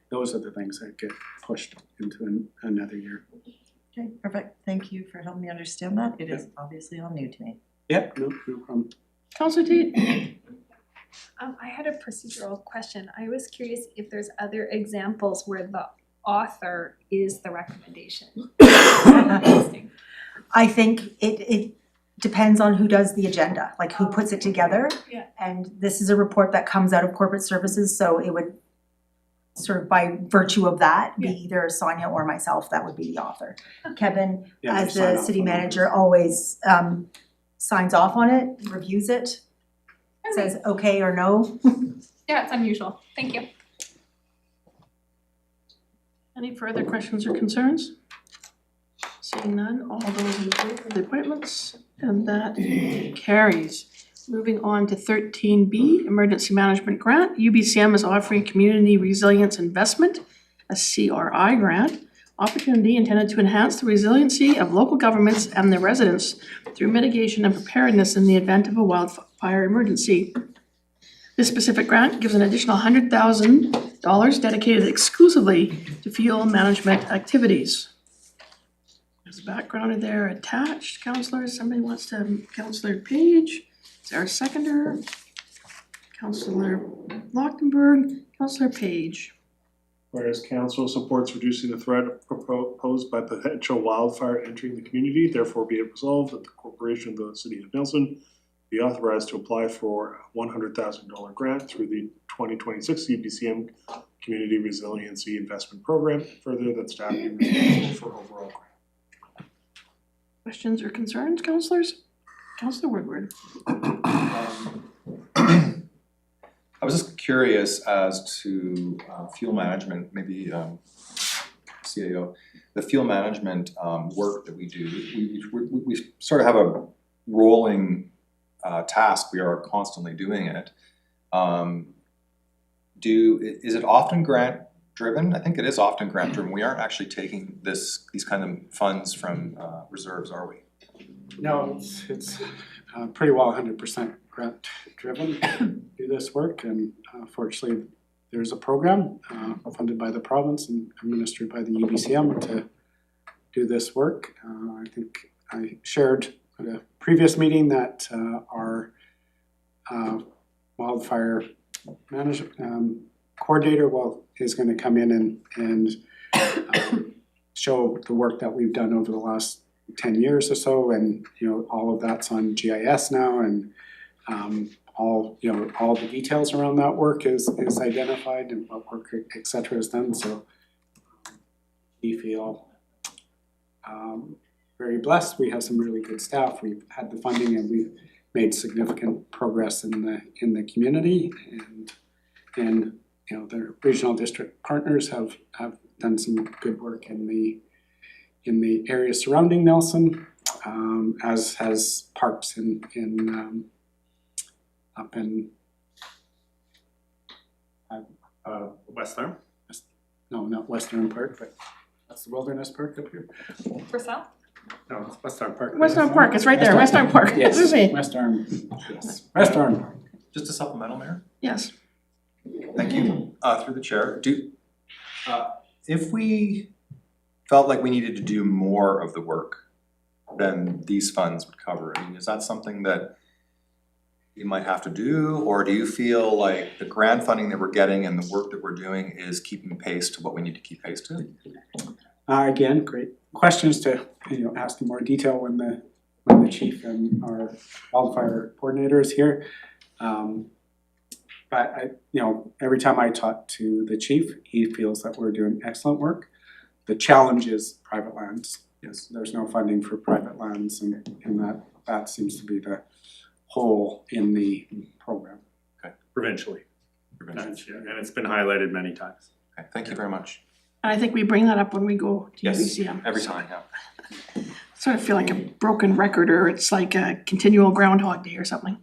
those are the things that get pushed into another year. Okay, perfect. Thank you for helping me understand that. It is obviously all new to me. Yep, no problem. Councillor Tate? I had a procedural question. I was curious if there's other examples where the author is the recommendation. I think it depends on who does the agenda, like who puts it together. Yeah. And this is a report that comes out of corporate services, so it would sort of by virtue of that be either Sonia or myself that would be the author. Kevin, Yeah, as they sign the off city on all manager, always signs off on it, reviews it, says okay or no. Yeah, it's unusual. Thank you. Any further questions or concerns? Seeing none, all those in favor of the appointments, and that carries. Moving on to 13B, Emergency Management Grant. UBCM is offering Community Resilience Investment, a CRI grant, opportunity intended to enhance the resiliency of local governments and their residents through mitigation and preparedness in the event of a wildfire emergency. This specific grant gives an additional $100,000 dedicated exclusively to fuel management activities. There's background there attached. Councillors, somebody wants to, Councillor Page, is there a seconder? Councillor Lochtenberg, Councillor Page. Whereas council supports reducing the threat posed by potential wildfire entering the community, therefore be it resolved that the corporation of the city of Nelson be authorized to apply for a $100,000 grant through the 2026 CBCM Community Resiliency Investment Program. Further, that staff be responsible for overall grant. Questions or concerns, councillors? Councillor Woodward. I was just curious as to fuel management, maybe CAO, the fuel management work that we do. We sort of have a rolling task. We are constantly doing it. Is it often grant driven? I think it is often grant driven. We aren't actually taking these kind of funds from reserves, are we? No, it's pretty well 100% grant driven to do this work, and fortunately there's a program funded by the province and administered by the UBCM to do this work. I think I shared at a previous meeting that our wildfire management coordinator is going to come in and show the work that we've done over the last 10 years or so, and all of that's on GIS now, and all the details around that work is identified, and what work et cetera is done. So we feel very blessed. We have some really good staff. We've had the funding, and we've made significant progress in the community, and the regional district partners have done some good work in the area surrounding Nelson, as has parks up in West Arm? No, not Western Park, but that's the Wilderness Park up here. For sale? No, it's West Arm Park. West Arm Park, it's right there, West Arm Park. Yes, This is me. West Arm, yes, West Arm Park. Just a supplemental, Mayor? Yes. Thank you. Through the chair, if we felt like we needed to do more of the work than these funds would cover, I mean, is that something that you might have to do, or do you feel like the grant funding that we're getting and the work that we're doing is keeping pace to what we need to keep pace to? Again, great questions to ask in more detail when the chief and our wildfire coordinator is here. But every time I talk to the chief, he feels that we're doing excellent work. The challenge is private lands. Yes, there's no funding for private lands, and that seems to be the hole in the program. Okay. Provincially. And it's been highlighted many times. Okay, thank you very much. And I think we bring that up when we go to Yes, UBCM. every time, yeah. Sort of feel like a broken record, or it's like a continual Groundhog Day or something.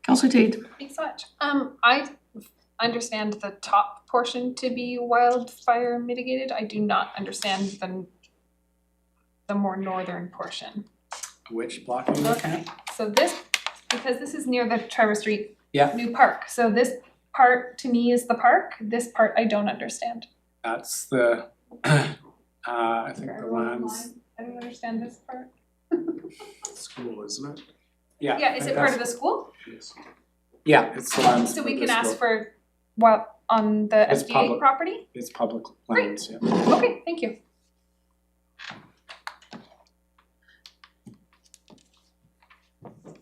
Councillor Tate. Thanks so much. I understand the top portion to be wildfire mitigated. I do not understand the more northern portion. Which block are you looking at? So because this is near the Trevor Street Yeah. new park. So this part to me is the park. This part I don't understand. That's the, I think the lands. I don't understand this part. School, isn't it? Yeah. Yeah, is it part of the school? Yes. Yeah, it's the lands. So we of can the ask school. for what on the It's SDA public. property? It's public Great. lands, yeah. Okay, thank you.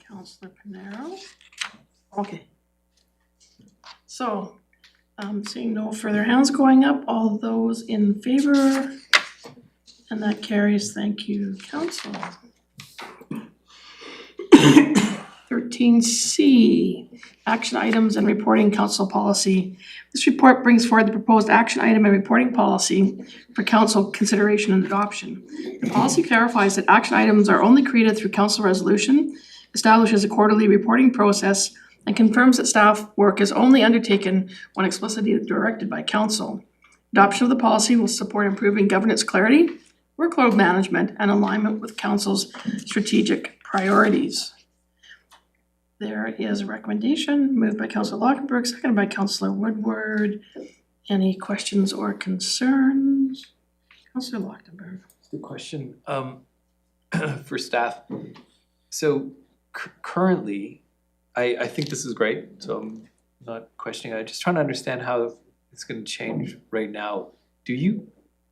Councillor Panero. Okay. So, seeing no further hands going up, all those in favor? And that carries, thank you, council. 13C, action items and reporting council policy. This report brings forward the proposed action item and reporting policy for council consideration and adoption. The policy clarifies that action items are only created through council resolution, establishes a quarterly reporting process, and confirms that staff work is only undertaken when explicitly directed by council. Adoption of the policy will support improving governance clarity, workload management, and alignment with council's strategic priorities. There is a recommendation moved by Councillor Lockenberg, seconded by Councillor Woodward. Any questions or concerns? Councillor Lockenberg. The question for staff. So currently, I think this is great, so I'm not questioning. I'm just trying to understand how it's gonna change right now.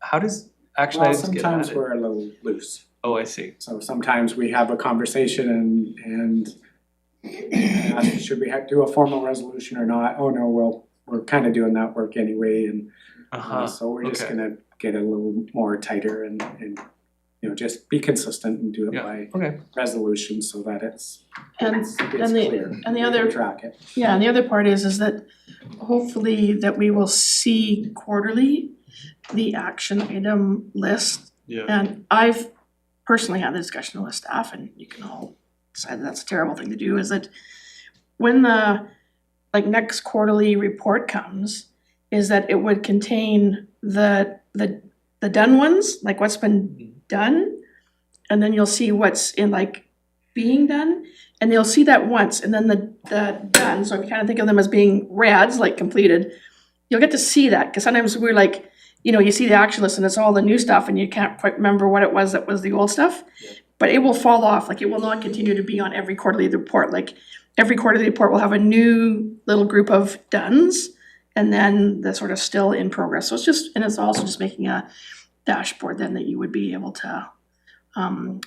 How does action Well, items get added? sometimes we're a little loose. Oh, I see. So sometimes we have a conversation and ask, should we do a formal resolution or not? Oh, no, we're kind of doing that work anyway, and so we're just okay. gonna get a little more tighter and you know, just be consistent and do it by Okay. resolution so that it's And clear. and the We other can track it. Yeah, and the other part is that hopefully that we will see quarterly the action item list. Yeah. And I've personally had the discussion with staff, and you can all decide that's a terrible thing to do, is that when the next quarterly report comes, is that it would contain the done ones, like what's been done, and then you'll see what's in being done. And they'll see that once, and then the done, so if you kind of think of them as being rads, like completed, you'll get to see that, because sometimes we're like, you see the action list and it's all the new stuff and you can't quite remember what it was that was the old stuff. But it will fall off, it will not continue to be on every quarterly report. Every quarterly report will have a new little group of dones, and then the sort of still in progress. So it's also just making a dashboard then that you would be able to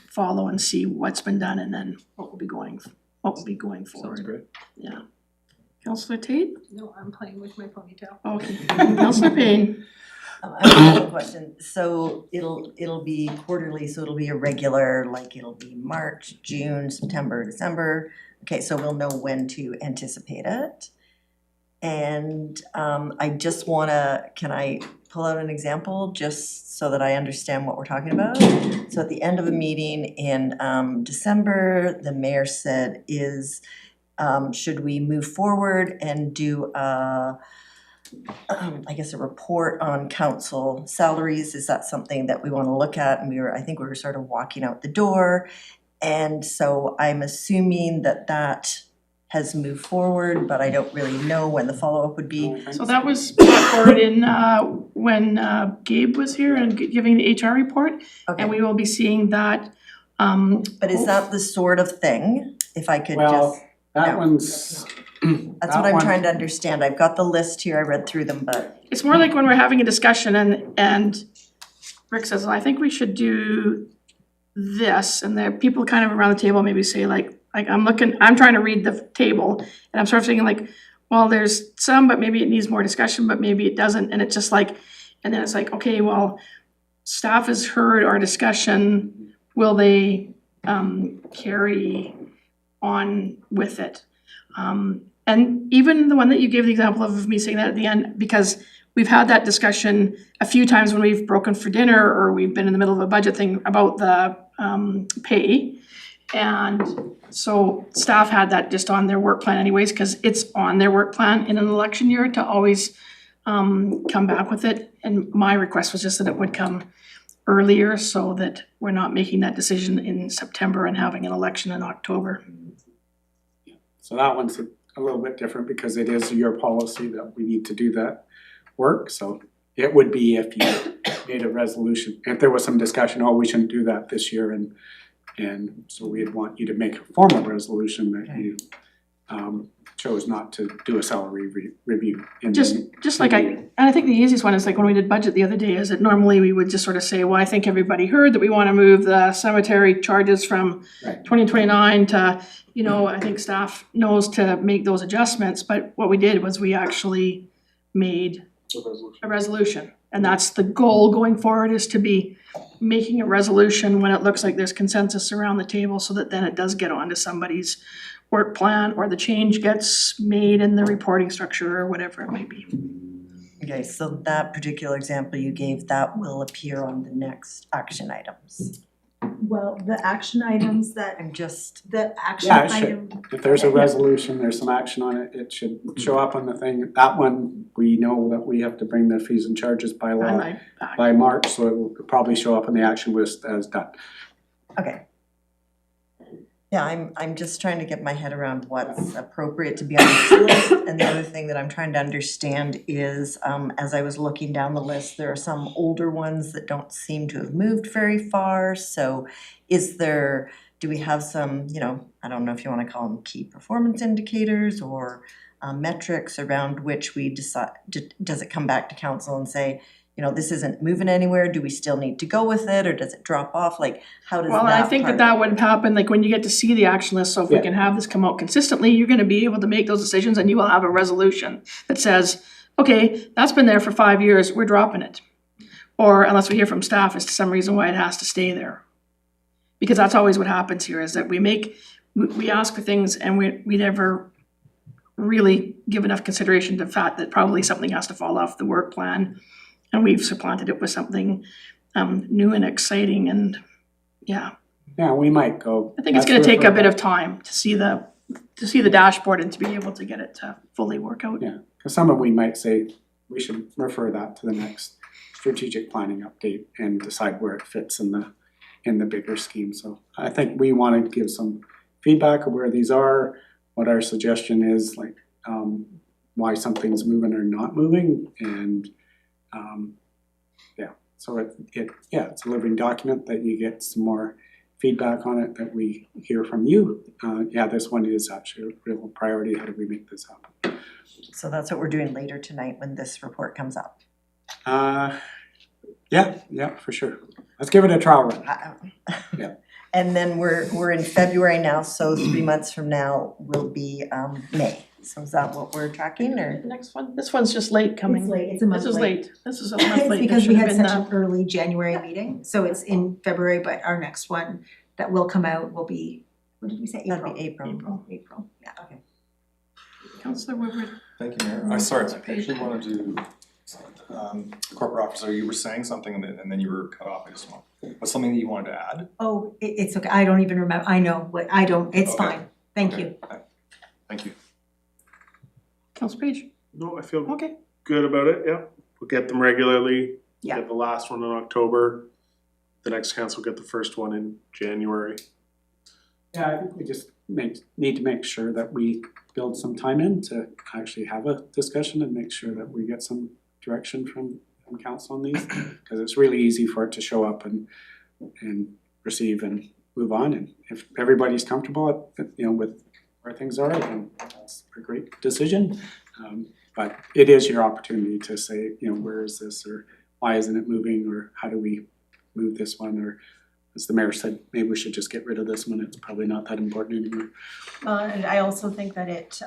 follow and see what's been done and then what will be going forward. Sounds great. Yeah. Councillor Tate? No, I'm playing with my ponytail. Okay. Councillor Payne? I have a question. So it'll be quarterly, so it'll be a regular, it'll be March, June, September, December. Okay, so we'll know when to anticipate it. And I just can I pull out an example just so that I understand what we're talking about? So at the end of a meeting in December, the mayor said should we move forward and do a report on council salaries? Is that something that we wanna look at? And I think we were sort of walking out the door. And so I'm assuming that has moved forward, but I don't really know when the follow-up would be. So that was brought forward in when Gabe was here and giving the HR report, Okay, and we will be seeing that. but is that the sort of thing, if I could Well, just, that no. one's, That's what I'm trying to understand. I've got the list here, I read through them, but It's more like when we're having a discussion and Rick says, well, I think we should do this, and the people kind of around the table maybe say I'm trying to read the table, and I'm sort of thinking well, there's some, but maybe it needs more discussion, but maybe it doesn't, and it's just and then it's okay, well, staff has heard our discussion, will they carry on with it? And even the one that you gave the example of me saying that at the end, because we've had that discussion a few times when we've broken for dinner or we've been in the middle of a budget thing about the pay. And so staff had that just on their work plan anyways, because it's on their work plan in an election year to always come back with it. And my request was just that it would come earlier so that we're not making that decision in September and having an election in October. so that one's a little bit different because it is your policy that we need to do that work. So it would be if you made a resolution, if there was some discussion, we shouldn't do that this year, and so we'd want you to make a formal resolution that you chose not to do a salary review. And I think the easiest one is when we did budget the other day, is that normally we would just sort of say, well, I think everybody heard that we wanna move the cemetery charges from Right. 2029 to, I think staff knows to make those adjustments, but what we did was we actually made a resolution. And that's the goal going forward, is to be making a resolution when it looks like there's consensus around the table, so that then it does get onto somebody's work plan, or the change gets made in the reporting structure, or whatever it might be. okay, so that particular example you gave, that will appear on the next action items. Well, the action items that, I'm just, the action Yeah, it should. item, If there's a resolution, there's some action on it, it should show up on the thing. That one, we know that we have to bring the fees and charges by And law I back. by March, so it will probably show up on the action list as done. okay. Yeah, I'm just trying to get my head around what's appropriate to be on this list. And the other thing that I'm trying to understand is, as I was looking down the list, there are some older ones that don't seem to have moved very far. So do we have some, I don't know if you wanna call them key performance indicators or metrics around which we decide, does it come back to council and say, this isn't moving anywhere, do we still need to go with it, or does it drop off, like, how does that Well, I think part that of it would happen, like, when you get to see the action list, so if we Yeah. can have this come out consistently, you're gonna be able to make those decisions, and you will have a resolution that says, okay, that's been there for 5 years, we're dropping it. Or unless we hear from staff as to some reason why it has to stay there. Because that's always what happens here, is that we ask for things and we never really give enough consideration to the fact that probably something has to fall off the work plan. And we've supplanted it with something new and exciting, and yeah, Yeah, we might go. I think it's gonna take a bit of time to see the dashboard and to be able to get it to fully work out. Yeah, cause some of we might say, we should refer that to the next strategic planning update and decide where it fits in the bigger scheme. So I think we wanna give some feedback of where these are, what our suggestion is, like, why something's moving or not moving, and so it's a living document that you get some more feedback on it that we hear from you. This one is actually a real priority, how do we make this happen? So that's what we're doing later tonight when this report comes up. Yeah, for sure. Let's give it a trial run. Yeah. And then we're in February now, so 3 months from now will be May. So is that what we're tracking, or? The next one, this one's just late coming. it's late, it's a month This is late. late, this is a month It's late. because It we should had have been such an early January meeting, so it's in February, but our next one that will come out will be, what did we say, April? That'd be April. April, yeah. Okay. Councillor Woodward. Thank you, Mayor. Sorry, I actually wanted to, corporate officer, you were saying something and then you were cut off. I just want, what's something that you wanted to add? Oh, it's okay, I don't even remember, I know, it's Okay. fine, thank you. Thank you. Councillor Page, No, I feel okay. good about it, yeah. We'll get them regularly. Yeah. Get the last one in October. The next council will get the first one in January. Yeah, I think we just need to make sure that we build some time in to actually have a discussion and make sure that we get some direction from council on these. Cause it's really easy for it to show up and receive and move on, and if everybody's comfortable with where things are, then that's a great decision. But it is your opportunity to say, where is this, or why isn't it moving, or how do we move this one, or as the mayor said, maybe we should just get rid of this one, it's probably not that important anymore. And I also think that it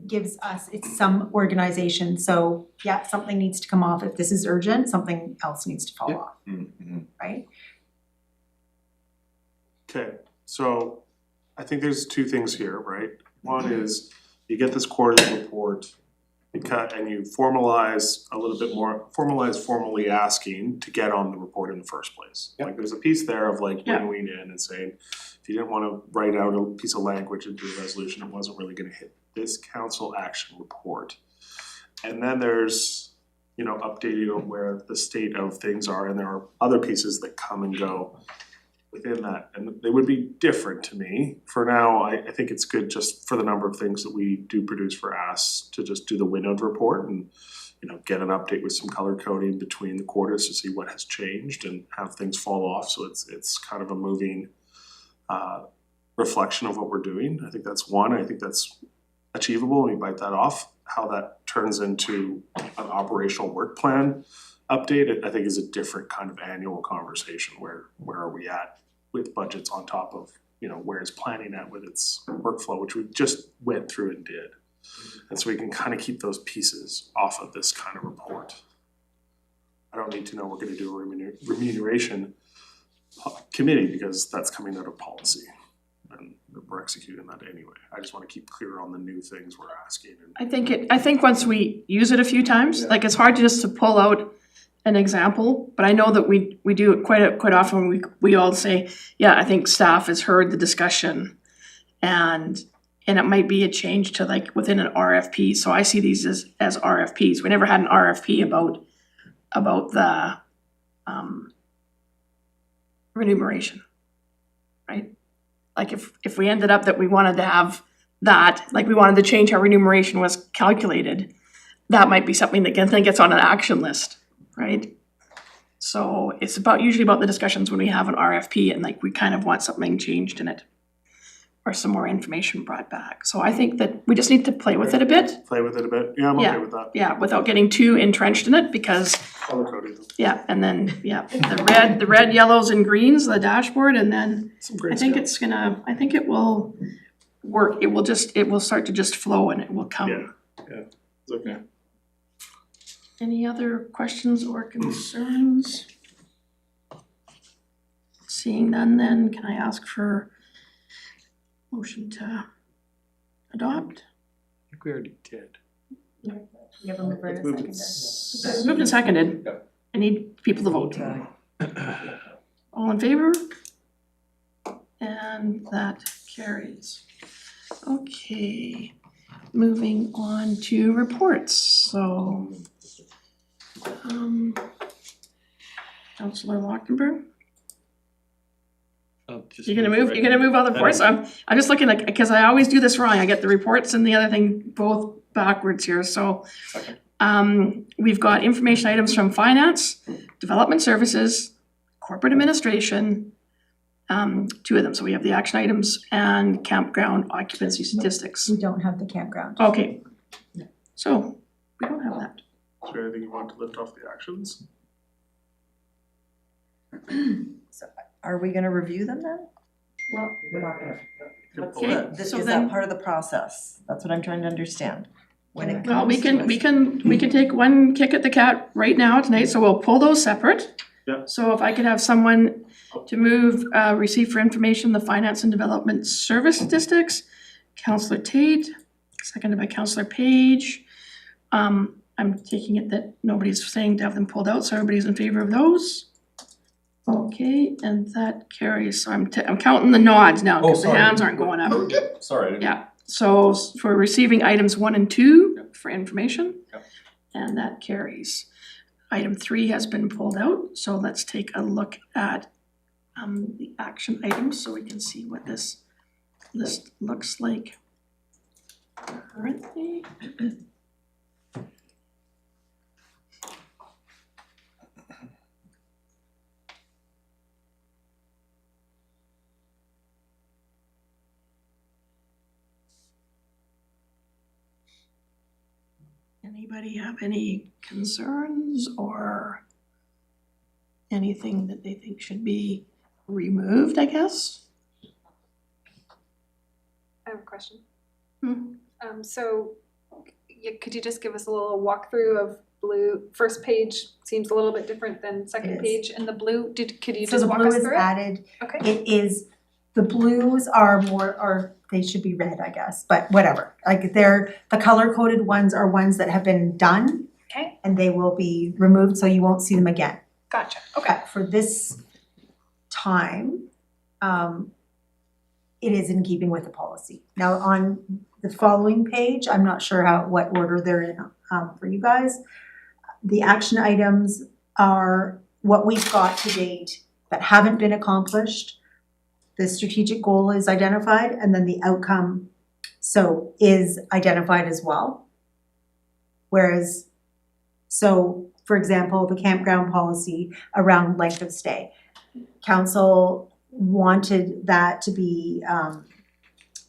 gives us, it's some organization, so yeah, something needs to come off. If this is urgent, something else needs to fall Yeah. off, Mm-hmm. right? Okay, so I think there's two things here, right? One is you get this quarterly report, and you formalize a little bit more, formally asking to get on the report in the first place. Yep. Like there's a piece there of like Yeah. winging in and saying, if you didn't wanna write out a piece of language into a resolution, it wasn't really gonna hit this council action report. And then there's, updating on where the state of things are, and there are other pieces that come and go within that, and they would be different to me. For now, I think it's good just for the number of things that we do produce for AS to just do the winnowed report and, get an update with some color coding between the quarters to see what has changed and have things fall off, so it's kind of a moving reflection of what we're doing. I think that's one, I think that's achievable, and we bite that off. How that turns into an operational work plan update, I think is a different kind of annual conversation. Where are we at with budgets on top of, where is planning at with its workflow, which we just went through and did. And so we can kind of keep those pieces off of this kind of report. I don't need to know we're gonna do a remuneration committee, because that's coming out of policy. And we're executing that anyway. I just wanna keep clear on the new things we're asking. And I think once we use it a few times, like, it's hard just to pull out an example, but I know that we do it quite often. We all say, yeah, I think staff has heard the discussion, and it might be a change to like within an RFP. So I see these as RFPs. We never had an RFP about the remuneration, right? Like if we ended up that we wanted to have that, like we wanted to change how remuneration was calculated, that might be something that then gets on an action list, right? So it's usually about the discussions when we have an RFP and like we kind of want something changed in it or some more information brought back. So I think that we just need to play with it a bit. Play with it a bit, yeah, I'm okay with that. Yeah, without getting too entrenched in it, because Color coding. yeah, and then the red, yellows and greens, the dashboard, and then Some great I think stuff. I think it will work. It will start to just flow and it will come. Yeah, it's okay. Any other questions or concerns? Seeing none, then can I ask for motion to adopt? I think we already did. You have a mover and a seconder. Moved and seconded. I need people to vote. All in favor? And that carries. Okay, moving on to reports, so. Councillor Lochtenberg, you're gonna move all the reports? I'm just looking like, because I always do this wrong, I get the reports and the other thing both backwards here, so. We've got information items from finance, development services, corporate administration, two of them, so we have the action items and campground occupancy statistics. We don't have the campground. Okay, so we don't have that. Is there anything you want to lift off the actions? So are we gonna review them then? Well, We're not gonna. What's Okay, the, so is then- that part of the process? That's what I'm trying to understand. When it well, comes to we can take one kick at the cat right now tonight, so we'll pull those separate. Yeah. So if I could have someone to move, receive for information the finance and development service statistics, Councillor Tate, seconded by Councillor Page. I'm taking it that nobody's saying to have them pulled out, so everybody's in favor of those. Okay, and that carries, so I'm counting the nods now, because the sorry. hands aren't going up. Sorry, I didn't. Yeah, so for receiving items 1 and 2 for information, Yep. and that carries. Item 3 has been pulled out, so let's take a look at the action items so we can see what this list looks like currently. Anybody have any concerns or anything that they think should be removed, I guess? I have a question. Hmm. So could you just give us a little walkthrough of blue? First page seems a little bit different than second It is. page, and the blue, could you So just the walk blue us is through it? added, Okay, it is, the blues are more, or they should be red, I guess, but whatever. Like the color coded ones are ones that have been done okay, and they will be removed, so you won't see them again. gotcha, okay. But for this time, it is in keeping with the policy. Now, on the following page, I'm not sure what order they're in, for you guys. The action items are what we've got to date that haven't been accomplished. The strategic goal is identified, and then the outcome is identified as well. Whereas, so for example, the campground policy around length of stay. Council wanted that to be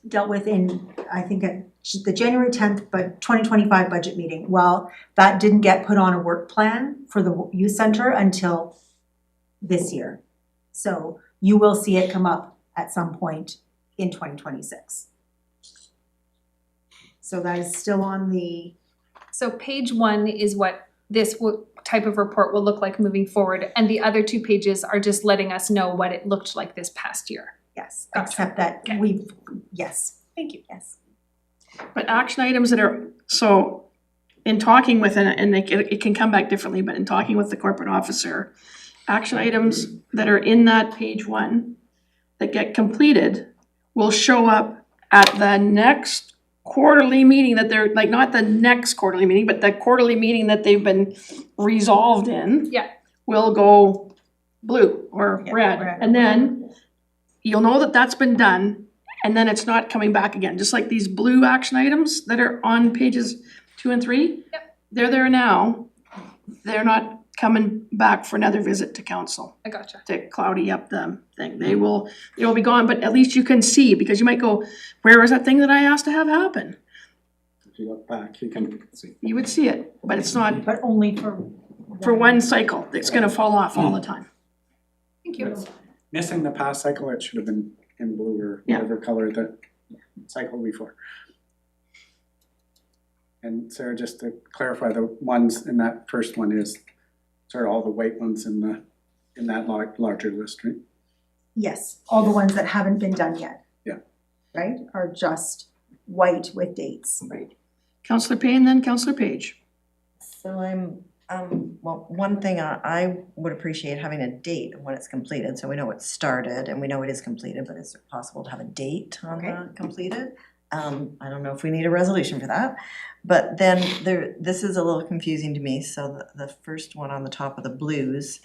dealt with in, I think, at the January 10th, but 2025 budget meeting. Well, that didn't get put on a work plan for the youth center until this year. So you will see it come up at some point in 2026. So that is still on the, So page 1 is what this type of report will look like moving forward, and the other 2 pages are just letting us know what it looked like this past year. yes, Gotcha. except that Thank you. yes. But action items that are, so in talking with, and it can come back differently, but in talking with the corporate officer, action items that are in that page 1 that get completed will show up at the next quarterly meeting that they're, like, not the next quarterly meeting, but the quarterly meeting that they've been resolved in. Yeah. Will go blue or Yeah, red, red. and then you'll know that that's been done, and then it's not coming back again, just like these blue action items that are on pages 2 and 3. Yep. They're there now, they're not coming back for another visit to council I gotcha. to cloudy up the thing. They will be gone, but at least you can see, because you might go, where was that thing that I asked to have happen? If you look back, you can see. You would see it, but it's not But only for one cycle, it's gonna fall off all the time. Thank you. Missing the past cycle, it should have been in blue or Yeah. whatever color the cycle before. And Sarah, just to clarify, the ones in that first one is sort of all the white ones in that larger list, right? Yes, all the ones that haven't been done yet. Yeah. Right, are just white with dates. Right. Councillor Payne, then Councillor Page. So well, one thing I would appreciate having a date of when it's completed, so we know it started and we know it is completed, but is it possible to have a date on the completed? I don't know if we need a resolution for that, but then this is a little confusing to me, so the first one on the top of the blues,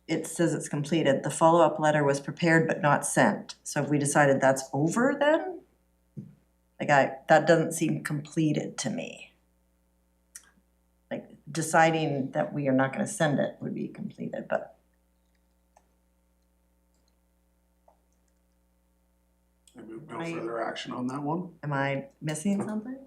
it says it's completed, the follow-up letter was prepared but not sent, so have we decided that's over then? Like that doesn't seem completed to me. Like deciding that we are not gonna send it would be completed, but No further action on that one? am I missing something?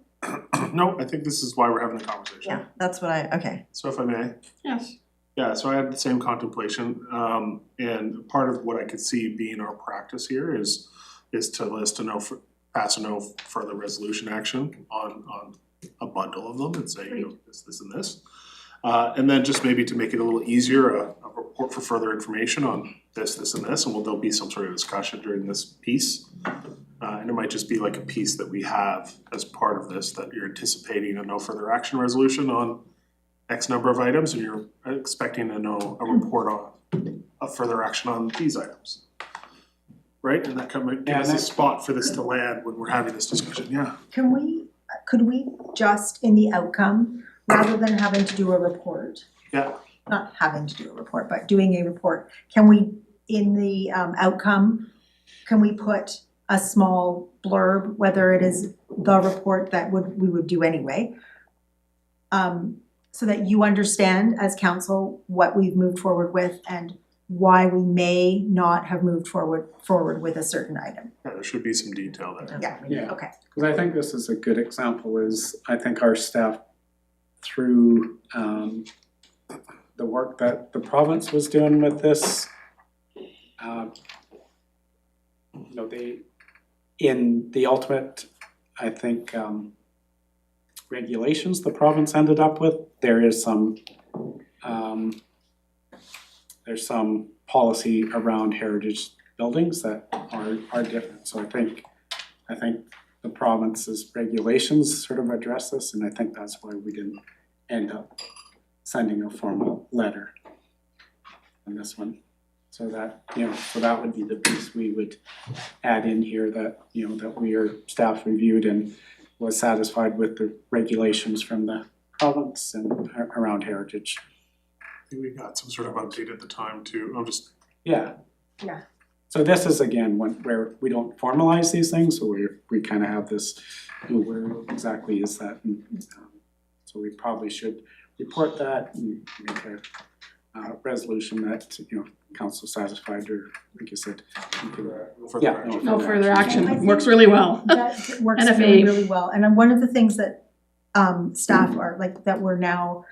No, I think this is why we're having the conversation. Yeah, that's what okay. So if I may, Yes. yeah, so I had the same contemplation, and part of what I could see being our practice here is to list pass a no further resolution action on a bundle of them and say, you know, this and this. And then just maybe to make it a little easier, a report for further information on this and this, and there'll be some sort of discussion during this piece. And it might just be like a piece that we have as part of this, that you're anticipating a no further action resolution on X number of items, and you're expecting to know a report on a further action on these items. Right, and that might give us a spot for this to land when we're having this discussion, yeah. Could we just in the outcome, rather than having to do a report? Yeah. Not having to do a report, but doing a report, can we, in the outcome, can we put a small blurb, whether it is the report that we would do anyway? So that you understand as council what we've moved forward with and why we may not have moved forward with a certain item. Yeah, there should be some detail there. Yeah. Okay. Because I think this is a good example, is I think our staff, through the work that the province was doing with this, you know, in the ultimate, I think, regulations the province ended up with, there's some policy around heritage buildings that are different. So I think the province's regulations sort of address this, and I think that's why we didn't end up sending a formal letter on this one. So that, you know, so that would be the piece we would add in here, that, you know, that staff reviewed and was satisfied with the regulations from the province and around heritage. I think we got some sort of update at the time too, Yeah. Yeah. So this is again where we don't formalize these things, so we kind of have this, you know, where exactly is that, and so we probably should report that and make a resolution that, you know, council satisfied, or like you said, No further action, works really well. That works NFA. really well, and one of the things that staff are like, that we're now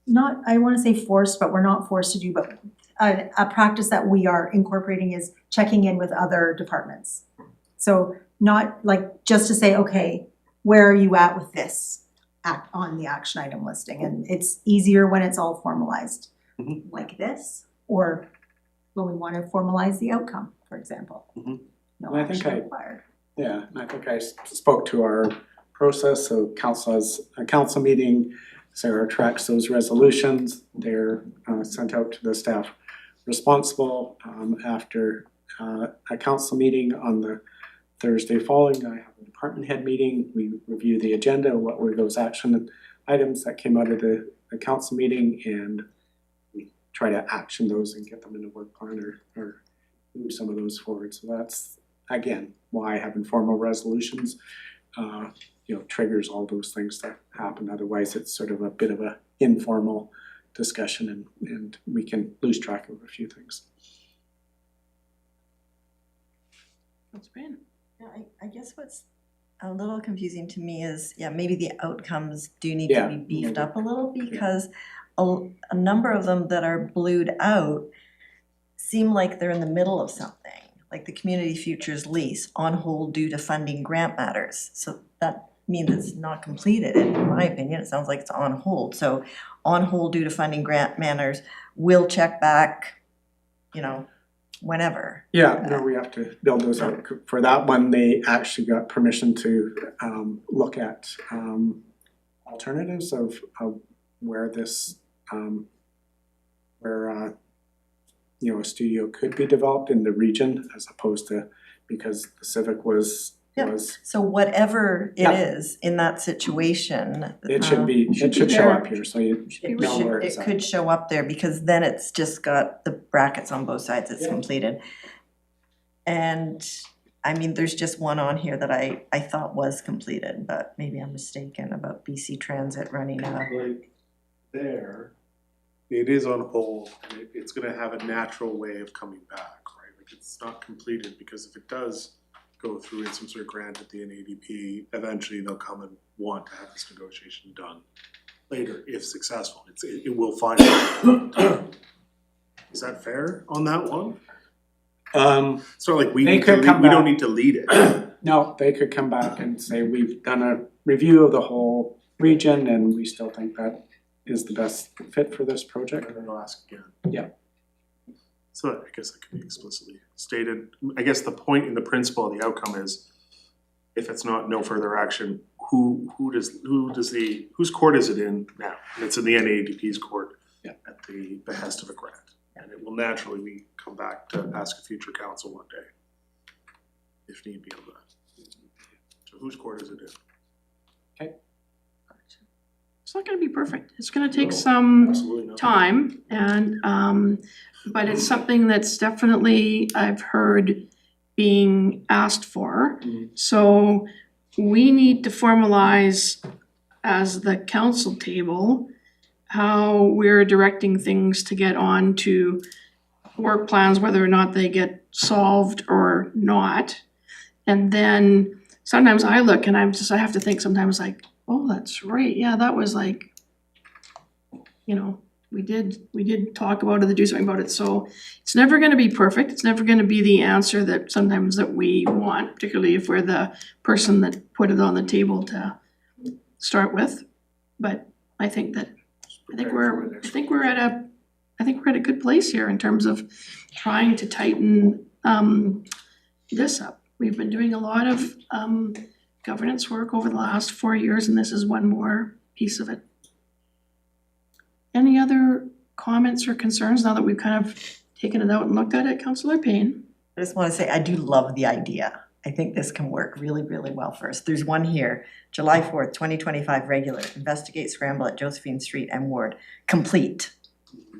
not, I wanna say forced, but we're not forced to do, but a practice that we are incorporating is checking in with other departments. So not like just to say, okay, where are you at with this on the action item listing? And it's easier when it's all formalized like this, or when we wanna formalize the outcome, for example. No I think action required. Yeah, and I think I spoke to our process, so council has a council meeting, Sarah tracks those resolutions, they're sent out to the staff responsible. After a council meeting on the Thursday following, I have a department head meeting, we review the agenda, what were those action items that came out of the council meeting, and we try to action those and get them in a work plan or move some of those forward. So that's, again, why having formal resolutions triggers all those things that happen. Otherwise, it's sort of a bit of a informal discussion and we can lose track of a few things. That's great. Yeah, I guess what's a little confusing to me is, maybe the outcomes do need to be beefed up a little, because a number of them that are blued out seem like they're in the middle of something, like the community futures lease on hold due to funding grant matters. So that means it's not completed, in my opinion. It sounds like it's on hold. So on hold due to funding grant matters, we'll check back, whenever. Yeah, no, we have to build those out. For that one, they actually got permission to look at alternatives of where this, a studio could be developed in the region, as opposed to, because the Civic was. So whatever it Yeah. is in that situation. It should show up here, so you know where it's It at. could show up there, because then it's just got the brackets on both sides, it's completed. And I mean, there's just one on here that I thought was completed, but maybe I'm mistaken about BC Transit running out. Like there, it is on hold, and it's gonna have a natural way of coming back, right? Like, it's not completed, because if it does go through in some sort of grant at the NADP, eventually they'll come and want to have this negotiation done later, if successful. It will find. Is that fair on that one? It's not like we don't need to lead it. No, they could come back and say, we've done a review of the whole region and we still think that is the best fit for this project. And then I'll ask again. Yeah. So I guess that could be explicitly stated. I guess the point and the principle of the outcome is, if it's not no further action, whose court is it in now? And it's in the NADP's court at the behest of a grant. And it will naturally come back to ask a future council one day, if need be, of that. So whose court is it in? Okay. It's not gonna be perfect. It's gonna take some Absolutely not. time, and but it's something that's definitely, I've heard, being asked for. So we need to formalize as the council table how we're directing things to get on to work plans, whether or not they get solved or not. And then sometimes I look and I have to think sometimes like, oh, that's right, yeah, that was like, we did talk about it, do something about it. So it's never gonna be perfect, it's never gonna be the answer that sometimes that we want, particularly if we're the person that put it on the table to start with. But I think we're at a good place here in terms of trying to tighten this up. We've been doing a lot of governance work over the last 4 years, and this is one more piece of it. Any other comments or concerns now that we've kind of taken it out and looked at it, Councillor Payne? I just wanna say, I do love the idea. I think this can work really, really well for us. There's one here, July 4th, 2025, regular, investigate scramble at Josephine Street and Ward, complete.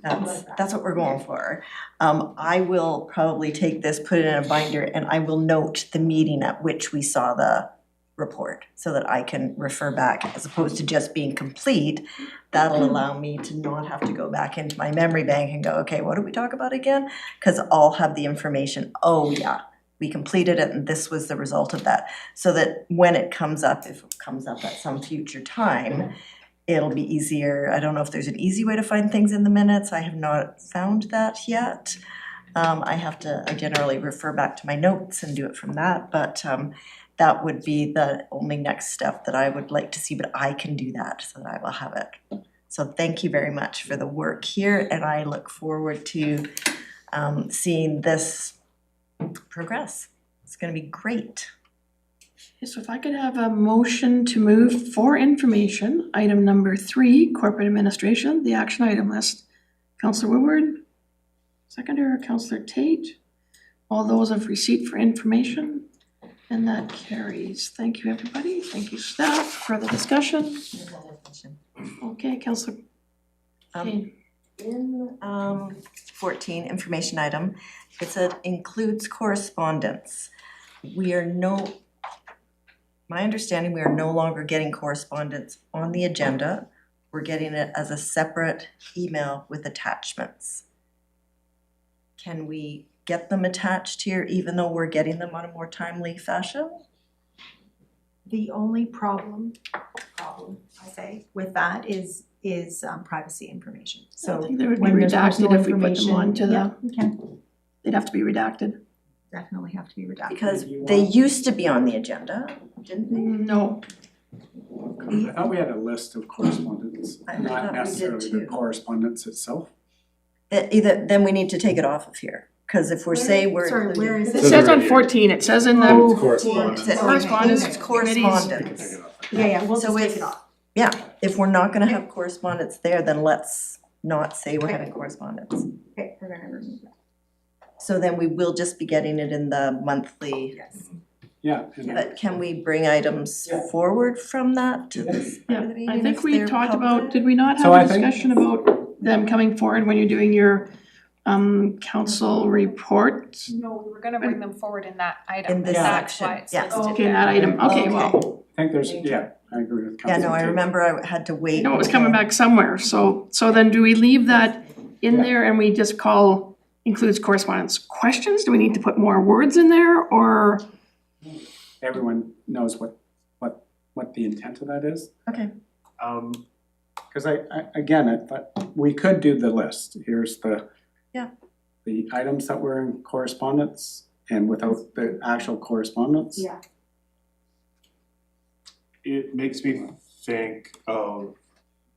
That's what we're going for. I will probably take this, put it in a binder, and I will note the meeting at which we saw the report, so that I can refer back, as opposed to just being complete. That'll allow me to not have to go back into my memory bank and go, okay, what did we talk about again? Cause I'll have the information, oh yeah, we completed it and this was the result of that. So that when it comes up, if it comes up at some future time, it'll be easier. I don't know if there's an easy way to find things in the minutes. I have not found that yet. I generally refer back to my notes and do it from that, but that would be the only next step that I would like to see, but I can do that, so that I will have it. So thank you very much for the work here, and I look forward to seeing this progress. It's gonna be great. So if I could have a motion to move for information, item number 3, corporate administration, the action item list. Councillor Woodward, seconder, Councillor Tate. All those of receipt for information, and that carries. Thank you, everybody. Thank you, staff. Further discussion? There's another question. Okay, Councillor Kane. In 14, information item, it said includes correspondence. My understanding, we are no longer getting correspondence on the agenda. We're getting it as a separate email with attachments. Can we get them attached here even though we're getting them on a more timely fashion? The only problem I say with that is privacy information. I So think they would be when there's redacted personal if we put them information, onto the, yeah, we can they'd have to be redacted. definitely have to be redacted. Because they used to be on the agenda, didn't they? No, I thought we had a list of correspondence, I thought not we did necessarily the too. correspondence itself. Then we need to take it off of here, cause if we're saying we're Sorry, including. where is it it? says on 14, it says in the, Oh, Correspondence. It says Correspondence includes committees. correspondence. Yeah, we'll So just take if- it off. Yeah, if we're not gonna have correspondence there, then let's not say we're having correspondence. Okay, we're gonna remove that. So then we will just be getting it in the monthly, Yes. Yeah, and but can we bring items forward from that to this part of the meeting I think if we they're talked about, public? did we not So have a I think- discussion about them coming forward when you're doing your council report? No, we were gonna bring them forward in that In item, and this that's why section, it's yeah. listed Okay, in there. that item, okay, well, I think there's, yeah, I agree with Yeah, Councilor no, I Tate. remember I had to I wait. know it was coming back somewhere, so then do we leave that in there and we just call includes correspondence questions? Do we need to put more words in there, or? Everyone knows what the intent of that is. Okay, Cause I thought we could do the list, here's the. Yeah. The items that were in correspondence and without the actual correspondence. Yeah. It makes me think of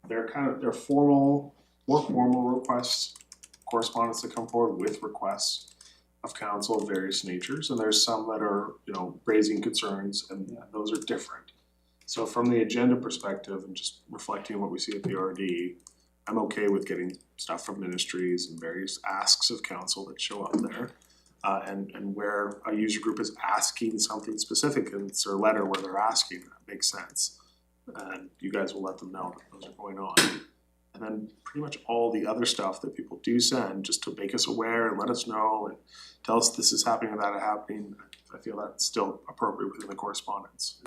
their formal, more formal requests, correspondence that come forward with requests of council of various natures, and there's some that are, raising concerns, and those are different. So from the agenda perspective and just reflecting on what we see at the RD, I'm okay with getting stuff from ministries and various asks of council that show up there. And where a user group is asking something specific and it's their letter where they're asking, that makes sense. And you guys will let them know that those are going on. And then pretty much all the other stuff that people do send, just to make us aware and let us know and tell us this is happening or that is happening, I feel that's still appropriate within the correspondence.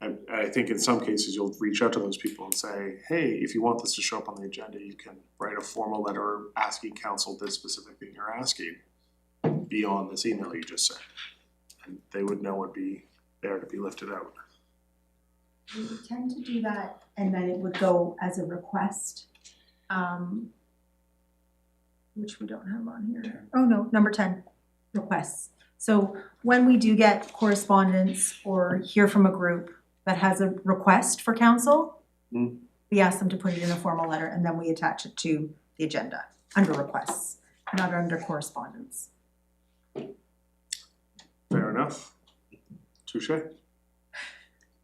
And I think in some cases you'll reach out to those people and say, hey, if you want this to show up on the agenda, you can write a formal letter asking council this specific thing you're asking beyond this email you just sent. And they would know it'd be there to be lifted out. We tend to do that and then it would go as a request, which we don't have on here. Oh, no, number 10, requests. So when we do get correspondence or hear from a group that has a request for council, we ask them to put it in a formal letter and then we attach it to the agenda under requests, not under correspondence. Fair enough. Touche.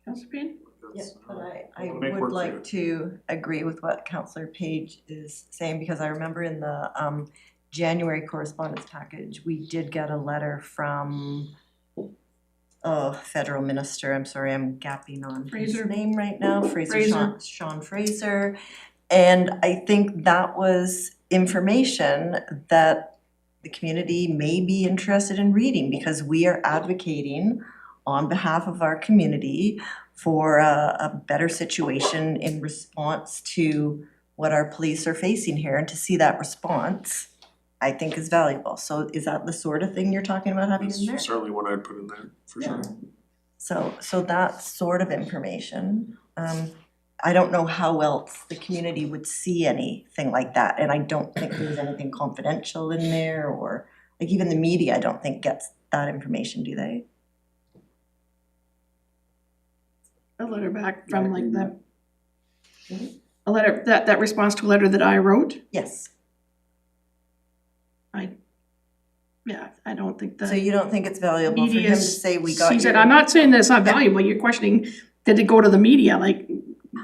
Councillor Payne? yes, but I wanna make would work for like you. to agree with what Councillor Page is saying, because I remember in the January correspondence package, we did get a letter from federal minister, I'm sorry, I'm gapping on his Fraser. name right now, Fraser. Sean Fraser. And I think that was information that the community may be interested in reading, because we are advocating on behalf of our community for a better situation in response to what our police are facing here, and to see that response, I think is valuable. So is that the sort of thing you're talking about having in there? That's certainly what I'd put in there, for sure. So that sort of information, I don't know how else the community would see anything like that, and I don't think there's anything confidential in there, or like even the media, I don't think gets that information, do they? A letter back from like a letter, that response to a letter that I wrote? Yes. Yeah, Yeah, I don't think that. So you don't think it's valuable for him to media say we got sees your. it. I'm not saying that it's not valuable, you're questioning, did it go to the media, like,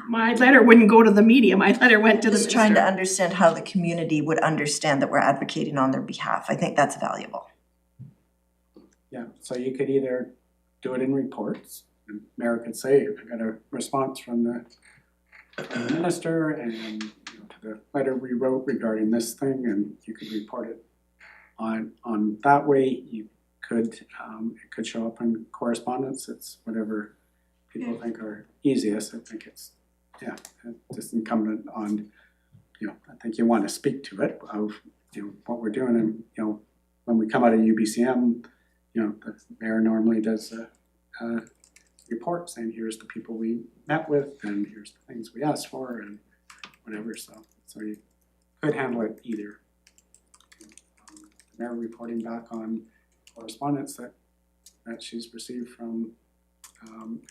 my letter wouldn't go to the media, my letter went to the Just trying to minister. understand how the community would understand that we're advocating on their behalf. I think that's valuable. Yeah, so you could either do it in reports, and Mayor could say, I got a response from the minister and, to the letter we wrote regarding this thing, and you could report it on that way. You could, it could show up in correspondence, it's whatever people think are easiest. I think it's, just incumbent on, I think you wanna speak to it of, what we're doing, and, when we come out of UBCM, the mayor normally does a report saying, here's the people we met with, and here's the things we asked for, and whatever, so you could handle it either. Mayor reporting back on correspondence that she's received from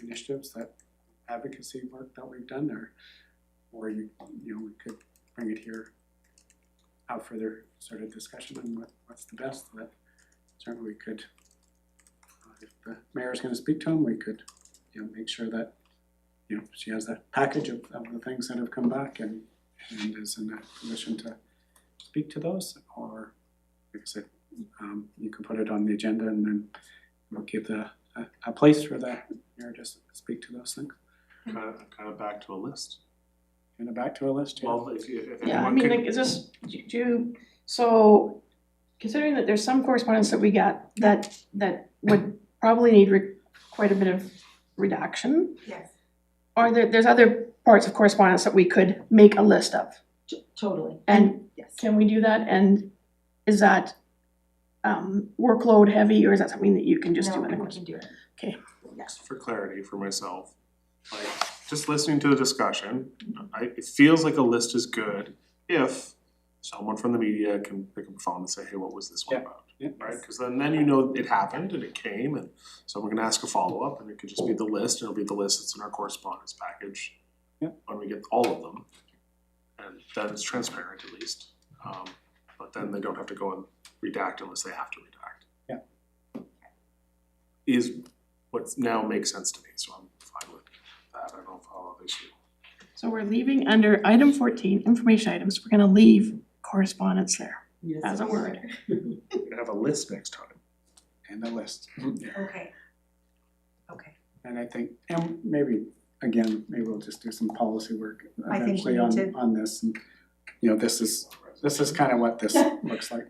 initiatives, that advocacy work that we've done there, or we could bring it here, have further sort of discussion on what's the best. But certainly we could, if the mayor's going to speak to him, we could make sure that she has that package of the things that have come back and is in a position to speak to those, or like I said, you can put it on the agenda and then we'll give a place for the mayor to speak to those things. Kind of back to a list. And back to a list, yeah. Well, if Yeah, I anyone mean, could, like, is this, so considering that there's some correspondence that we got that would probably need quite a bit of redaction, Yes. or there's other parts of correspondence that we could make a list of. Totally. And yes. can we do that? And is that workload heavy, or is that something that you can just do in a we course? can do it. Okay. just for clarity for myself, like, just listening to the discussion, it feels like a list is good if someone from the media can pick up the phone and say, hey, what was this one about? Yeah. Right, cause then it happened and it came, and so we're gonna ask a follow-up, and it could just be the list, and it'll be the list that's in our correspondence package. Yeah. When we get all of them, and then it's transparent at least, but then they don't have to go and redact unless they have to redact. Yeah. Is what now makes sense to me, so I'm fine with that, I don't know if all of this you. So we're leaving under item 14, information items, we're gonna leave correspondence there as a word. We're gonna have a list next time. And a list. Okay. Okay. And I think, and maybe we'll just do some policy work I think we eventually need to. on this, and this is kind of what this looks like.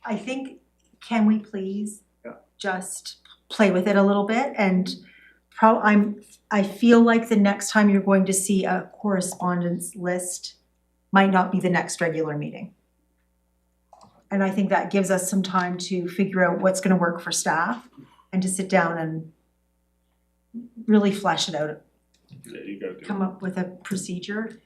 I think, can we please Yeah. just play with it a little bit, and I feel like the next time you're going to see a correspondence list might not be the next regular meeting. And I think that gives us some time to figure out what's gonna work for staff and to sit down and really flesh it out, Yeah, you gotta do come up with a procedure.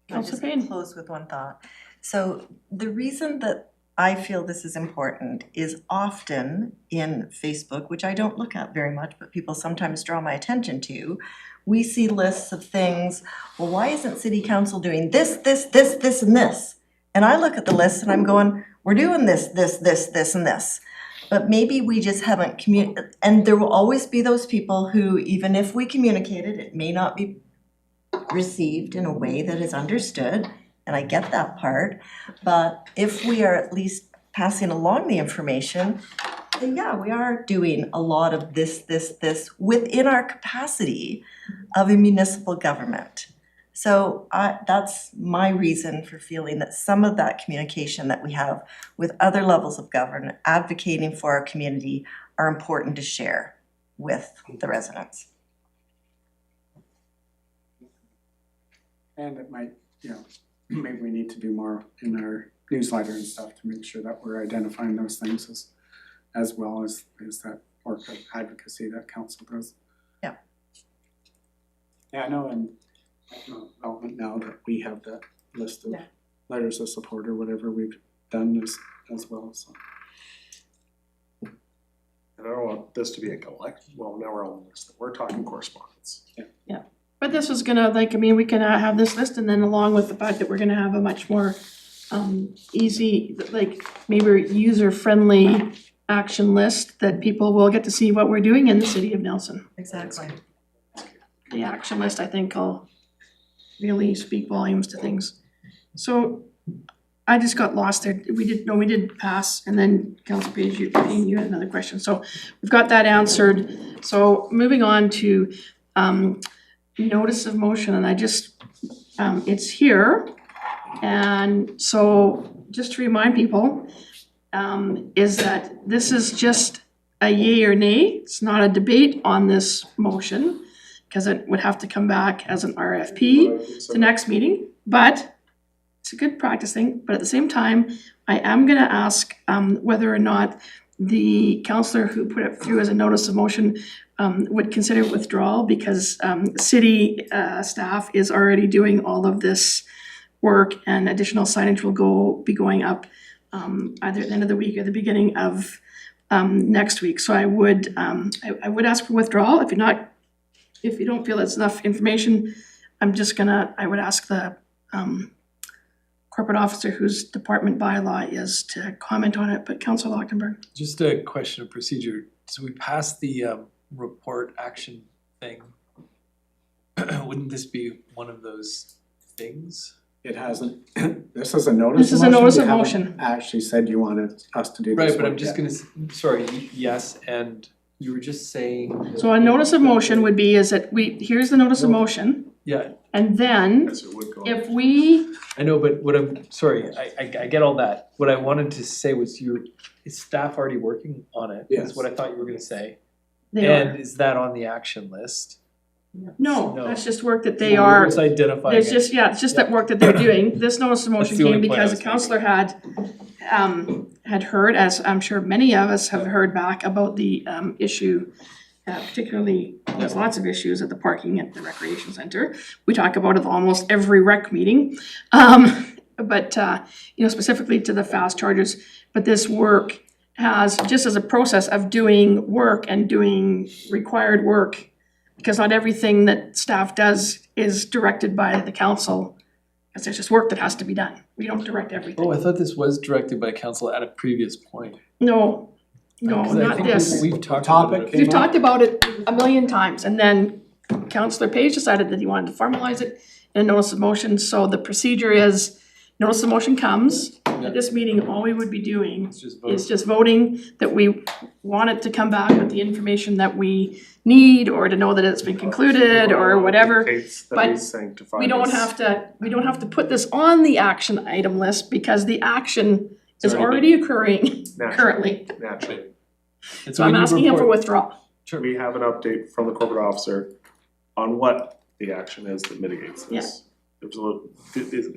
Can I just Councillor Payne. close with one thought? So the reason that I feel this is important is often in Facebook, which I don't look at very much, but people sometimes draw my attention to, we see lists of things, well, why isn't city council doing this, and this? And I look at the list and I'm going, we're doing this, and this. But maybe we just haven't and there will always be those people who, even if we communicated, it may not be received in a way that is understood, and I get that part. But if we are at least passing along the information, then yeah, we are doing a lot of this within our capacity of a municipal government. So that's my reason for feeling that some of that communication that we have with other levels of government advocating for our community are important to share with the residents. And it might, maybe we need to do more in our newsletter and stuff to make sure that we're identifying those things as well as that work of advocacy that council does. Yeah. Yeah, I know, and now that we have that list of letters of support or whatever we've done as well, so. And I don't want this to be a well, now we're on the list, we're talking correspondence. But this is gonna, we can have this list, and then along with the fact that we're gonna have a much more easy, like maybe user-friendly action list that people will get to see what we're doing in the city of Nelson. Exactly. The action list, I think, will really speak volumes to things. So I just got lost there. We did pass, and then Council Page, you had another question. So we've got that answered. So moving on to notice of motion, and I just, it's here. And so just to remind people, is that this is just a yay or nay. It's not a debate on this motion, because it would have to come back as an RFP to next meeting, but it's a good practice thing. But at the same time, I am gonna ask whether or not the councillor who put it through as a notice of motion would consider withdrawal, because city staff is already doing all of this work, and additional signage will be going up either at the end of the week or the beginning of next week. So I would ask for withdrawal. If you don't feel it's enough information, I would ask the corporate officer whose department bylaw is to comment on it, but Councillor Lochtenberg. Just a question of procedure. So we passed the report action thing. Wouldn't this be one of those things? It hasn't, this is a notice This is of a motion. notice You of haven't motion. actually said you wanted us to do this Right, but I'm work just yet. gonna, sorry, yes, and you were just saying. So a notice of motion would be is that here's the notice of motion, Yeah, and then Yes, it would go. if we, I know, but what I get all that. What I wanted to say was is staff already working on it? Yes. Is what I thought you were gonna say. they And are, is that on the action list? no, No. that's just work that they We're are, just identifying there's it. just, it's just that work that they're doing. This notice of motion the came only point I because a was councillor had heard, as I'm sure many of us have heard back about the issue. Particularly, there's lots of issues at the parking at the recreation center. We talk about it almost every rec meeting. But specifically to the fast chargers, but this work has, just as a process of doing work and doing required work, because not everything that staff does is directed by the council, because there's just work that has to be done. We don't direct everything. Oh, I thought this was directed by council at a previous point. No, Because I not think this. We've talked about Topic it. We've talked about it a million times, and then Councillor Page decided that he wanted to formalize it in a notice of motion. So the procedure is, notice of motion comes, at this meeting, all we would be doing It's just is just voting that we want it to come back with the information that we need, or to know that it's been concluded, or whatever. Dictates that But we sanctify We don't this. have to put this on the action item list, because the action is already occurring currently. Naturally. And So when I'm you asking him for report- withdrawal. We have an update from the corporate officer on what the action is that mitigates this. There's a little,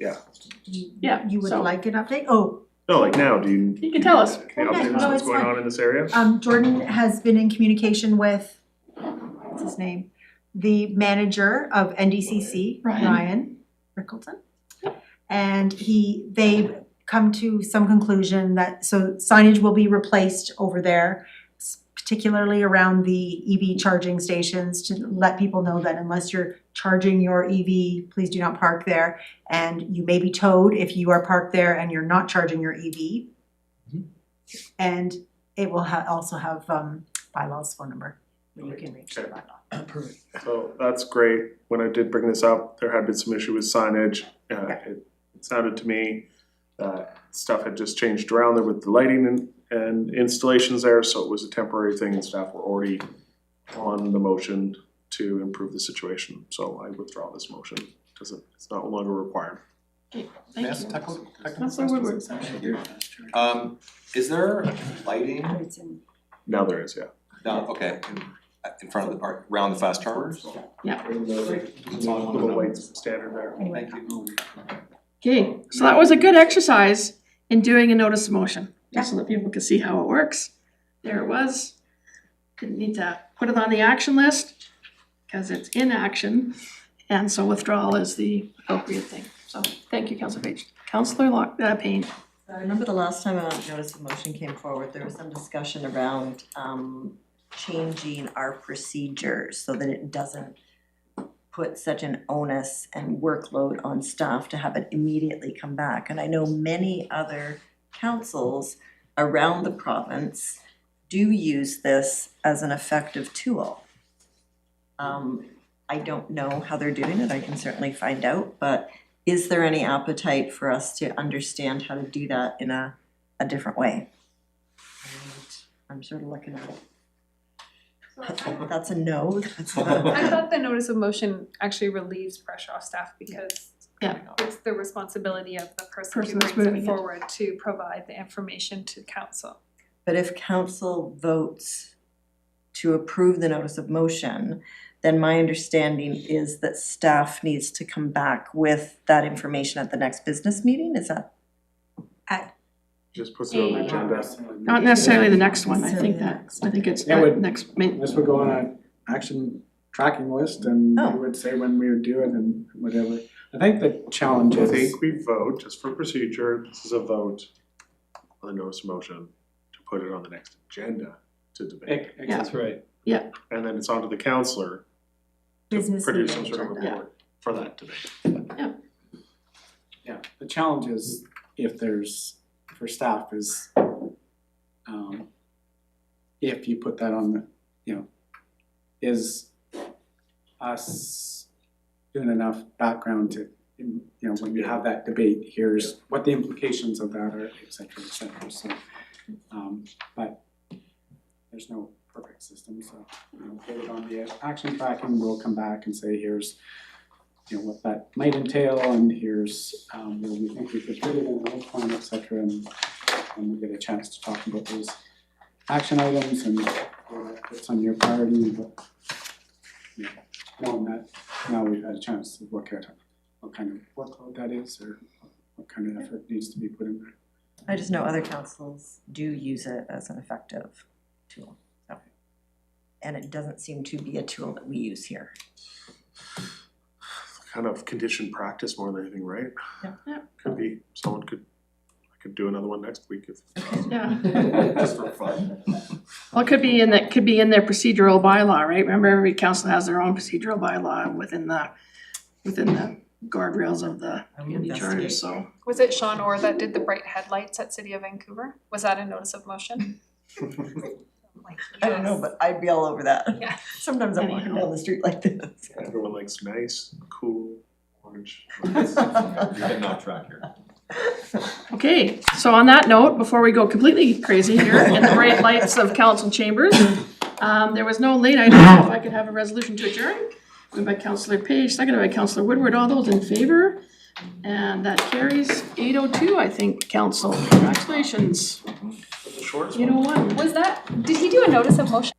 yeah. Yeah, You would so- like an update? Oh, No, like now, do you? You can tell us. Can you Okay, update us no, what's it's going fine. on in this area? Jordan has been in communication with, what's his name? The manager of NDCC, Ryan. Ryan Rickleton. And they've come to some conclusion that, so signage will be replaced over there, particularly around the EV charging stations, to let people know that unless you're charging your EV, please do not park there. And you may be towed if you are parked there and you're not charging your EV. And it will also have Bylaws phone number, where you can reach the bylaw. Perfect. So that's great. When I did bring this up, there had been some issue with signage. It sounded to me that stuff had just changed around there with the lighting and installations there, so it was a temporary thing, and staff were already on the motion to improve the situation. So I withdraw this motion because it's no longer required. May I Thank ask you. a technical Councillor question? Woodward. Is there lighting Now there is, yeah. down, okay, in front of or around the fast chargers? Little lights standard there. Thank you. Okay, so that was a good exercise in doing a notice of motion, just so that people could see how it works. There it was. Didn't need to put it on the action list, because it's in action, and so withdrawal is the appropriate thing. So, thank you, Councillor Page. Councillor Payne. I remember the last time a notice of motion came forward, there was some discussion around changing our procedures so that it doesn't put such an onus and workload on staff to have it immediately come back. And I know many other councils around the province do use this as an effective tool. I don't know how they're doing it, I can certainly find out, but is there any appetite for us to understand how to do that in a different way? And I'm sort of looking at it. That's a no, that's a. I thought the notice of motion actually relieves pressure off staff because Yeah. it's the responsibility of the person who Person that's brings moving it it. forward to provide the information to council. But if council votes to approve the notice of motion, then my understanding is that staff needs to come back with that information at the next business meeting, is that? Just puts it on the agenda. Not necessarily the next one, I think it's Yeah, would- next, This would go on an action tracking list and Oh. we would say when we would do it and whatever. I think the challenge I is. think we vote, just for procedure, this is a vote on the notice of motion to put it on the next agenda to debate. That's right. And then it's on to the councillor to Business produce some meeting sort of agenda. report for that debate. Yeah, the challenge is if there's, for staff is, if you put that on the, is us doing enough background to, when we have that debate, here's what the implications of that are, et cetera, so, but there's no perfect system, so, put it on the action tracking, we'll come back and say, here's what that might entail, and here's where we think we could put it in the whole plan, et cetera, and we get a chance to talk about those action items and what's on your priority, but knowing that, now we've had a chance to look at what kind of workload that is, or what kind of effort needs to be put in there. I just know other councils do use it as an effective tool, so. And it doesn't seem to be a tool that we use here. Kind of conditioned practice more than anything, right? Yeah. Could be, I could do another one next week if. yeah. Just for fun. Well, it could be in their procedural bylaw, right? Remember, every council has their own procedural bylaw within the guardrails of the community charter, so. Was it Sean Orr that did the bright headlights at City of Vancouver? Was that a notice of motion? I don't know, but I'd be all over that. Yeah. Sometimes I'm walking down the street like this. Everyone likes nice, cool, orange. You're getting off track here. Okay, so on that note, before we go completely crazy here in the bright lights of council chambers, there was no late item, if I could have a resolution to adjourn. Moved by Councillor Page, seconded by Councillor Woodward, all those in favor? And that carries 8:02, I think, council, congratulations, The shortest 8:01. Was that, did he do a notice of motion?